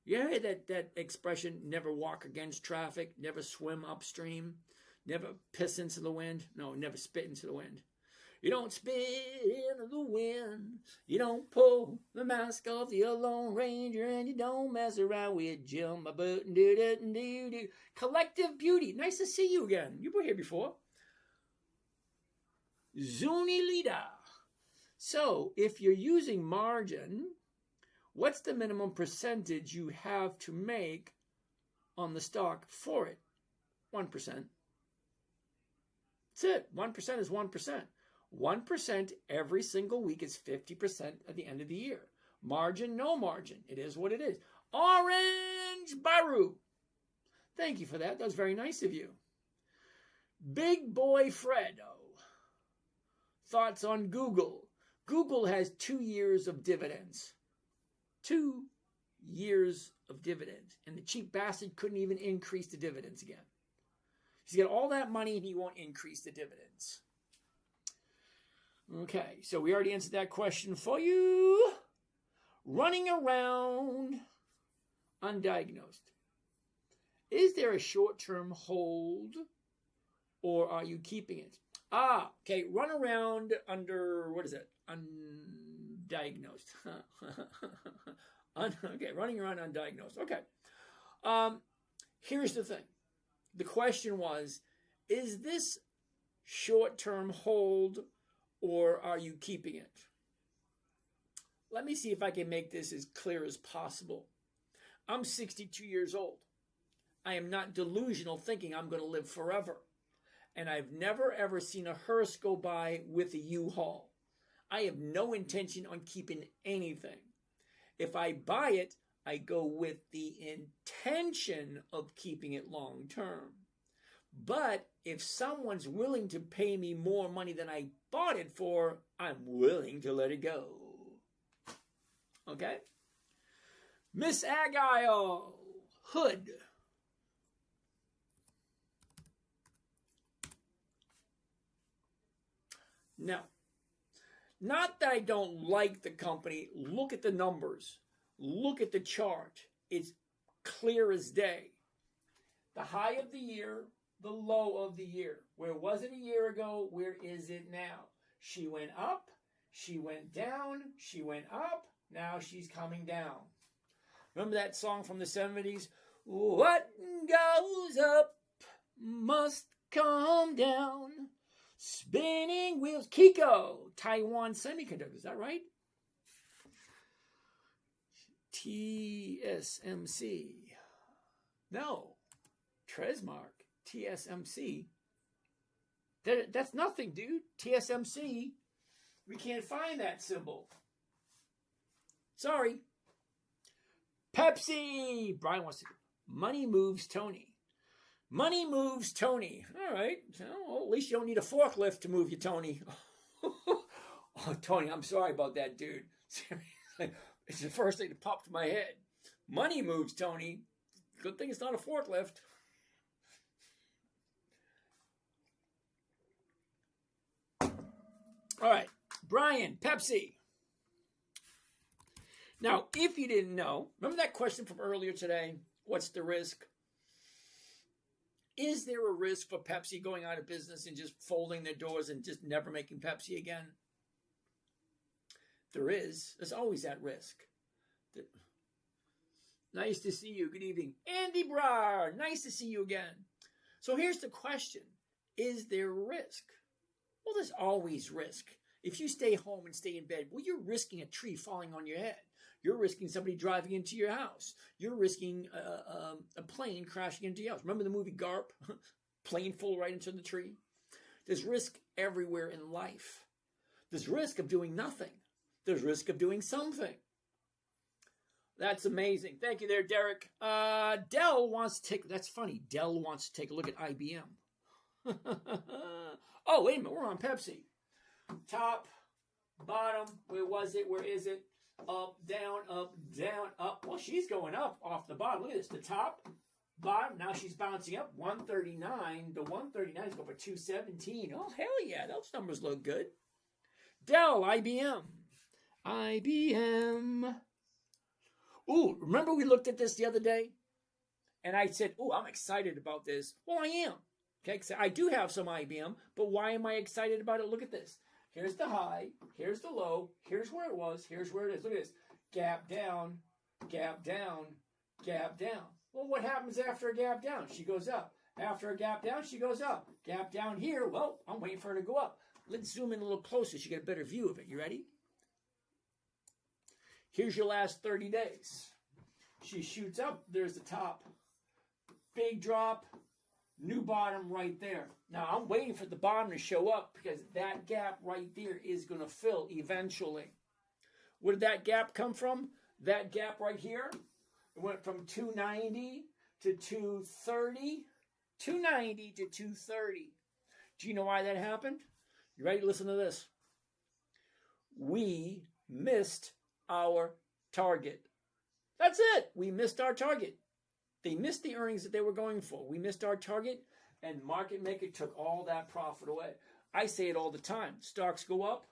Speaker 1: You heard that expression, never walk against traffic, never swim upstream, never piss into the wind? No, never spit into the wind. You don't spit into the wind. You don't pull the mask off the Lone Ranger, and you don't mess around with Jim. Collective Beauty. Nice to see you again. You were here before. Zuni Lida. So, if you're using margin, what's the minimum percentage you have to make on the stock for it? 1%. That's it. 1% is 1%. 1% every single week is 50% at the end of the year. Margin, no margin. It is what it is. Orange Baru. Thank you for that. That was very nice of you. Big Boy Fredo. Thoughts on Google. Google has 2 years of dividends. 2 years of dividends. And the cheap bastard couldn't even increase the dividends again. He's got all that money and he won't increase the dividends. Okay, so we already answered that question for you. Running around undiagnosed. Is there a short-term hold or are you keeping it? Okay, run around under, what is it? Undiagnosed. Okay, running around undiagnosed. Okay. Here's the thing. The question was, is this short-term hold or are you keeping it? Let me see if I can make this as clear as possible. I'm 62 years old. I am not delusional thinking I'm going to live forever. And I've never ever seen a hearse go by with a U-Haul. I have no intention on keeping anything. If I buy it, I go with the intention of keeping it long term. But if someone's willing to pay me more money than I bought it for, I'm willing to let it go. Okay? Miss Agile Hood. Now, not that I don't like the company. Look at the numbers. Look at the chart. It's clear as day. The high of the year, the low of the year. Where was it a year ago? Where is it now? She went up. She went down. She went up. Now she's coming down. Remember that song from the 70s? What goes up must come down. Spinning wheels. Kiko. Taiwan Semiconductor. Is that right? TSMC. No. Tresmark. TSMC. That's nothing, dude. TSMC. We can't find that symbol. Sorry. Pepsi. Brian wants to. Money moves Tony. Money moves Tony. All right. Well, at least you don't need a forklift to move you, Tony. Oh, Tony, I'm sorry about that, dude. Seriously. It's the first thing that popped in my head. Money moves Tony. Good thing it's not a forklift. All right. Brian, Pepsi. Now, if you didn't know, remember that question from earlier today? What's the risk? Is there a risk for Pepsi going out of business and just folding their doors and just never making Pepsi again? There is. There's always that risk. Nice to see you. Good evening. Andy Brar, nice to see you again. So here's the question. Is there risk? Well, there's always risk. If you stay home and stay in bed, well, you're risking a tree falling on your head. You're risking somebody driving into your house. You're risking a plane crashing into your house. Remember the movie Garp? Plane flew right into the tree. There's risk everywhere in life. There's risk of doing nothing. There's risk of doing something. That's amazing. Thank you there, Derek. Dell wants to take, that's funny. Dell wants to take a look at IBM. Oh, wait a minute. We're on Pepsi. Top, bottom, where was it? Where is it? Up, down, up, down, up. Well, she's going up off the bottom. Look at this. The top, bottom. Now she's bouncing up. 139. The 139 is going for 217. Oh, hell yeah. Those numbers look good. Dell, IBM. IBM. Ooh, remember we looked at this the other day? And I said, ooh, I'm excited about this. Well, I am. Okay, because I do have some IBM, but why am I excited about it? Look at this. Here's the high. Here's the low. Here's where it was. Here's where it is. Look at this. Gap down, gap down, gap down. Well, what happens after a gap down? She goes up. After a gap down, she goes up. Gap down here. Well, I'm waiting for her to go up. Let's zoom in a little closer so you get a better view of it. You ready? Here's your last 30 days. She shoots up. There's the top. Big drop. New bottom right there. Now, I'm waiting for the bottom to show up because that gap right there is going to fill eventually. Where did that gap come from? That gap right here. It went from 290 to 230. 290 to 230. Do you know why that happened? You ready to listen to this? We missed our target. That's it. We missed our target. They missed the earnings that they were going for. We missed our target, and market maker took all that profit away. I say it all the time. Stocks go up,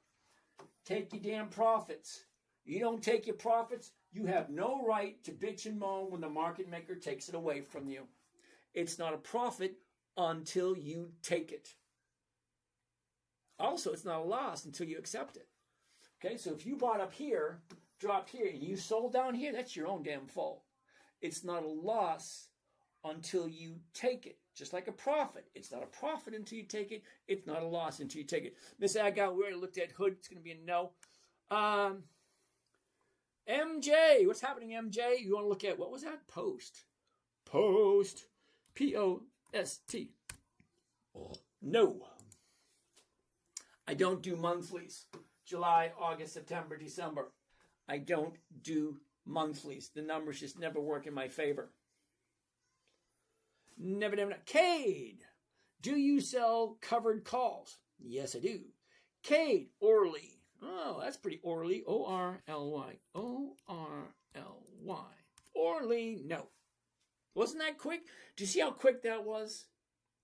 Speaker 1: take your damn profits. You don't take your profits, you have no right to bitch and moan when the market maker takes it away from you. It's not a profit until you take it. Also, it's not a loss until you accept it. Okay, so if you bought up here, dropped here, and you sold down here, that's your own damn fault. It's not a loss until you take it. Just like a profit. It's not a profit until you take it. It's not a loss until you take it. Miss Agal, we already looked at Hood. It's going to be a no. MJ. What's happening, MJ? You want to look at, what was that? Post. P-O-S-T. No. I don't do monthlies. July, August, September, December. I don't do monthlies. The numbers just never work in my favor. Never. Cade, do you sell covered calls? Yes, I do. Cade, Orly. Oh, that's pretty Orly. O-R-L-Y. O-R-L-Y. Orly, no. Wasn't that quick? Do you see how quick that was?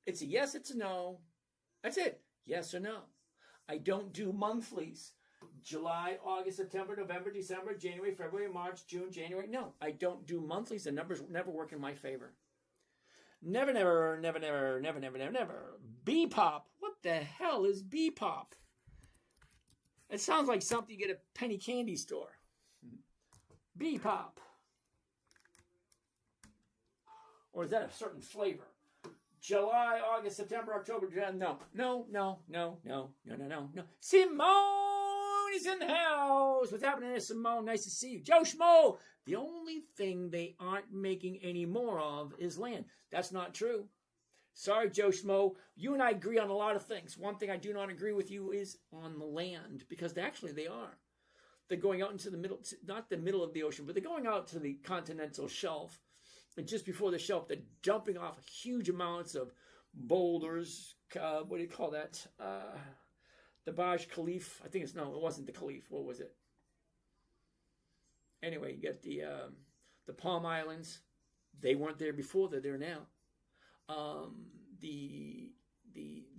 Speaker 1: It's a yes, it's a no. That's it. Yes or no. I don't do monthlies. July, August, September, November, December, January, February, March, June, January. No, I don't do monthlies. The numbers never work in my favor. Never. B-pop. What the hell is B-pop? It sounds like something you get at a penny candy store. B-pop. Or is that a certain flavor? July, August, September, October, no. Simone is in the house. What's happening there, Simone? Nice to see you. Joe Schmo. The only thing they aren't making any more of is land. That's not true. Sorry, Joe Schmo. You and I agree on a lot of things. One thing I do not agree with you is on the land, because actually they are. They're going out into the middle, not the middle of the ocean, but they're going out to the continental shelf. And just before the shelf, they're dumping off huge amounts of boulders. What do you call that? The Burj Khalifa. I think it wasn't the Khalifa. What was it? Anyway, you get the Palm Islands. They weren't there before. They're there now. The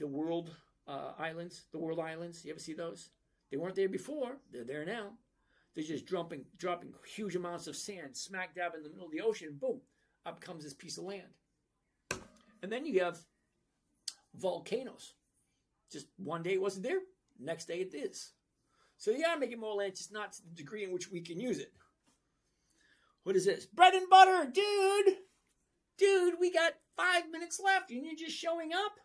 Speaker 1: World Islands. The World Islands. You ever see those? They weren't there before. They're there now. They're just dropping huge amounts of sand smack dab in the middle of the ocean. Boom. Up comes this piece of land. And then you have volcanoes. Just one day it wasn't there, next day it is. So you gotta make it more land, just not to the degree in which we can use it. What is this? Bread and butter, dude! Dude, we got 5 minutes left and you're just showing up?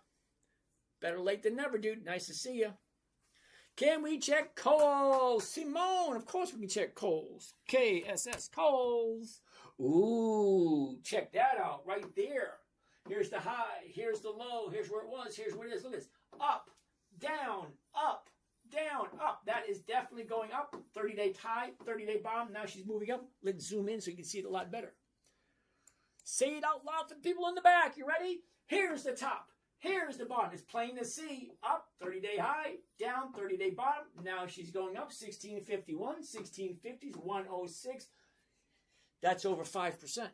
Speaker 1: Better late than never, dude. Nice to see you. Can we check Coles? Simone, of course we can check Coles. K-S-S, Coles. Ooh, check that out right there. Here's the high, here's the low, here's where it was, here's where it is. Look at this. Up, down, up, down, up. That is definitely going up. 30-day high, 30-day bottom. Now she's moving up. Let's zoom in so you can see it a lot better. Say it out loud to the people in the back. You ready? Here's the top. Here's the bottom. It's plain to see. Up, 30-day high, down, 30-day bottom. Now she's going up, 1651, 1650s, 106. That's over 5%.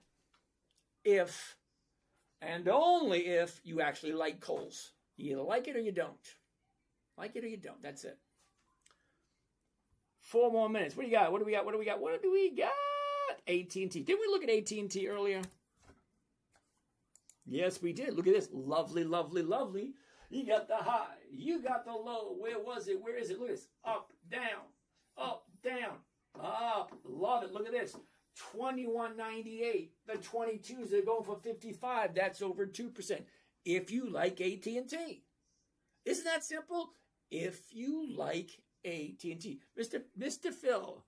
Speaker 1: If, and only if, you actually like Coles. You either like it or you don't. Like it or you don't. That's it. 4 more minutes. What do you got? What do we got? AT&T. Didn't we look at AT&T earlier? Yes, we did. Look at this. Lovely, lovely, lovely. You got the high. You got the low. Where was it? Where is it? Look at this. Up, down, up, down, up. Love it. Look at this. 21.98. The 22s are going for 55. That's over 2%. If you like AT&T. Isn't that simple? If you like AT&T. Mr. Phil,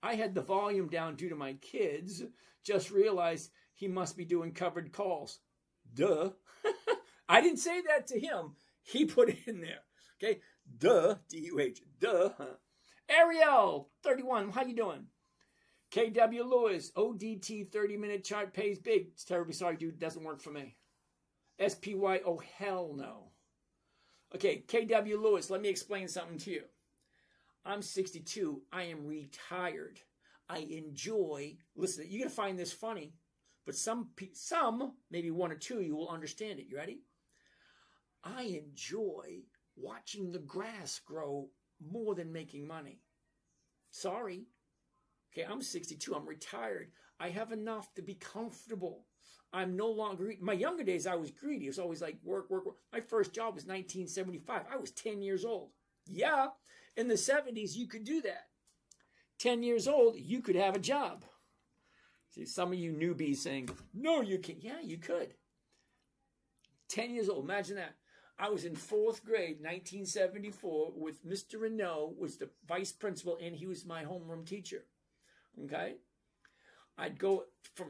Speaker 1: I had the volume down due to my kids. Just realized he must be doing covered calls. Duh. I didn't say that to him. He put it in there. Okay? Duh. D-U-H. Duh. Ariel, 31. How you doing? KW Lewis, ODT 30-minute chart pays big. It's terribly sorry, dude. Doesn't work for me. SPY, oh, hell no. Okay, KW Lewis, let me explain something to you. I'm 62. I am retired. I enjoy, listen, you're going to find this funny, but some, maybe one or two, you will understand it. You ready? I enjoy watching the grass grow more than making money. Sorry. Okay, I'm 62. I'm retired. I have enough to be comfortable. I'm no longer, my younger days, I was greedy. It was always like work, work, work. My first job was 1975. I was 10 years old. Yeah, in the 70s, you could do that. 10 years old, you could have a job. See, some of you newbies saying, no, you can't. Yeah, you could. 10 years old, imagine that. I was in fourth grade, 1974, with Mr. Renault, was the vice principal, and he was my homeroom teacher. Okay? I'd go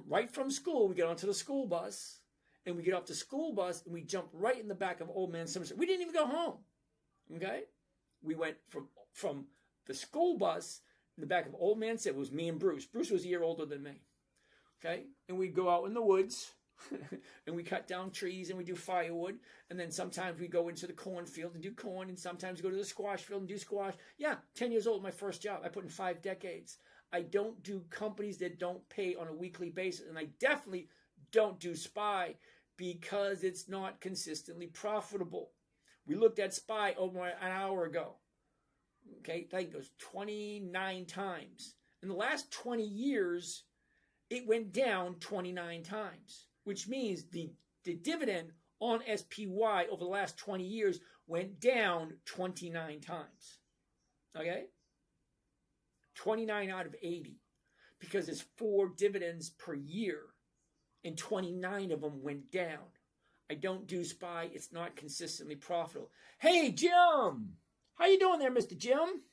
Speaker 1: right from school, we get onto the school bus, and we get off the school bus, and we jump right in the back of Old Man Somerset. We didn't even go home. Okay? We went from the school bus in the back of Old Man Somerset. It was me and Bruce. Bruce was a year older than me. Okay? And we'd go out in the woods, and we cut down trees, and we do firewood, and then sometimes we go into the cornfield and do corn, and sometimes go to the squash field and do squash. Yeah, 10 years old, my first job. I put in 5 decades. I don't do companies that don't pay on a weekly basis, and I definitely don't do SPY because it's not consistently profitable. We looked at SPY over an hour ago. Okay, I think it was 29 times. In the last 20 years, it went down 29 times, which means the dividend on SPY over the last 20 years went down 29 times. Okay? 29 out of 80, because it's 4 dividends per year, and 29 of them went down. I don't do SPY. It's not consistently profitable. Hey, Jim! How you doing there, Mr. Jim?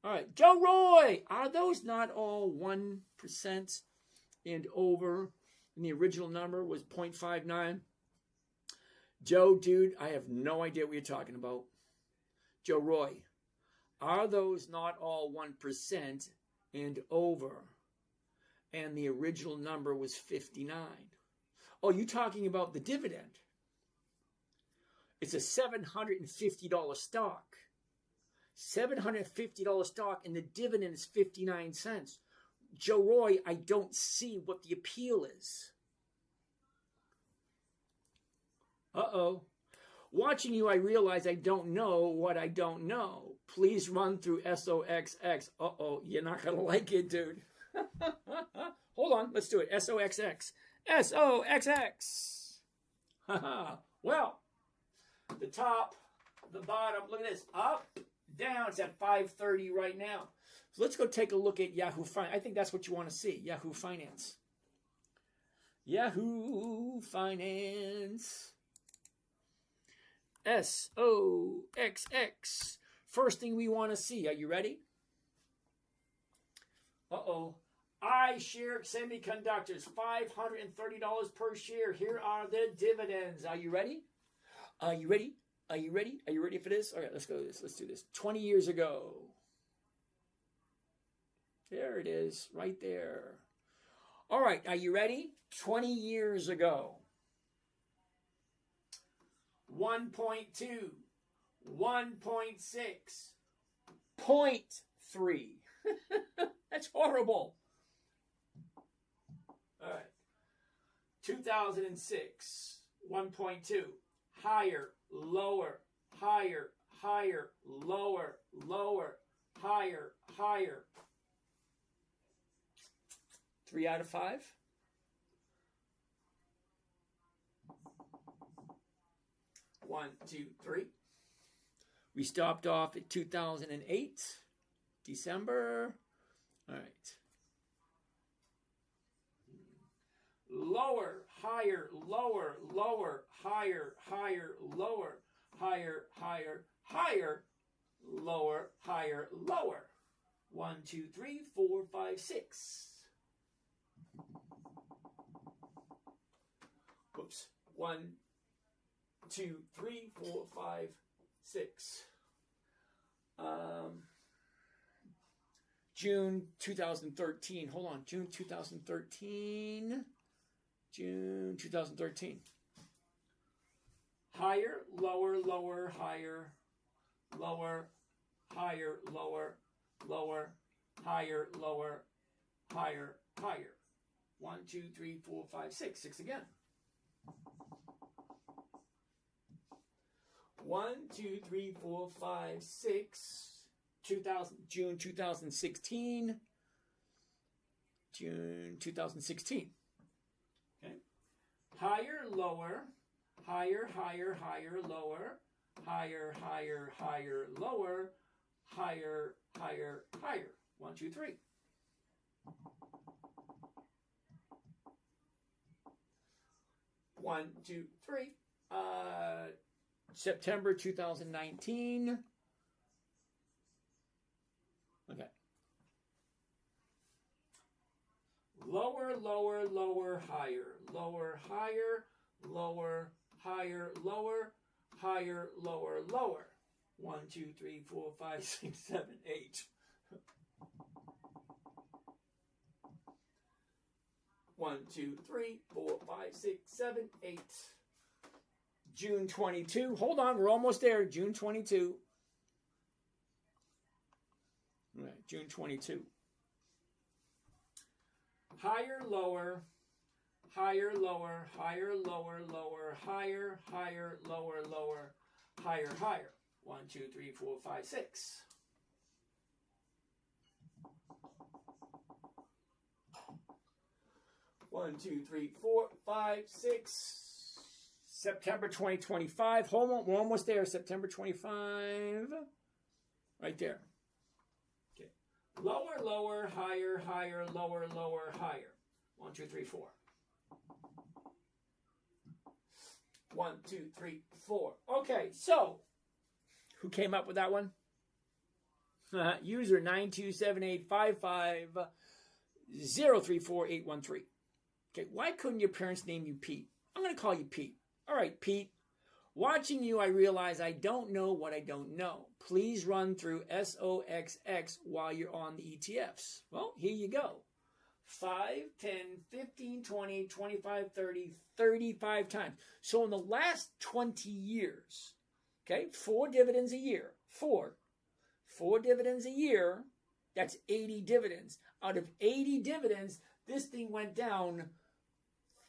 Speaker 1: All right, Joe Roy! Are those not all 1% and over? And the original number was 0.59. Joe, dude, I have no idea what you're talking about. Joe Roy, are those not all 1% and over? And the original number was 59. Oh, you talking about the dividend? It's a $750 stock. $750 stock, and the dividend is 59 cents. Joe Roy, I don't see what the appeal is. Uh-oh. Watching you, I realize I don't know what I don't know. Please run through SOXX. Uh-oh, you're not going to like it, dude. Hold on, let's do it. SOXX. SOXX. Well, the top, the bottom, look at this. Up, down. It's at 530 right now. So let's go take a look at Yahoo Finance. I think that's what you want to see. Yahoo Finance. Yahoo Finance. SOXX. First thing we want to see. Are you ready? Uh-oh. iShare Semiconductors, $530 per share. Here are the dividends. Are you ready? Are you ready? Are you ready? Are you ready for this? All right, let's go. Let's do this. 20 years ago. There it is, right there. All right, are you ready? 20 years ago. 1.2, 1.6, 0.3. That's horrible. All right. 2006, 1.2. Higher, lower, higher, higher, lower, lower, higher, higher. 3 out of 5. One, two, three. We stopped off at 2008, December. All right. Lower, higher, lower, lower, higher, higher, lower, higher, higher, higher, lower, higher, lower. 1, 2, 3, 4, 5, 6. Whoops. 1, 2, 3, 4, 5, 6. June 2013. Hold on. June 2013. June 2013. Higher, lower, lower, higher, lower, higher, lower, lower, higher, lower, higher, higher. 1, 2, 3, 4, 5, 6. 6 again. 1, 2, 3, 4, 5, 6. June 2016. June 2016. Okay. Higher, lower, higher, higher, higher, lower, higher, higher, higher, lower, higher, higher, higher. 1, 2, 3. One, two, three. September 2019. Okay. Lower, lower, lower, higher. Lower, higher, lower, higher, lower, higher, lower, lower. 1, 2, 3, 4, 5, 6, 7, 8. 1, 2, 3, 4, 5, 6, 7, 8. June 22. Hold on, we're almost there. June 22. All right, June 22. Higher, lower, higher, lower, higher, lower, lower, higher, higher, lower, lower, higher, higher. 1, 2, 3, 4, 5, 6. One, 2, 3, 4, 5, 6. September 2025. Hold on, we're almost there. September 25. Right there. Okay. Lower, lower, higher, higher, lower, lower, higher. 1, 2, 3, 4. 1, 2, 3, 4. Okay, so who came up with that one? User 9278550348813. Okay, why couldn't your parents name you Pete? I'm going to call you Pete. All right, Pete. Watching you, I realize I don't know what I don't know. Please run through SOXX while you're on the ETFs. Well, here you go. 5, 10, 15, 20, 25, 30, 35 times. So in the last 20 years, okay, 4 dividends a year. 4 dividends a year, that's 80 dividends. Out of 80 dividends, this thing went down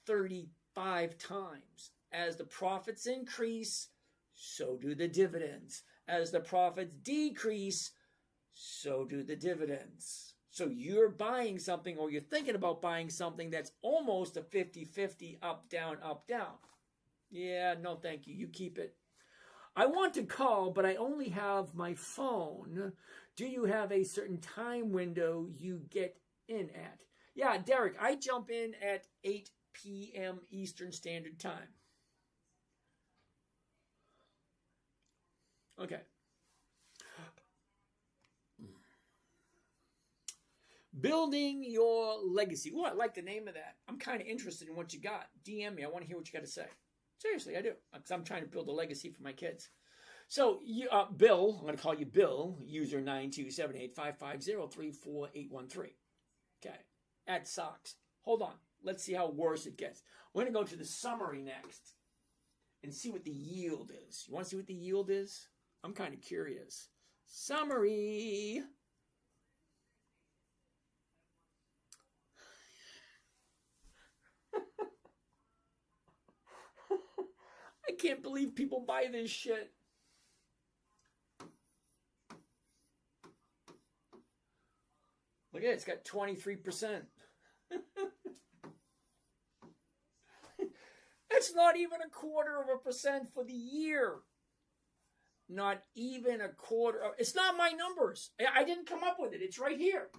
Speaker 1: 35 times. As the profits increase, so do the dividends. As the profits decrease, so do the dividends. So you're buying something, or you're thinking about buying something that's almost a 50-50 up, down, up, down. Yeah, no thank you. You keep it. I want to call, but I only have my phone. Do you have a certain time window you get in at? Yeah, Derek, I jump in at 8 p.m. Eastern Standard Time. Okay. Building your legacy. Ooh, I like the name of that. I'm kind of interested in what you got. DM me. I want to hear what you got to say. Seriously, I do. Because I'm trying to build a legacy for my kids. So, Bill, I'm going to call you Bill, user 9278550348813. Okay. At Sox. Hold on. Let's see how worse it gets. We're going to go to the summary next and see what the yield is. You want to see what the yield is? I'm kind of curious. Summary. I can't believe people buy this shit. Look at it. It's got 23%. It's not even 0.25% for the year. Not even 1/4. It's not my numbers. I didn't come up with it. It's right here.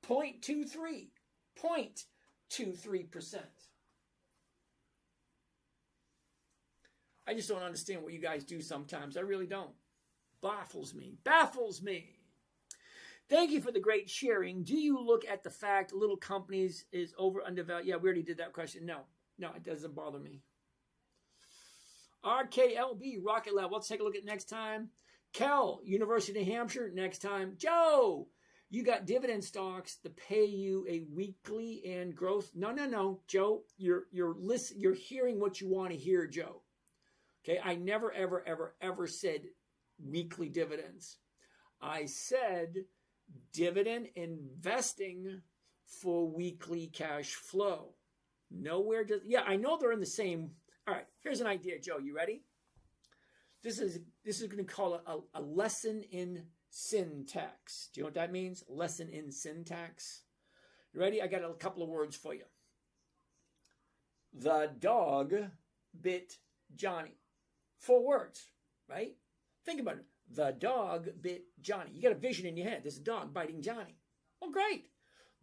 Speaker 1: 0.23. 0.23%. I just don't understand what you guys do sometimes. I really don't. Baffles me. Baffles me. Thank you for the great sharing. Do you look at the fact little companies is over undervalued? Yeah, we already did that question. No, it doesn't bother me. RKLB, Rocket Lab. Let's take a look at next time. Cal, University of New Hampshire, next time. Joe, you got dividend stocks to pay you a weekly and growth. No, Joe, you're hearing what you want to hear, Joe. Okay, I never, ever, ever, ever said weekly dividends. I said dividend investing for weekly cash flow. Nowhere does, yeah, I know they're in the same. All right, here's an idea, Joe. You ready? This is going to call it a lesson in syntax. Do you know what that means? Lesson in syntax. You ready? I got a couple of words for you. The dog bit Johnny. 4 words, right? Think about it. The dog bit Johnny. You got a vision in your head. There's a dog biting Johnny. Well, great.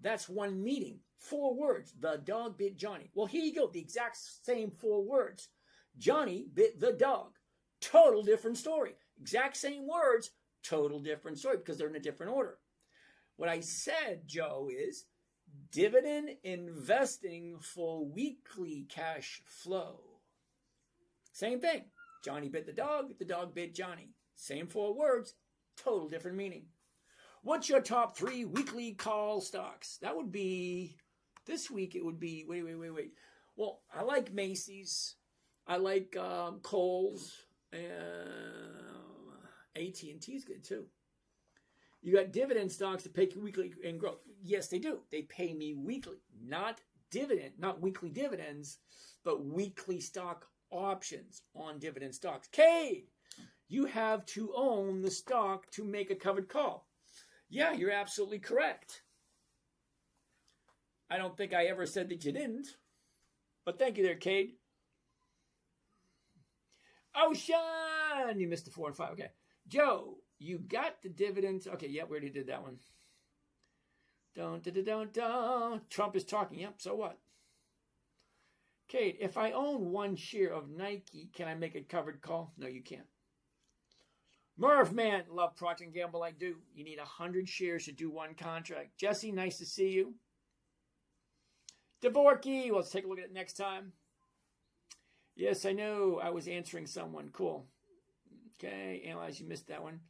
Speaker 1: That's one meaning. 4 words. The dog bit Johnny. Well, here you go. The exact same 4 words. Johnny bit the dog. Total different story. Exact same words. Total different story because they're in a different order. What I said, Joe, is dividend investing for weekly cash flow. Same thing. Johnny bit the dog bit Johnny. Same 4 words, total different meaning. What's your top 3 weekly call stocks? That would be, this week it would be, wait. Well, I like Macy's. I like Kohl's. AT&T is good too. You got dividend stocks that pay weekly and growth. Yes, they do. They pay me weekly, not weekly dividends, but weekly stock options on dividend stocks. Cade, you have to own the stock to make a covered call. Yeah, you're absolutely correct. I don't think I ever said that you didn't, but thank you there, Cade. Ocean, you missed the 4 and 5. Okay, Joe, you got the dividends. Okay, yeah, we already did that one. Don't. Trump is talking. Yep, so what? Kate, if I own 1 share of Nike, can I make a covered call? No, you can't. Merv, man, love Procter & Gamble, I do. You need 100 shares to do 1 contract. Jesse, nice to see you. Dvorky, let's take a look at it next time. Yes, I know. I was answering someone. Cool. Okay, analyze, you missed that one.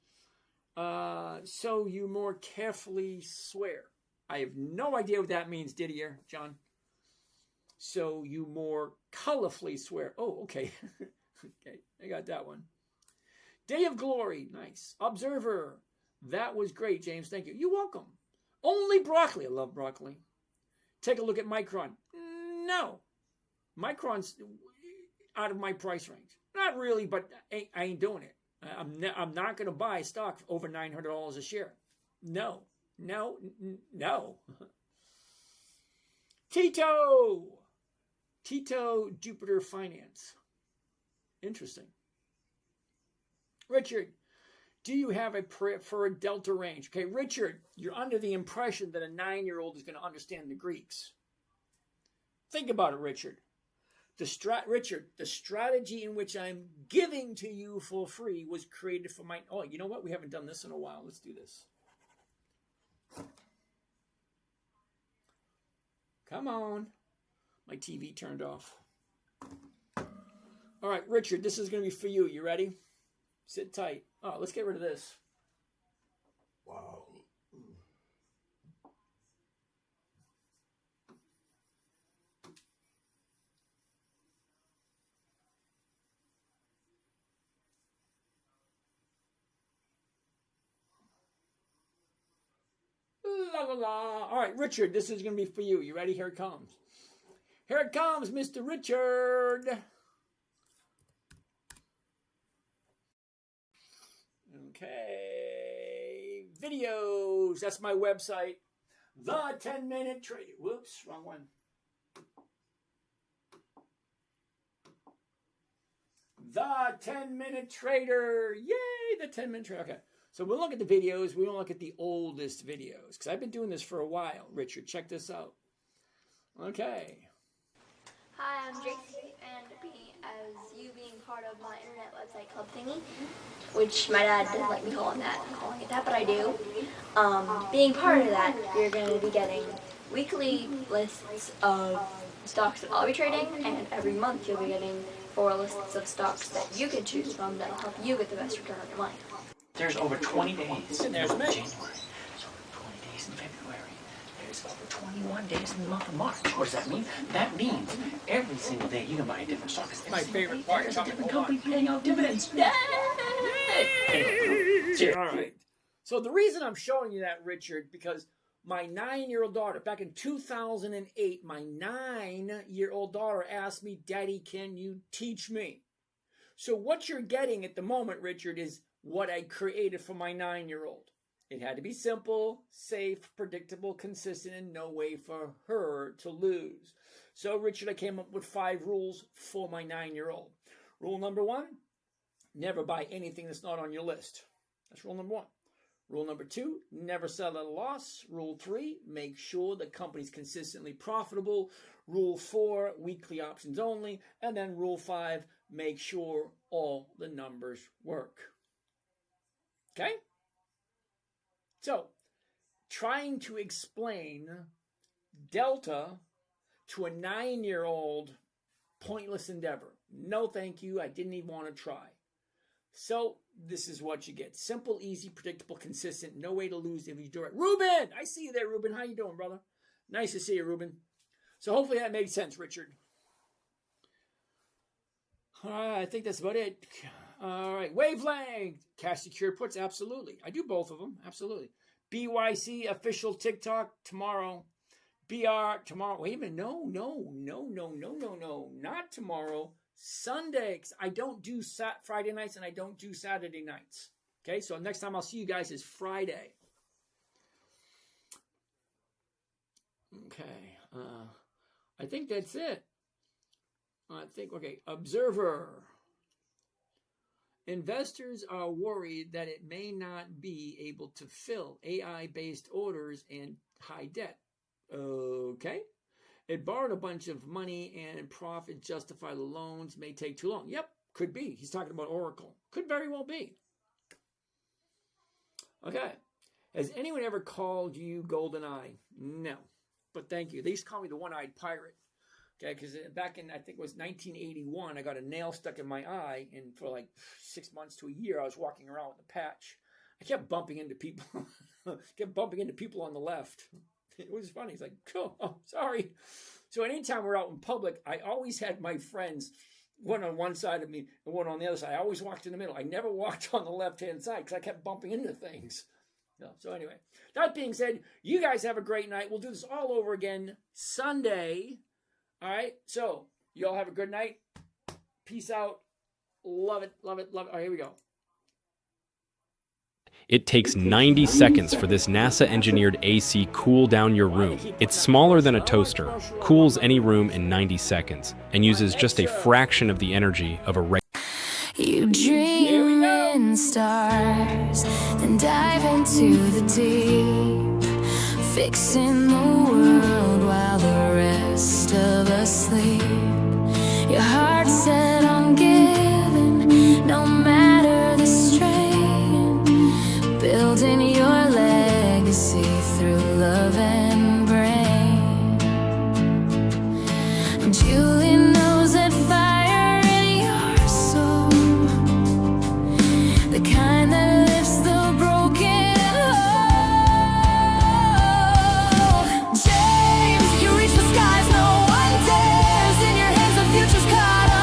Speaker 1: So you more carefully swear. I have no idea what that means, Didier, John. So you more colorfully swear. Oh, okay. Okay, I got that one. Day of Glory, nice. Observer, that was great, James. Thank you. You're welcome. Only broccoli. I love broccoli. Take a look at Micron. No. Micron's out of my price range. Not really, but I ain't doing it. I'm not going to buy stock for over $900 a share. No. Tito Jupiter Finance. Interesting. Richard, do you have a preferred delta range? Okay, Richard, you're under the impression that a 9-year-old is going to understand the Greeks. Think about it, Richard. The strategy in which I'm giving to you for free was created for my... Oh, you know what? We haven't done this in a while. Let's do this. Come on. My TV turned off. All right, Richard, this is going to be for you. You ready? Sit tight. Oh, let's get rid of this.
Speaker 3: Wow.
Speaker 1: La la la. All right, Richard, this is going to be for you. You ready? Here it comes. Here it comes, Mr. Richard. Okay. Videos. That's my website. The 10-minute trade. Whoops, wrong one. The 10-minute trader. Yay, the 10-minute trader. Okay. So we'll look at the videos. We won't look at the oldest videos because I've been doing this for a while. Richard, check this out. Okay.
Speaker 4: Hi, I'm Jake, and being part of my internet website club thingy, which my dad doesn't like me calling it that, but I do. Being part of that, you're going to be getting weekly lists of stocks that I'll be trading, and every month you'll be getting 4 lists of stocks that you can choose from that'll help you get the best return on your money.
Speaker 5: There's over 20 days in
Speaker 1: There's me.
Speaker 5: January. There's over 20 days in February. There's over 21 days in the month of March. What does that mean? That means every single day you can buy a different stock.
Speaker 1: My favorite part.
Speaker 5: There's a different company paying out dividends. Yay! Anyway,
Speaker 1: All right. So the reason I'm showing you that, Richard, because my 9-year-old daughter, back in 2008, my 9-year-old daughter asked me, Daddy, can you teach me? So what you're getting at the moment, Richard, is what I created for my 9-year-old. It had to be simple, safe, predictable, consistent, and no way for her to lose. So, Richard, I came up with 5 rules for my 9-year-old. Rule number 1, never buy anything that's not on your list. That's rule number 1. Rule number 2, never sell at a loss. Rule 3, make sure the company's consistently profitable. Rule 4, weekly options only. And then rule 5, make sure all the numbers work. Okay? So, trying to explain Delta to a 9-year-old, pointless endeavor. No, thank you. I didn't even want to try. So, this is what you get. Simple, easy, predictable, consistent. No way to lose if you do it. Ruben! I see you there, Ruben. How you doing, brother? Nice to see you, Ruben. So, hopefully that made sense, Richard. All right, I think that's about it. All right, wavelength. Cash secured puts, absolutely. I do both of them, absolutely. BYC official TikTok tomorrow. BR tomorrow. Wait a minute. No. Not tomorrow. Sunday. I don't do Friday nights and I don't do Saturday nights. Okay, so next time I'll see you guys is Friday. Okay. I think that's it. Okay. Observer. Investors are worried that it may not be able to fill AI-based orders and high debt. Okay. It borrowed a bunch of money and profit justify the loans may take too long. Yep, could be. He's talking about Oracle. Could very well be. Okay. Has anyone ever called you GoldenEye? No. But thank you. They used to call me the one-eyed pirate. Okay, because back in, I think it was 1981, I got a nail stuck in my eye, and for like 6 months to a year, I was walking around with a patch. I kept bumping into people. On the left. It was funny. It's like, cool. Oh, sorry. So anytime we're out in public, I always had my friends, one on one side of me and one on the other side. I always walked in the middle. I never walked on the left-hand side because I kept bumping into things. So anyway, that being said, you guys have a great night. We'll do this all over again Sunday. All right, so you all have a good night. Peace out. Love it. All right, here we go.
Speaker 6: It takes 90 seconds for this NASA-engineered AC cool down your room. It's smaller than a toaster, cools any room in 90 seconds, and uses just a fraction of the energy of a regular.
Speaker 7: You dream in stars, then dive into the deep, fixing the world while the rest of us sleep. Your heart set on giving, no matter the strain, building your legacy through love and brain. And Julie knows that fire in your soul, the kind that lifts the broken whole. James, you reach the skies no one dares. In your hands the future's caught up.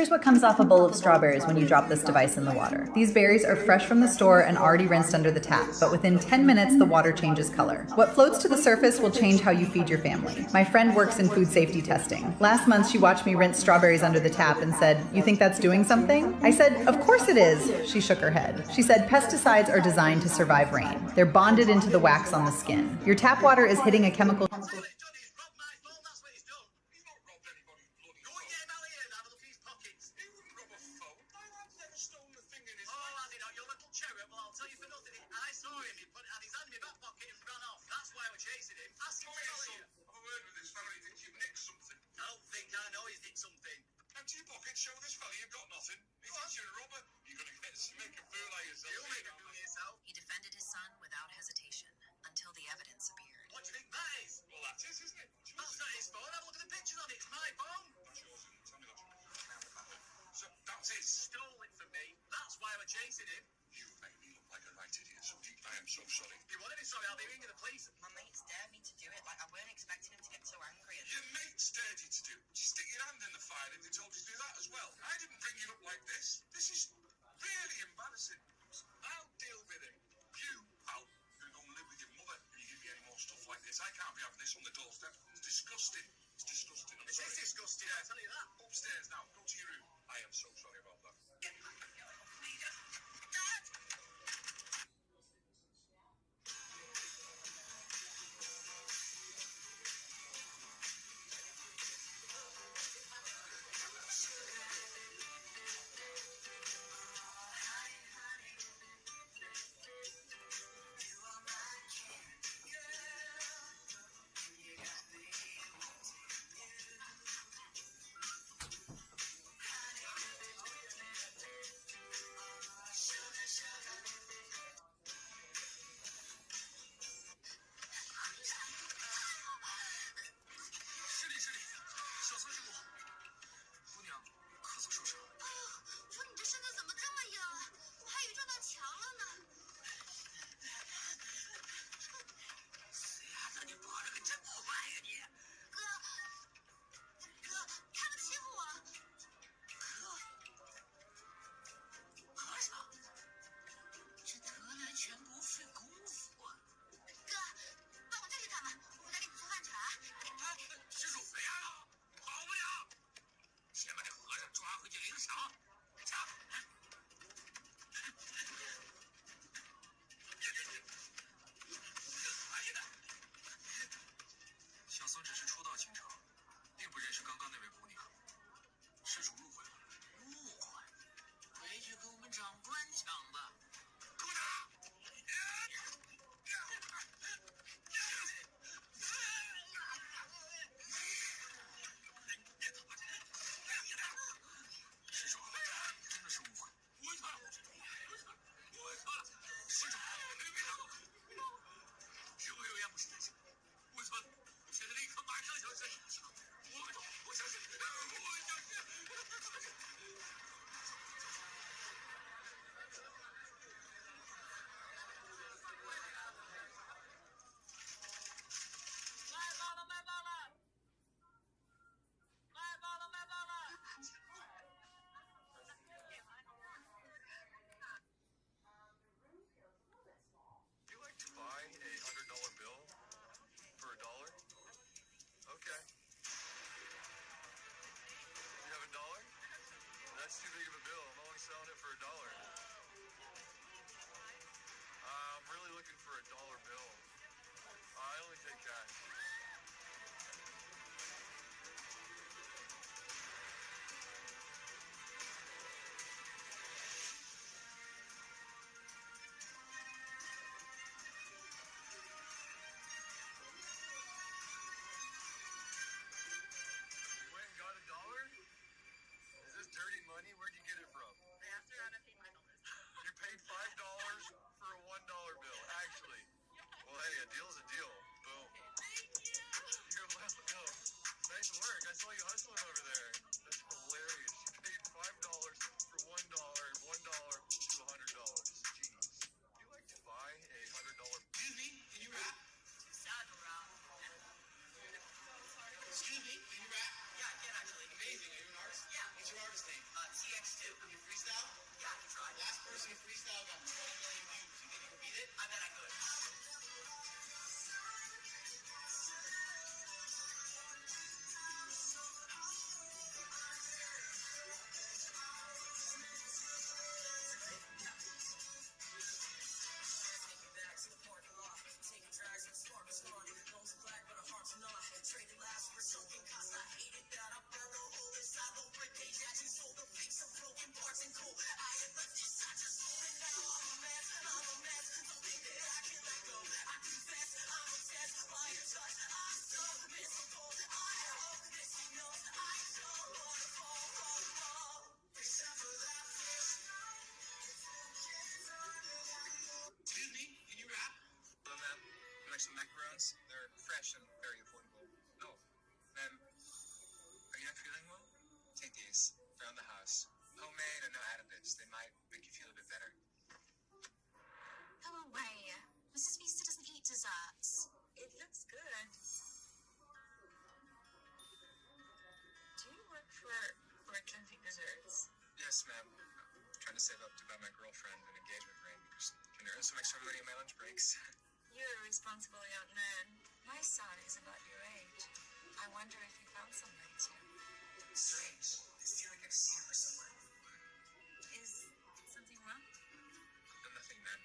Speaker 8: Here's what comes off a bowl of strawberries when you drop this device in the water. These berries are fresh from the store and already rinsed under the tap, but within 10 minutes, the water changes color. What floats to the surface will change how you feed your family. My friend works in food safety testing. Last month, she watched me rinse strawberries under the tap and said, "You think that's doing something?" I said, "Of course it is." She shook her head. She said, "Pesticides are designed to survive rain. They're bonded into the wax on the skin. Your tap water is hitting a chemical..."
Speaker 9: Show this fella you've got nothing. He thinks you're a robber. You're going to make a fool of yourself. You'll make a fool of yourself.
Speaker 10: He defended his son without hesitation until the evidence appeared.
Speaker 9: What do you think that is? Well, that is, isn't it? That's not his phone. Have a look at the pictures on it. It's my phone. That's yours, isn't it? Tell me that. So that's it. Stole it from me. That's why we're chasing him. You make me look like a right idiot, Suki. I am so sorry. You want to be sorry? I'll be ringing the police.
Speaker 10: My mates dared me to do it. Like, I weren't expecting him to get so angry.
Speaker 9: Your mates dared you to do it. Did you stick your hand in the fire if they told you to do that as well? I didn't bring you up like this. This is really embarrassing. I'll deal with him. You, pal, you're going to go and live with your mother and you give me any more stuff like this. I can't be having this on the doorstep. It's disgusting. It's disgusting. I'm sorry. It's disgusting, I tell you that. Upstairs now. Go to your room. I am so sorry about that. passion, very important goal. No. Ma'am, are you not feeling well? Take these. Around the house. Homemade and no additives. They might make you feel a bit better.
Speaker 10: Go away. Mrs. Feaster doesn't eat desserts.
Speaker 11: It looks good. Do you work for Authentic Desserts?
Speaker 9: Yes, ma'am. I'm trying to save up to buy my girlfriend an engagement ring. Just trying to earn some extra money on my lunch breaks.
Speaker 11: You're a responsible young man. My son is about your age. I wonder if he found somebody too.
Speaker 9: Strange. I feel like I've seen her somewhere.
Speaker 11: Is something wrong?
Speaker 9: Nothing, ma'am.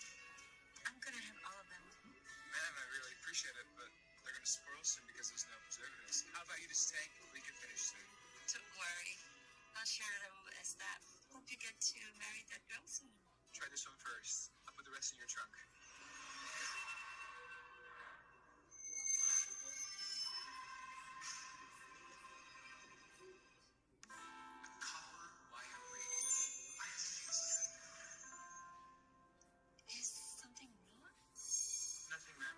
Speaker 11: I'm gonna have all of them.
Speaker 9: Ma'am, I really appreciate it, but they're gonna spoil soon because there's no preservatives. How about you just take? We can finish soon.
Speaker 11: Don't worry. I'll share them as that. Hope you get to marry that girl soon.
Speaker 9: Try this one first. I'll put the rest in your trunk.
Speaker 11: Is something wrong?
Speaker 9: Nothing, ma'am.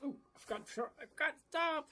Speaker 1: Oh, I forgot. Stop.